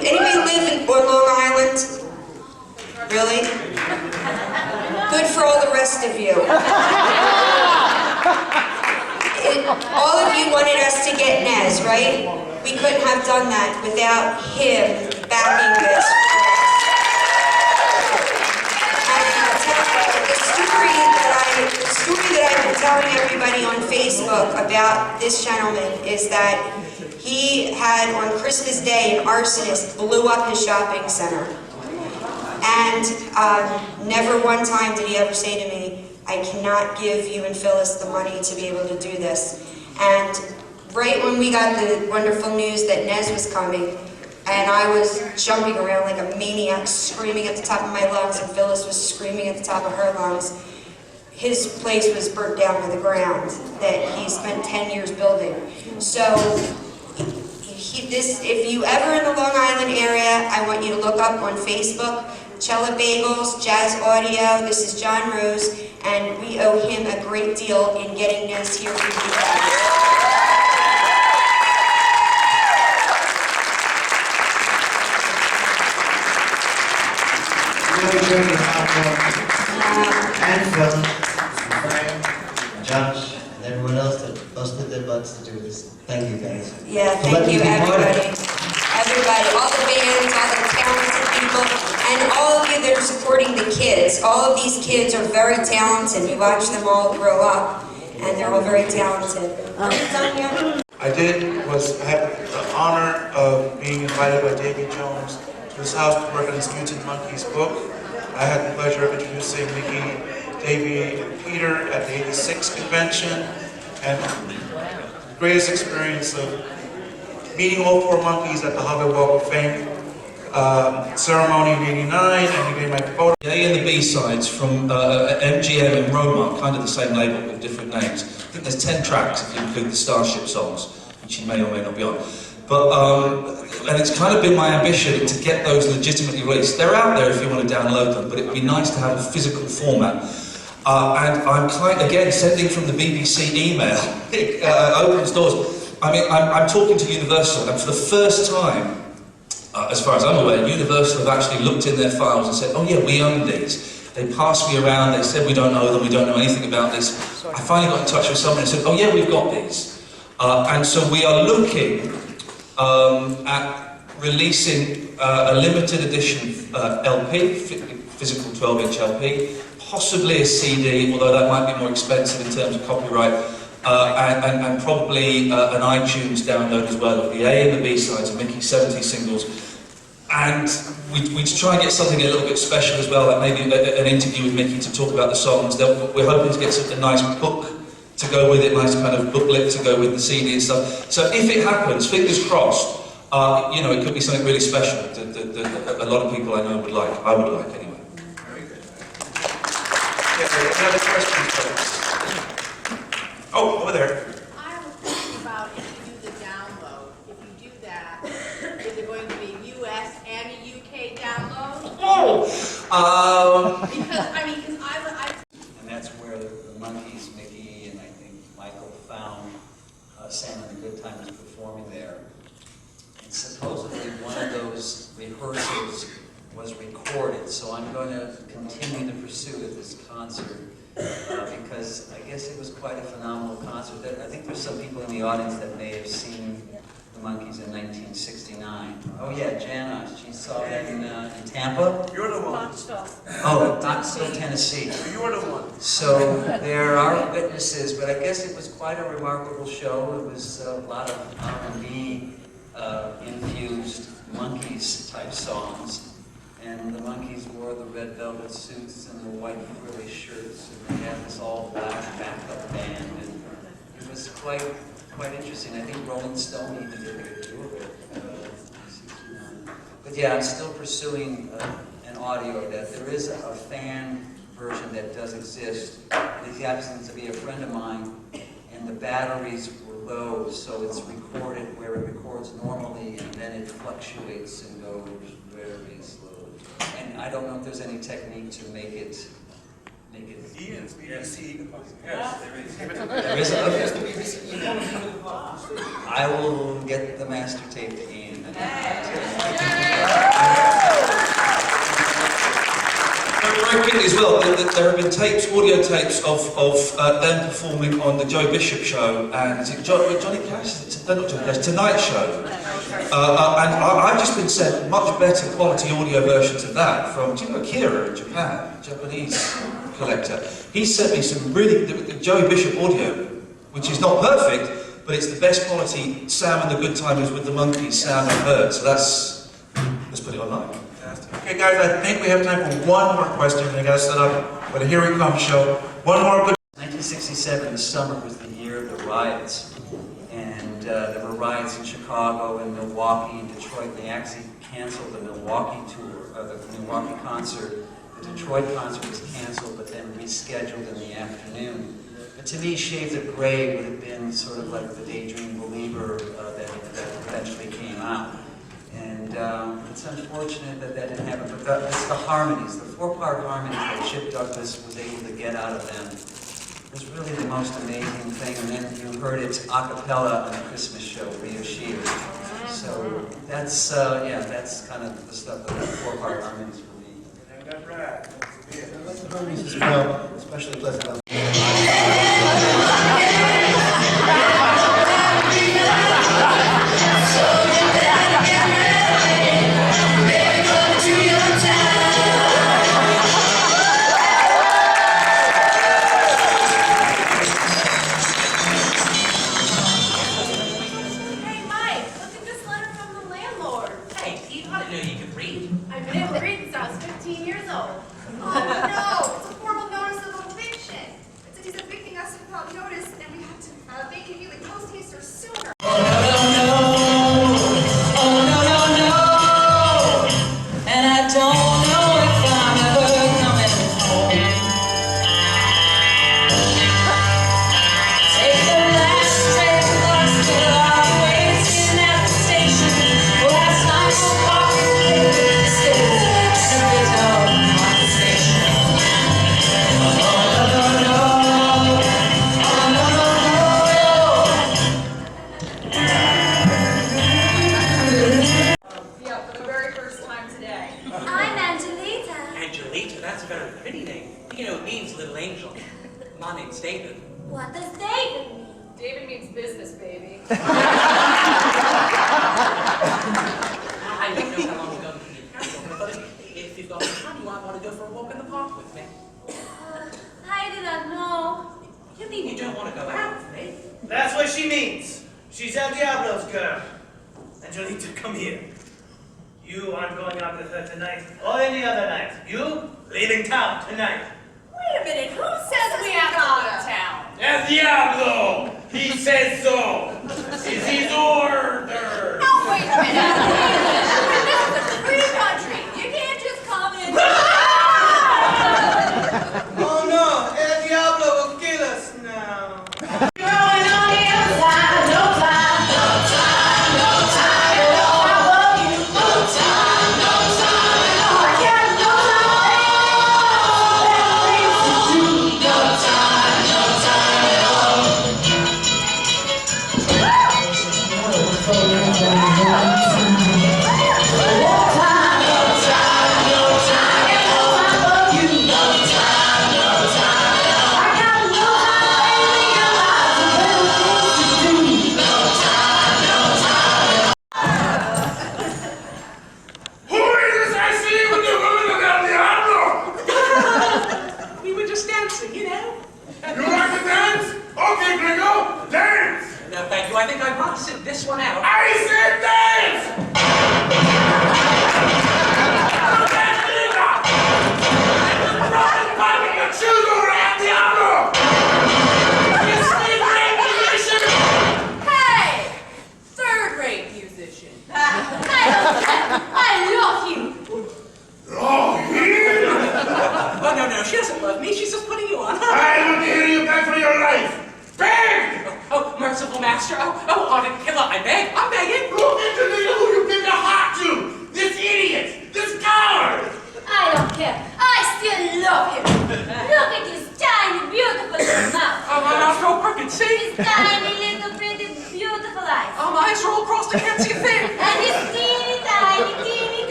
Anybody live on Long Island? Really? Good for all the rest rest of you. All of you wanted us to get Nez, right? We couldn't have done that without him backing this. The story that I've been telling everybody on Facebook about this gentleman is that he had, on Christmas Day, an arsonist blew up his shopping center. And never one time did he ever say to me, I cannot give you and Phyllis the money to be able to do this. And right when we got the wonderful news that Nez was coming, and I was jumping around like a maniac, screaming at the top of my lungs, and Phyllis was screaming at the top of her lungs, his place was burnt down to the ground that he spent 10 years building. So, if you ever in the Long Island area, I want you to look up on Facebook, Cella Bagels, Jazz Audio. This is John Rose, and we owe him a great deal in getting Nez here for you guys. And Phil, Brian, Josh, and everyone else that busted their butts to do this. Thank you guys. Yeah, thank you everybody. Everybody, all the bands, all the talented people, and all of you that are supporting the kids. All of these kids are very talented. We watch them all grow up, and they're all very talented. Are you done yet? I had the honor of being invited by Davy Jones to his house to work on his Mutant Monkees book. I had the pleasure of introducing Mickey, Davy, and Peter at the '86 convention, and the greatest experience of meeting all 4 Monkees at the Hollywood Walk of Fame ceremony in '89, and he made my photo. The A and the B sides from MGM and Roma, kind of the same label with different names. I think there's 10 tracks if you include the Starship songs, which you may or may not be on. But, and it's kind of been my ambition to get those legitimately released. They're out there if you want to download them, but it'd be nice to have a physical format. And I'm again, sending from the BBC email, it opens doors. I mean, I'm talking to Universal, and for the first time, as far as I'm aware, Universal have actually looked in their files and said, oh yeah, we own these. They passed me around, they said we don't know them, we don't know anything about this. I finally got in touch with someone and said, oh yeah, we've got these. And so we are looking at releasing a limited edition LP, physical 12-inch LP, possibly a CD, although that might be more expensive in terms of copyright, and probably an iTunes download as well of the A and the B sides of Mickey's 70 singles. And we try and get something a little bit special as well, like maybe an interview with Mickey to talk about the songs. We're hoping to get a nice book to go with it, nice kind of booklet to go with the CD and stuff. So if it happens, fingers crossed, you know, it could be something really special that a lot of people I know would like. I would like anyway. Very good. Yeah, any other questions, folks? Oh, over there. I was thinking about if you do the download, if you do that, is it going to be US and a UK download? Oh! Because, I mean, because I And that's where the Monkees, Mickey, and I think Michael found Sam and the Good Times performing there. And supposedly one of those rehearsals was recorded, so I'm going to continue to pursue at this concert because I guess it was quite a phenomenal concert. I think there's some people in the audience that may have seen the Monkees in 1969. Oh yeah, Jana, she saw that in Tampa? You're the one. Oh, Knoxville, Tennessee. You're the one. So there are witnesses, but I guess it was quite a remarkable show. It was a lot of R&B infused Monkees type songs. And the Monkees wore the red velvet suits and the white frilly shirts, and they had this all black backup band, and it was quite interesting. I think Rolling Stone even did a review of it. But yeah, I'm still pursuing an audio that there is a fan version that does exist. It happens to be a friend of mine, and the batteries were low, so it's recorded where it records normally, and then it fluctuates and goes very slowly. And I don't know if there's any technique to make it. Yes, BBC. Yes, there is. There is. Okay. I will get the master tape to Ian. Good very quickly as well, there have been tapes, audio tapes of them performing on the Joe Bishop show and is it Johnny Cash? Not Johnny Cash, Tonight Show. And I've just been sent much better quality audio versions of that from, do you know Akira in Japan, Japanese collector. He sent me some really, the Joe Bishop audio, which is not perfect, but it's the best quality Sam and the Good Timers with the Monkees sound I've heard. So let's put it online. Okay, guys, I think we have time for one more question. I got to set up for the Here We Come show. One more good. 1967, the summer was the year of the riots. And there were riots in Chicago and Milwaukee and Detroit. And they actually canceled the Milwaukee tour, the Milwaukee concert. The Detroit concert was canceled, but then rescheduled in the afternoon. But to me, Shades of Grey would have been sort of like the Daydream Believer that eventually came out. And it's unfortunate that that didn't happen, but it's the harmonies, the four-part harmonies that Chip Douglas was able to get out of them was really the most amazing thing. And then you heard it a cappella on the Christmas show, Rio Shear. So that's, yeah, that's kind of the stuff that the four-part harmonies for me. That's right. I like the harmonies as well, especially Pleasant.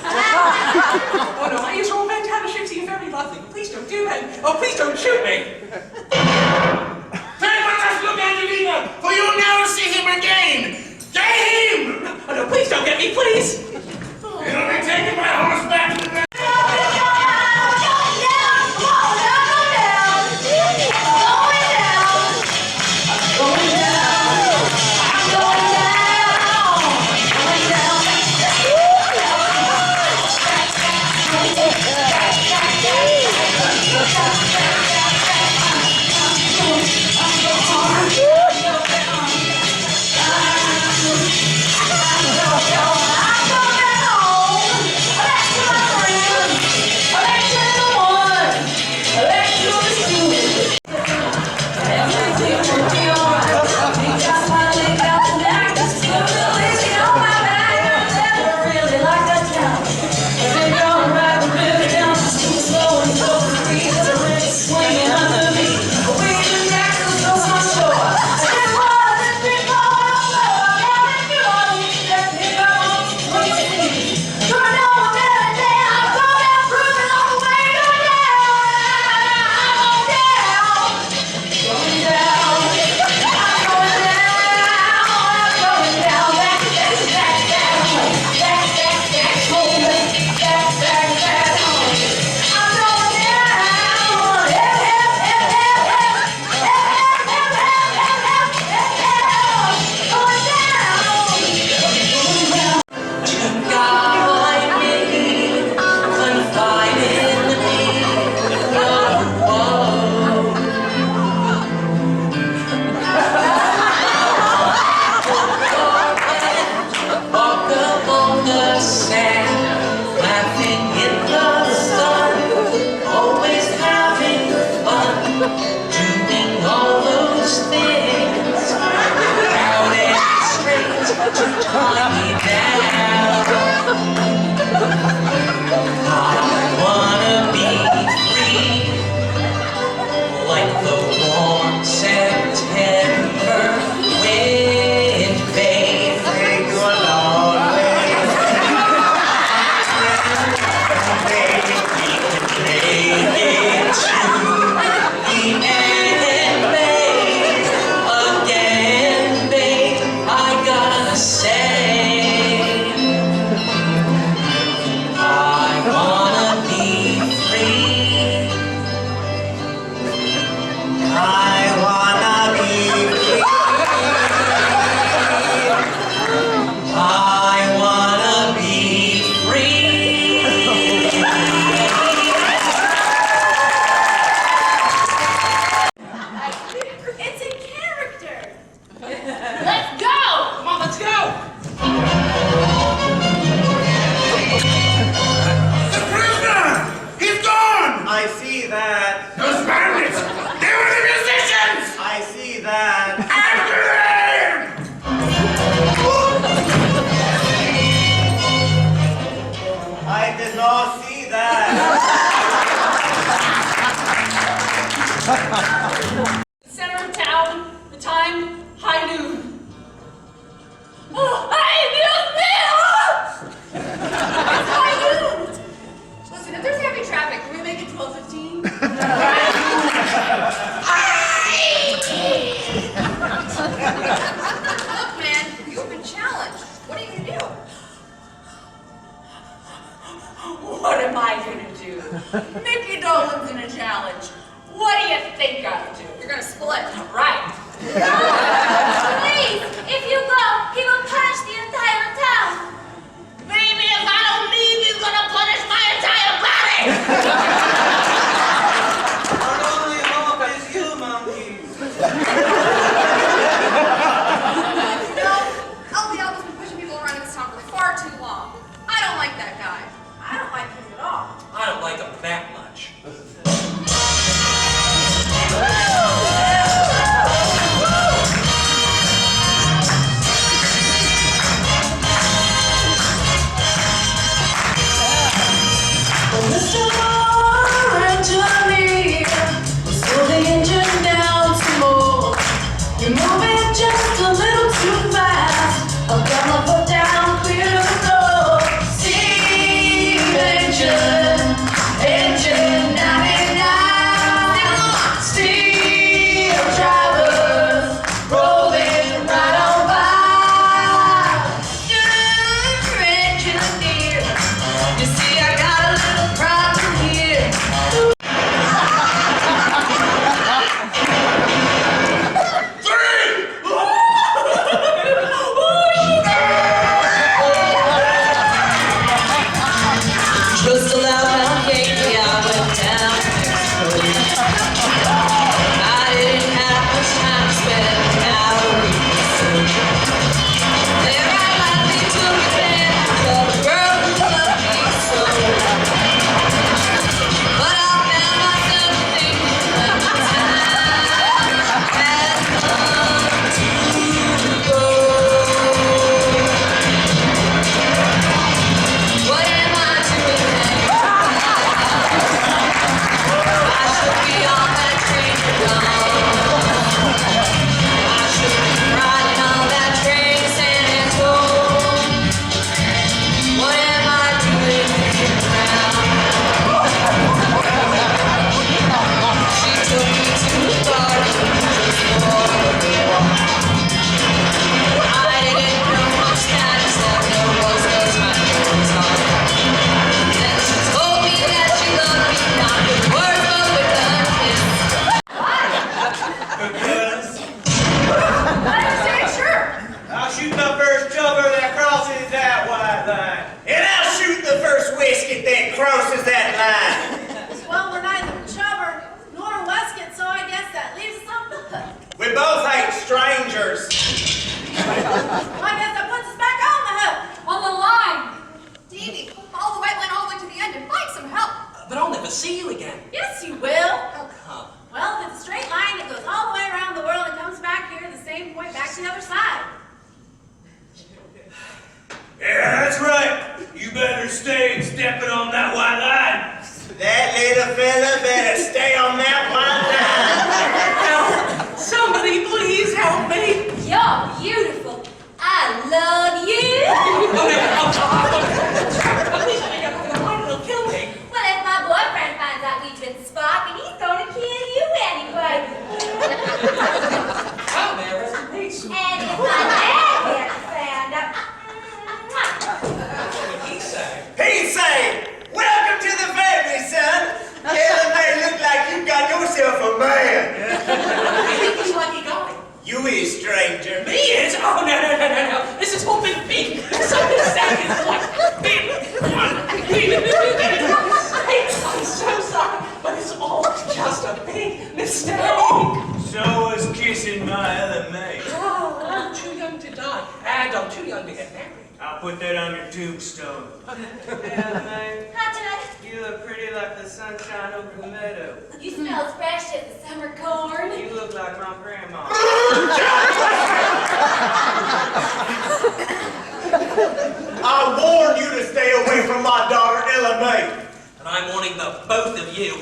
Ha ha ha! nothing. Please don't do that. Oh, please don't shoot me. Take us look Angelina, for you'll never see him again. Game! Oh, no, please don't get me, please. You'll be taking my horse back to the... Center of town, the time, high noon. Oh, it's high noon! Listen, if there's heavy traffic, can we make it 12:15? Look, man, you've been challenged. What are you gonna do? What am I gonna do? Mickey Dolan's in a challenge. What do you think I'll do? You're gonna split. Right. Please, if you go, he will punish the entire town. Maybe if I don't leave, he's gonna punish my entire body! Our only hope is you, Monkees. LBL has been pushing people around in this town for far too long. I don't like that guy. I don't like him at all. I don't like him that much. didn't have much time to spend out of research. There I lightly took advantage of a girl who loved me so. But I found myself thinking that the time had come to go. What am I doing now? I should be on that train to gone. I should be riding on that train to San Antonio. What am I doing here now? She took me to the garden just for a walk. I didn't know much that except there was those my feelings on. Then she told me that she loved me, not with words but with a kiss. I'll shoot my first jumper that crosses that white line. And I'll shoot the first whiskey that crosses that line. Well, we're neither Chubber nor Westcott, so I guess that leaves us on the hook. We both hate strangers. Well, I guess that puts us back on the hook. On the line. Davey, follow the white line all the way to the end and find some help. But I'll never see you again. Yes, you will. How come? Well, if it's a straight line that goes all the way around the world and comes back here to the same point, back to the other side. Yeah, that's right. You better stay stepping on that white line. That little fella better stay on that white line. Somebody please help me. You're beautiful. I love you. It'll kill me. Well, if my boyfriend finds out we've been sparking, he's gonna kill you anyway. Oh, man, rest in peace. And if my dad gets found out, He'd say, welcome to the family, son. Hell, it may look like you got yourself a man. I think he's lucky going. You is stranger. Me is? Oh, no. This is whole big big. Something seconds like big. I'm so sorry, but it's all just a big mistake. So was kissing my LMA. Oh, I'm too young to die, and I'm too young to get married. I'll put that on your tombstone. LMA, hi, Tonight. you look pretty like the sunshine over the meadow. You smell as fresh as the summer corn. You look like my grandma. I warned you to stay away from my daughter, LMA. And I'm warning the both of you.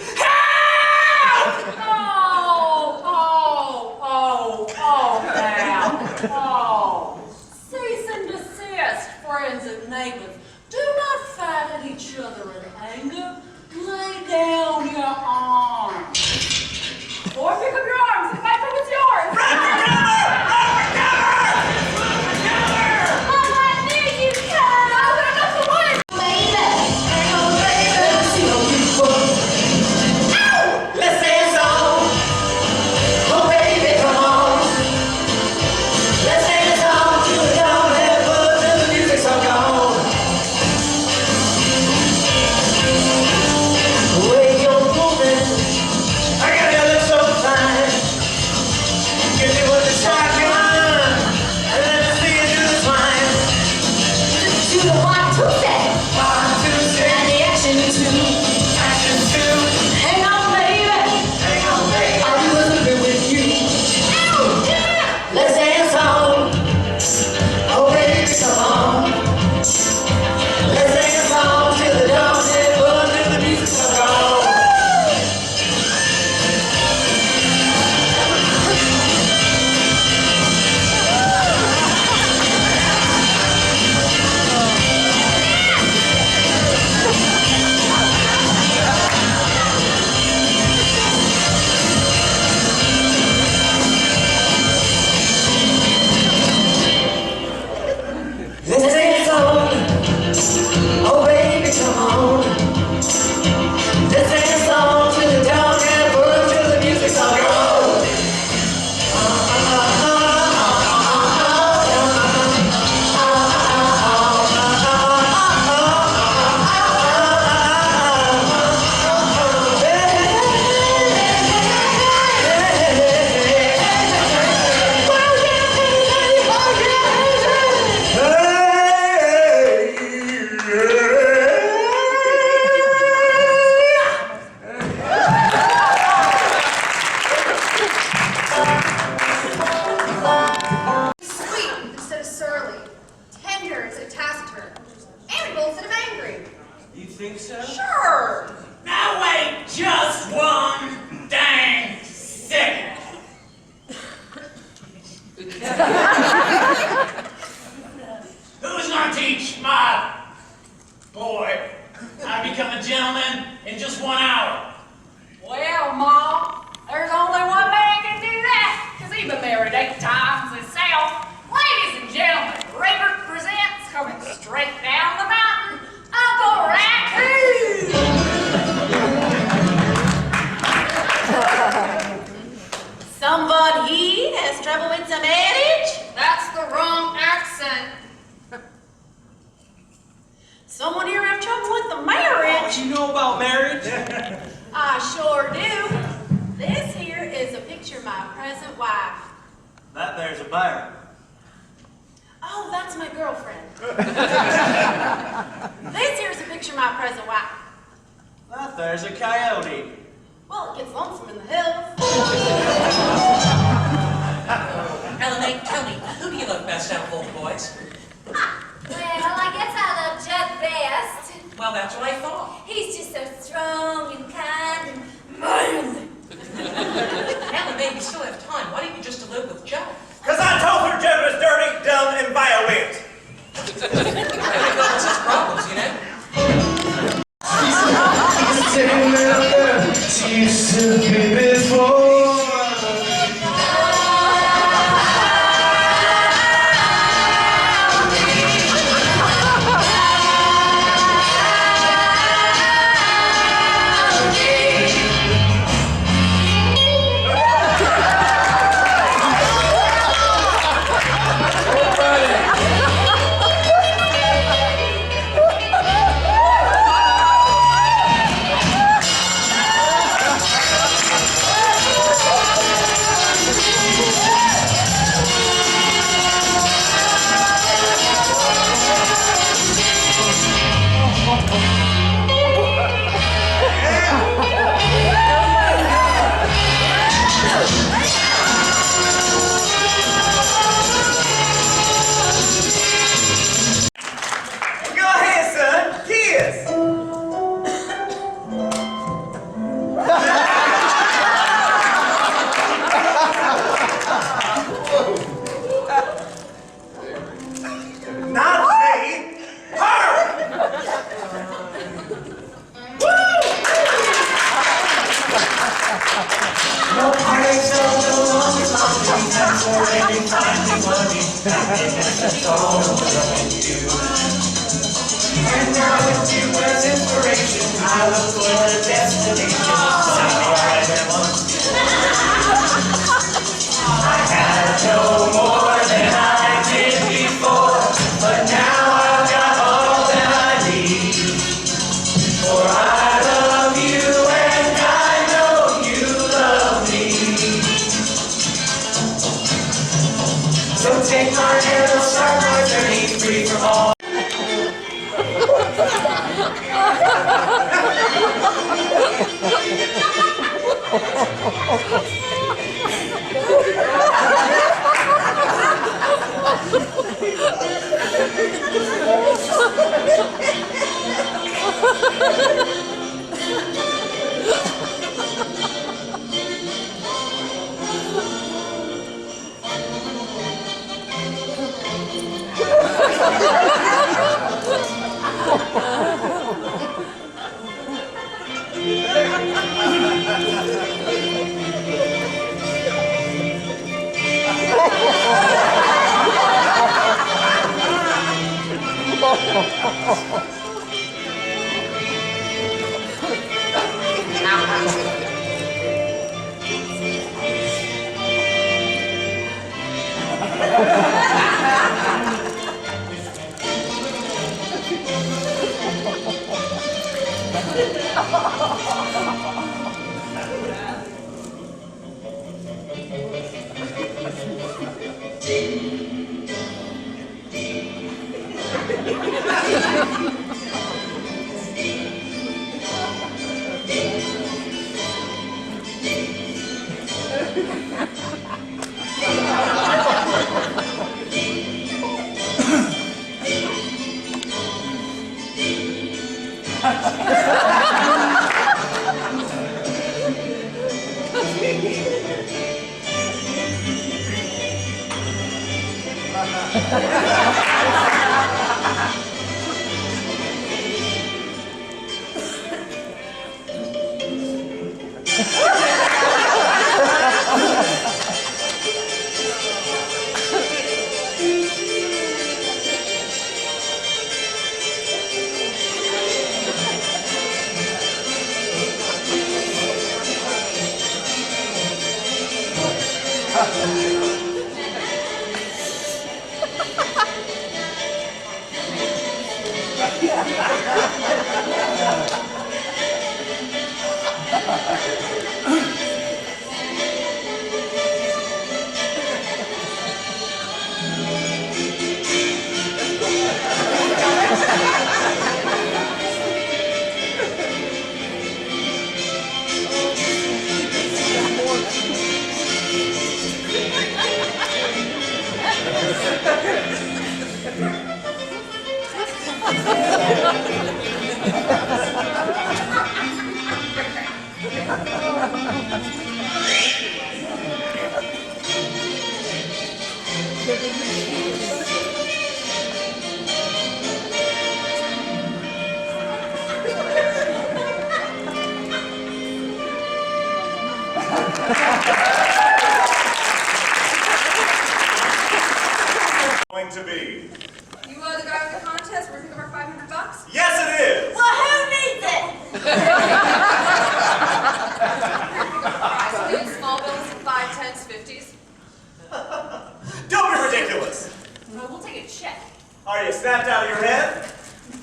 Now. Oh. Cease and desist, friends and neighbors. Do not fight at each other in anger. Lay down your arms. Or pick up your arms and fight for what's yours. Run for cover! Run for cover! Run for cover! Mama, there you come. No, but enough for one. Let's dance on. Oh, baby, come on. Let's dance. has trouble with some marriage? That's the wrong accent. Someone here have trouble with the marriage? You know about marriage? I sure do. This here is a picture of my present wife. That there's a bear. Oh, that's my girlfriend. This here's a picture of my present wife. That there's a coyote. Well, it gets lonesome in the hills. Ellen, tell me, who do you love best out of all the boys? Well, I guess I love Judd best. Well, that's what I thought. He's just so strong and kind and manly. Ellen, babe, you still have time. Why don't you just live with Joe? Because I told her Jed was dirty, dumb, and violent. Everybody's his problems, you know? Used to be before. And now with you as inspiration, I look for the destination. I had no more than I did before, but now I've got all that I need. For I love you and I know you love me. So take my hand, I'll start my journey free from all. Ha ha ha. Going to be. You the guy with the contest worth over $500? Yes, it is. Well, who needs it? We need small bills, 5, 10s, 50s. Don't be ridiculous. We'll take a check. Are you snapped out of your head?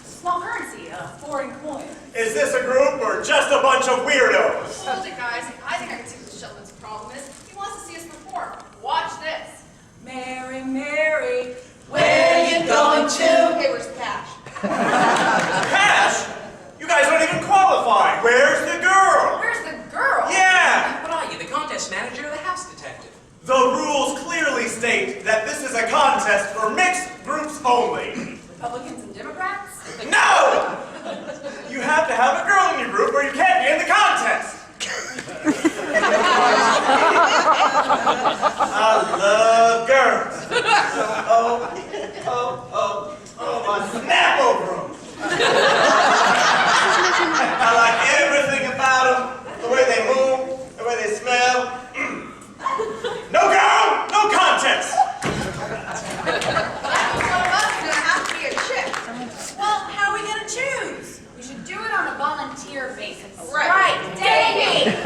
Small currency, foreign coin. Is this a group or just a bunch of weirdos? Hold it, guys. I think I can see what the gentleman's problem is. He wants to see us perform. Watch this. Mary, Mary, where you going to? Okay, where's the cash? Cash? You guys don't even qualify. Where's the girl? Where's the girl? Yeah! What are you, the contest manager or the house detective? The rules clearly state that this is a contest for mixed groups only. Republicans and Democrats? No! You have to have a girl in your group or you can't be in the contest. I love girls. I snap over them. I like everything about them, the way they move, the way they smell. No girl, no contest. One of us is going to have to be a chick. Well, how are we going to choose? We should do it on a volunteer basis. Right. Davey! No,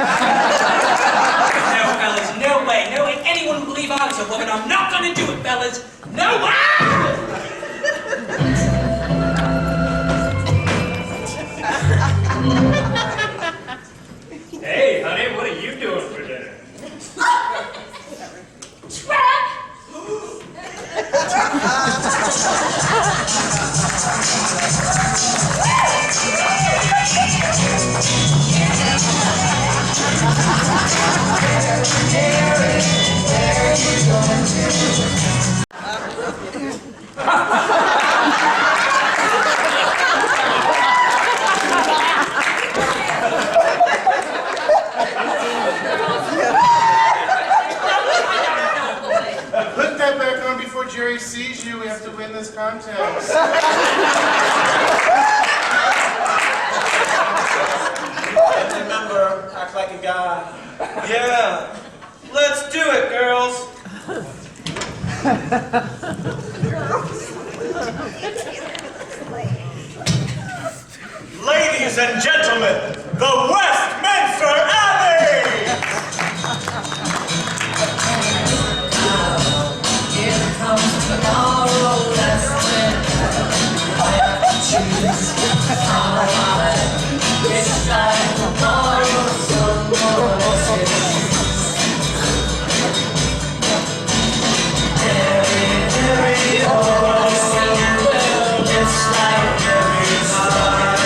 fellas, no way. No way anyone will believe I was a woman. I'm not going to do it, fellas. No way! Hey, honey, what are you doing for dinner? Put that back on before Jerry sees you. We have to win this contest. Remember, act like a guy. Yeah. Let's do it, girls. Ladies and gentlemen, the Westminster Abbey! Here comes tomorrow, that's when I have to choose. It's like tomorrow, someone every it's like every sunrise.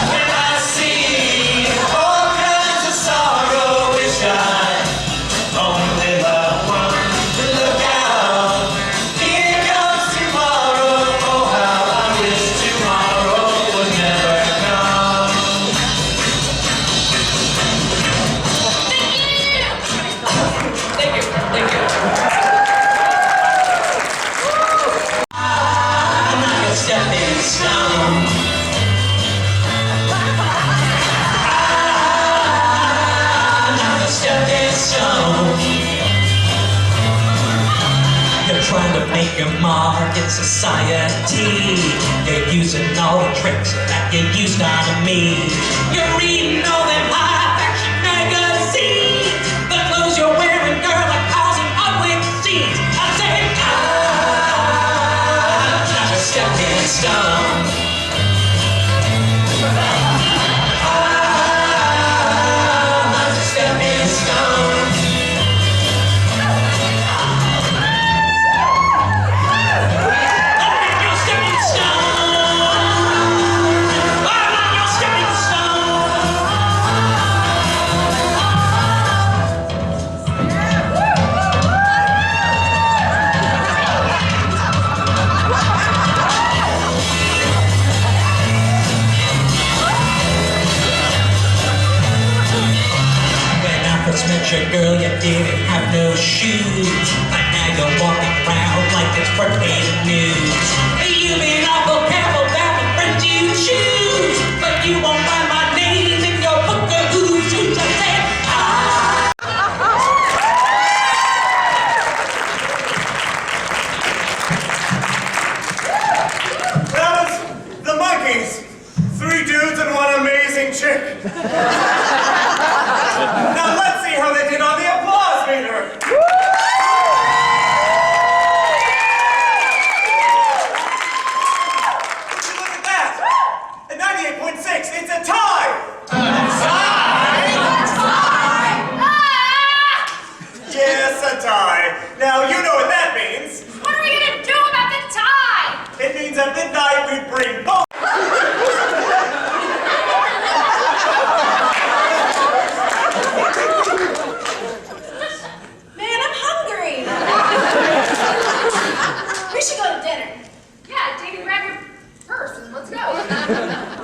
When I see all kinds of sorrow, wish I only loved one to look out. Here comes tomorrow, oh how I wish tomorrow would never come. Thank you. Thank you. I'm like a stepping stone. I'm like a stepping stone. You're trying to make your mark in society. You're using all the tricks that you used on me. You're reading all them high fashion magazines. The clothes you're wearing, girl, are causing ugly scenes. I say, I'm not a stepping stone. I'm not a stepping stone. I'm not your stepping stone. your girl, you didn't have no shoes. But now you're walking around like it's birthday news. You may not go careful about the friends you choose, but you won't find my name in your book of who's who. Just say, That was the Monkees. 3 dudes and 1 amazing chick. Now let's see how they did on the applause meter. Would you look at that? At 98.6, it's a tie. Yes, a tie. Now you know what that means. What are we gonna do about the tie? It means at midnight we bring both. Man, I'm hungry. We should go to dinner. Yeah, Davey, grab your purse and let's go.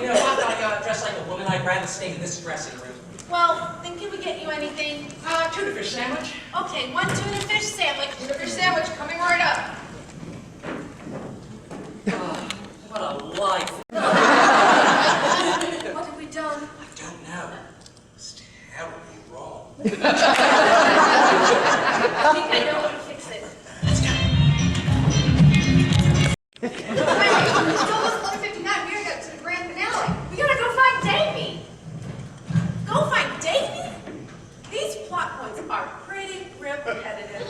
You know, if I dressed like a woman, I'd rather stay in this dressing room. Well, then can we get you anything? Tuna fish sandwich. Okay, 1 tuna fish sandwich. Tuna fish sandwich coming right up. What a life. What have we done? I don't know. It's terribly wrong. I think I know how to fix it. Let's go. Wait, it's almost 11:59. We gotta go to the grand finale. We gotta go find Davey. Go find Davey? These plot points are pretty repetitive.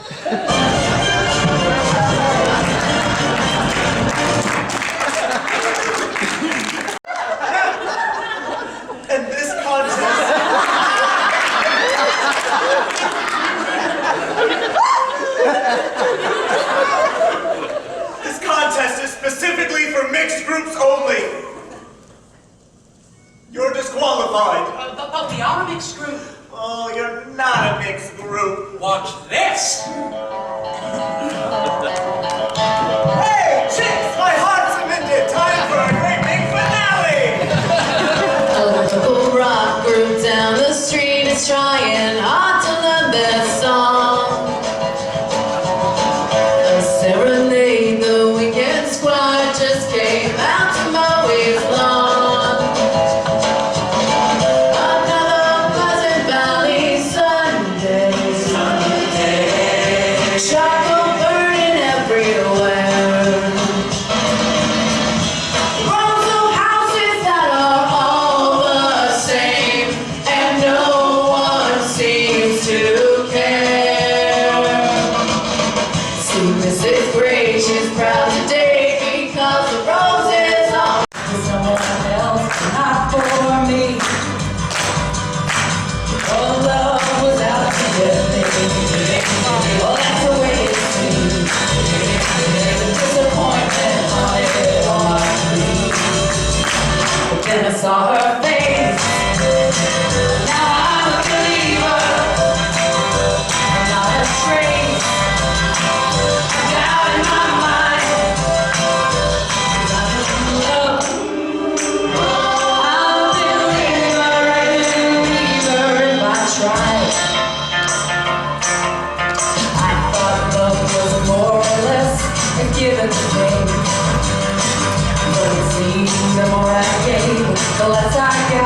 And this contest. This contest is specifically for mixed groups only. You're disqualified. But we are a mixed group. Oh, you're not a mixed group. Watch this. Hey, chicks, my heart's amended. Time for a great big finale. A local rock group down the street is trying hard to learn their song. A serenade, the weekend squad just came out to mow his lawn. Another Pleasant Valley Sunday. Charcoal burning everywhere. Rows of houses that are all the same, and no one seems to care. See Mrs. Gray, she's proud today because the roses are for someone else, not for me. All love was out to get me. Well, that's the way it seems. The disappointment haunted on me. But then I saw her face. Now I'm a believer. I'm not a trace. I'm out in my mind. 'Cause I'm in love. I'm a believer if I tried. I thought love was more or less a give and take. But it seems the more I gave, the less I got.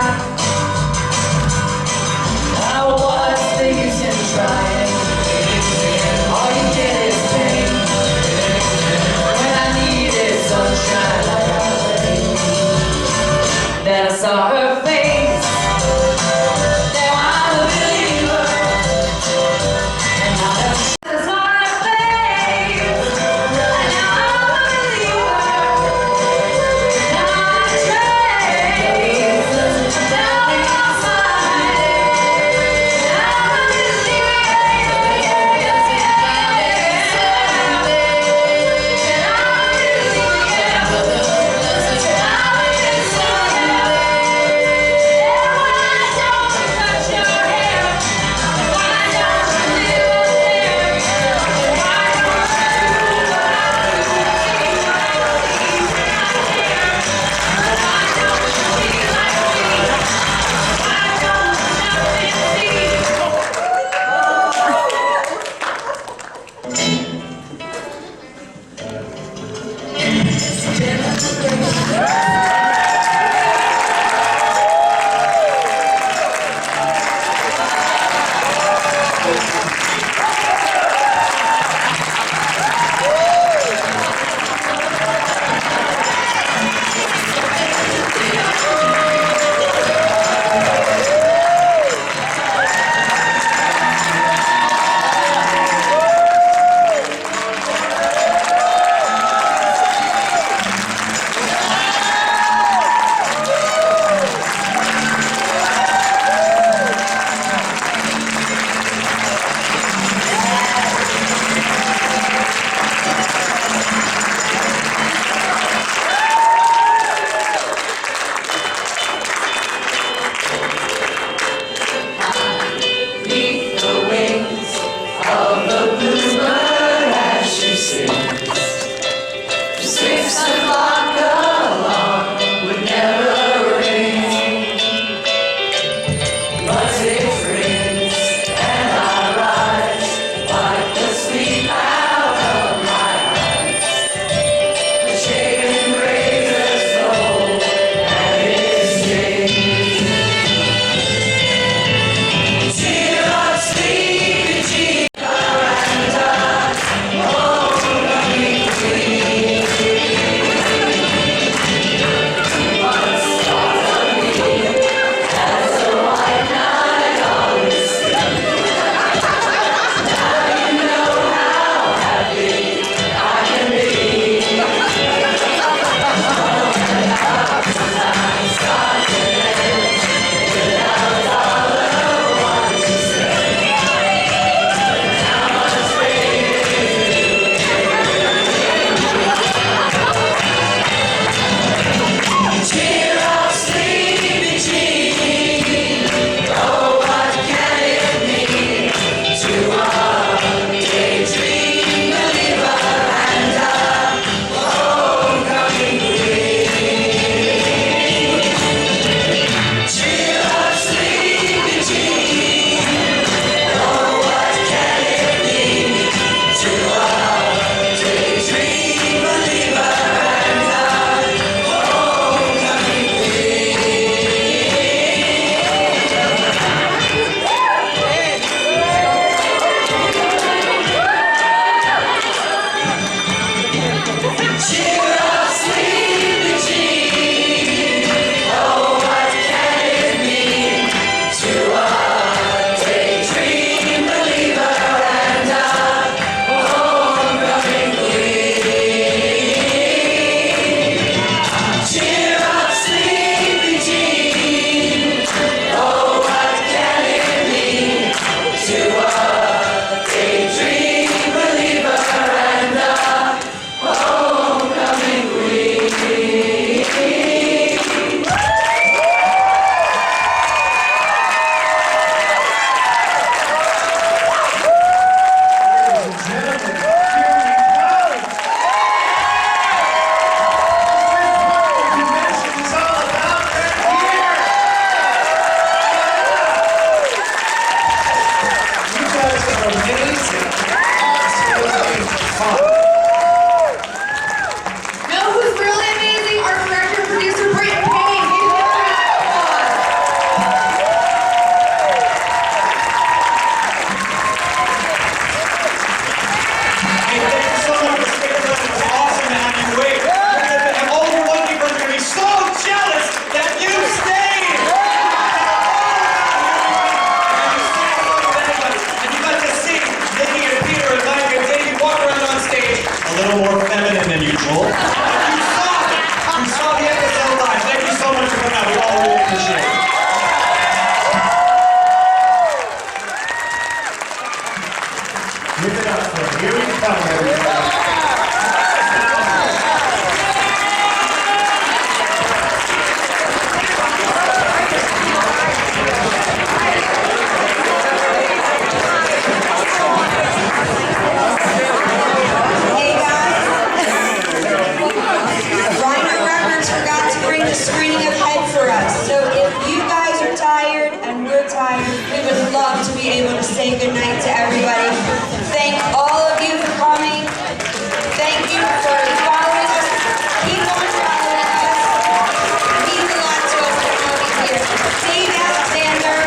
Convention. Give it up for him. Here we come, everybody. Hey guys, Rhino Records forgot to bring the screening of Head for us. So if you guys are tired and we're tired, we would love to be able to say goodnight to everybody. Thank all of you for coming. Thank you for following us. Keep on following us. It means a lot to us to have you here. Dave Alexander.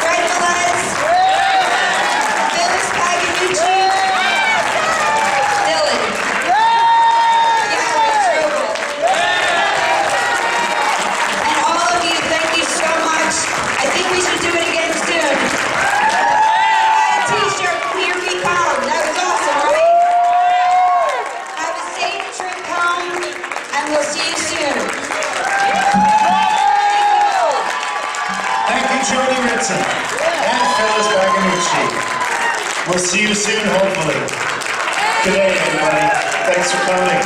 Fred Velez, Phyllis Paganucci, Dylan, Gary Strobel, and all of you, thank you so much. I think we should do it again soon. A t-shirt, Here We Come, that was awesome, right? Have a safe trip home, and we'll see you soon. Thank you, Jody Ritson and Phyllis Baganucci. We'll see you soon, hopefully. Good day, everybody. Thanks for coming.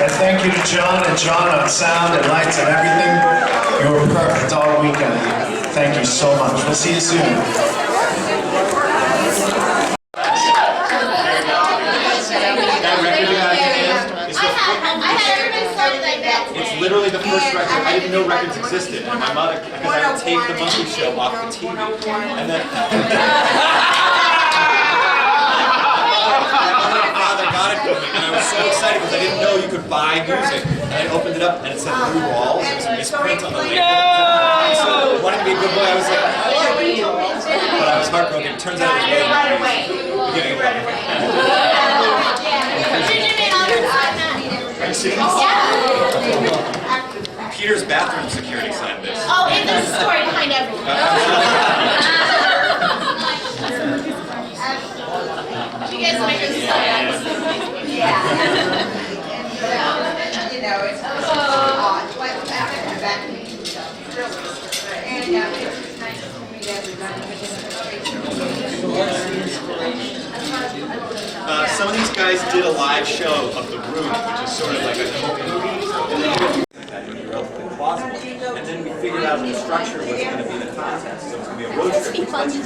And thank you to John and John on sound and lights and everything. You were perfect all weekend. Thank you so much. We'll see you soon. It's literally the first record. I didn't know records existed. And my mother, because I would tape the Monkees show off the TV. And then my father got it for me. And I was so excited because I didn't know you could buy music. And I opened it up and it said Blue Walls. It was a misprint on the label. So wanting to be a good boy, I was like, I love you. But I was heartbroken. It turns out it was right away. beginning of life. Are you serious? Peter's bathroom security signed this. Oh, and there's a story behind everything. You guys like this story? Yeah. You know, it's odd. What happened back to me. And it's nice to meet everybody. Some of these guys did a live show of The Room, which is sort of like a movie. Relatively plausible. And then we figured out the structure was going to be the contest. So it was going to be a road trip. We went to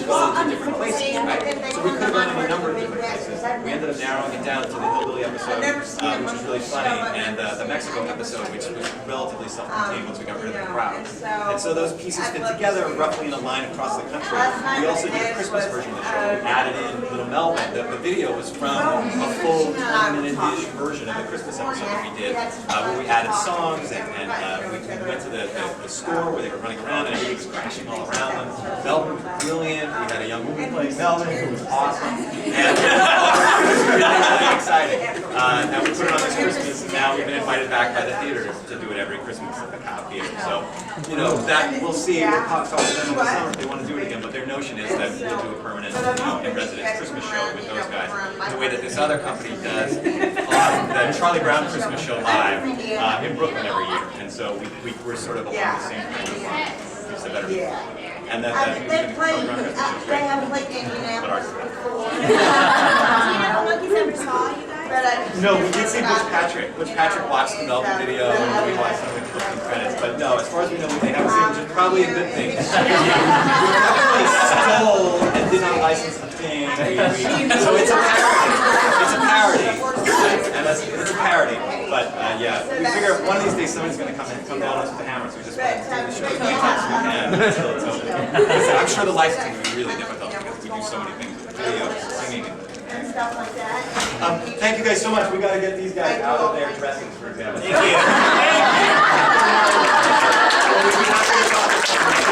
different places, right? So we could have gone to a number of different places. We ended up narrowing it down to the Hillbilly episode, which was really funny, and the Mexico episode, which was relatively self-contained once we got rid of the crowd. And so those pieces fit together roughly in a line across the country. We also did a Christmas version of the show. We added in Little Melvin. The video was from a full 20-minute-ish version of the Christmas episode that we did, where we added songs and we went to the store where they were running around and everybody was crashing all around them. Melvin was brilliant. We had a young woman playing Melvin who was awesome. And it was really exciting. Now we put it on this Christmas, and now we've been invited back by the theater to do it every Christmas at the Cow Theater. So, you know, that we'll see. We'll talk to them in the summer if they want to do it again. But their notion is that we'll do a permanent, in residence Christmas show with those guys. The way that this other company does the Charlie Brown Christmas show live in Brooklyn every year. And so we're sort of along the same kind of line. It's a better and that Charlie Brown Christmas show is great. But ours is No, we did see Butch Patrick. Butch Patrick watched the Melvin video and we watched some of the closing credits. But no, as far as we know, they haven't seen, which is probably a good thing. We definitely stole and did not license the thing. So it's a parody. It's a parody. And it's a parody. But yeah, we figure one of these days someone's going to come down with the hammer. So we just want to do the show as many times as we can until it's over. I'm sure the licensing will be really difficult because we do so many things with the video, singing, and stuff like that. Thank you guys so much. We got to get these guys out of their dressings, for example. Thank you.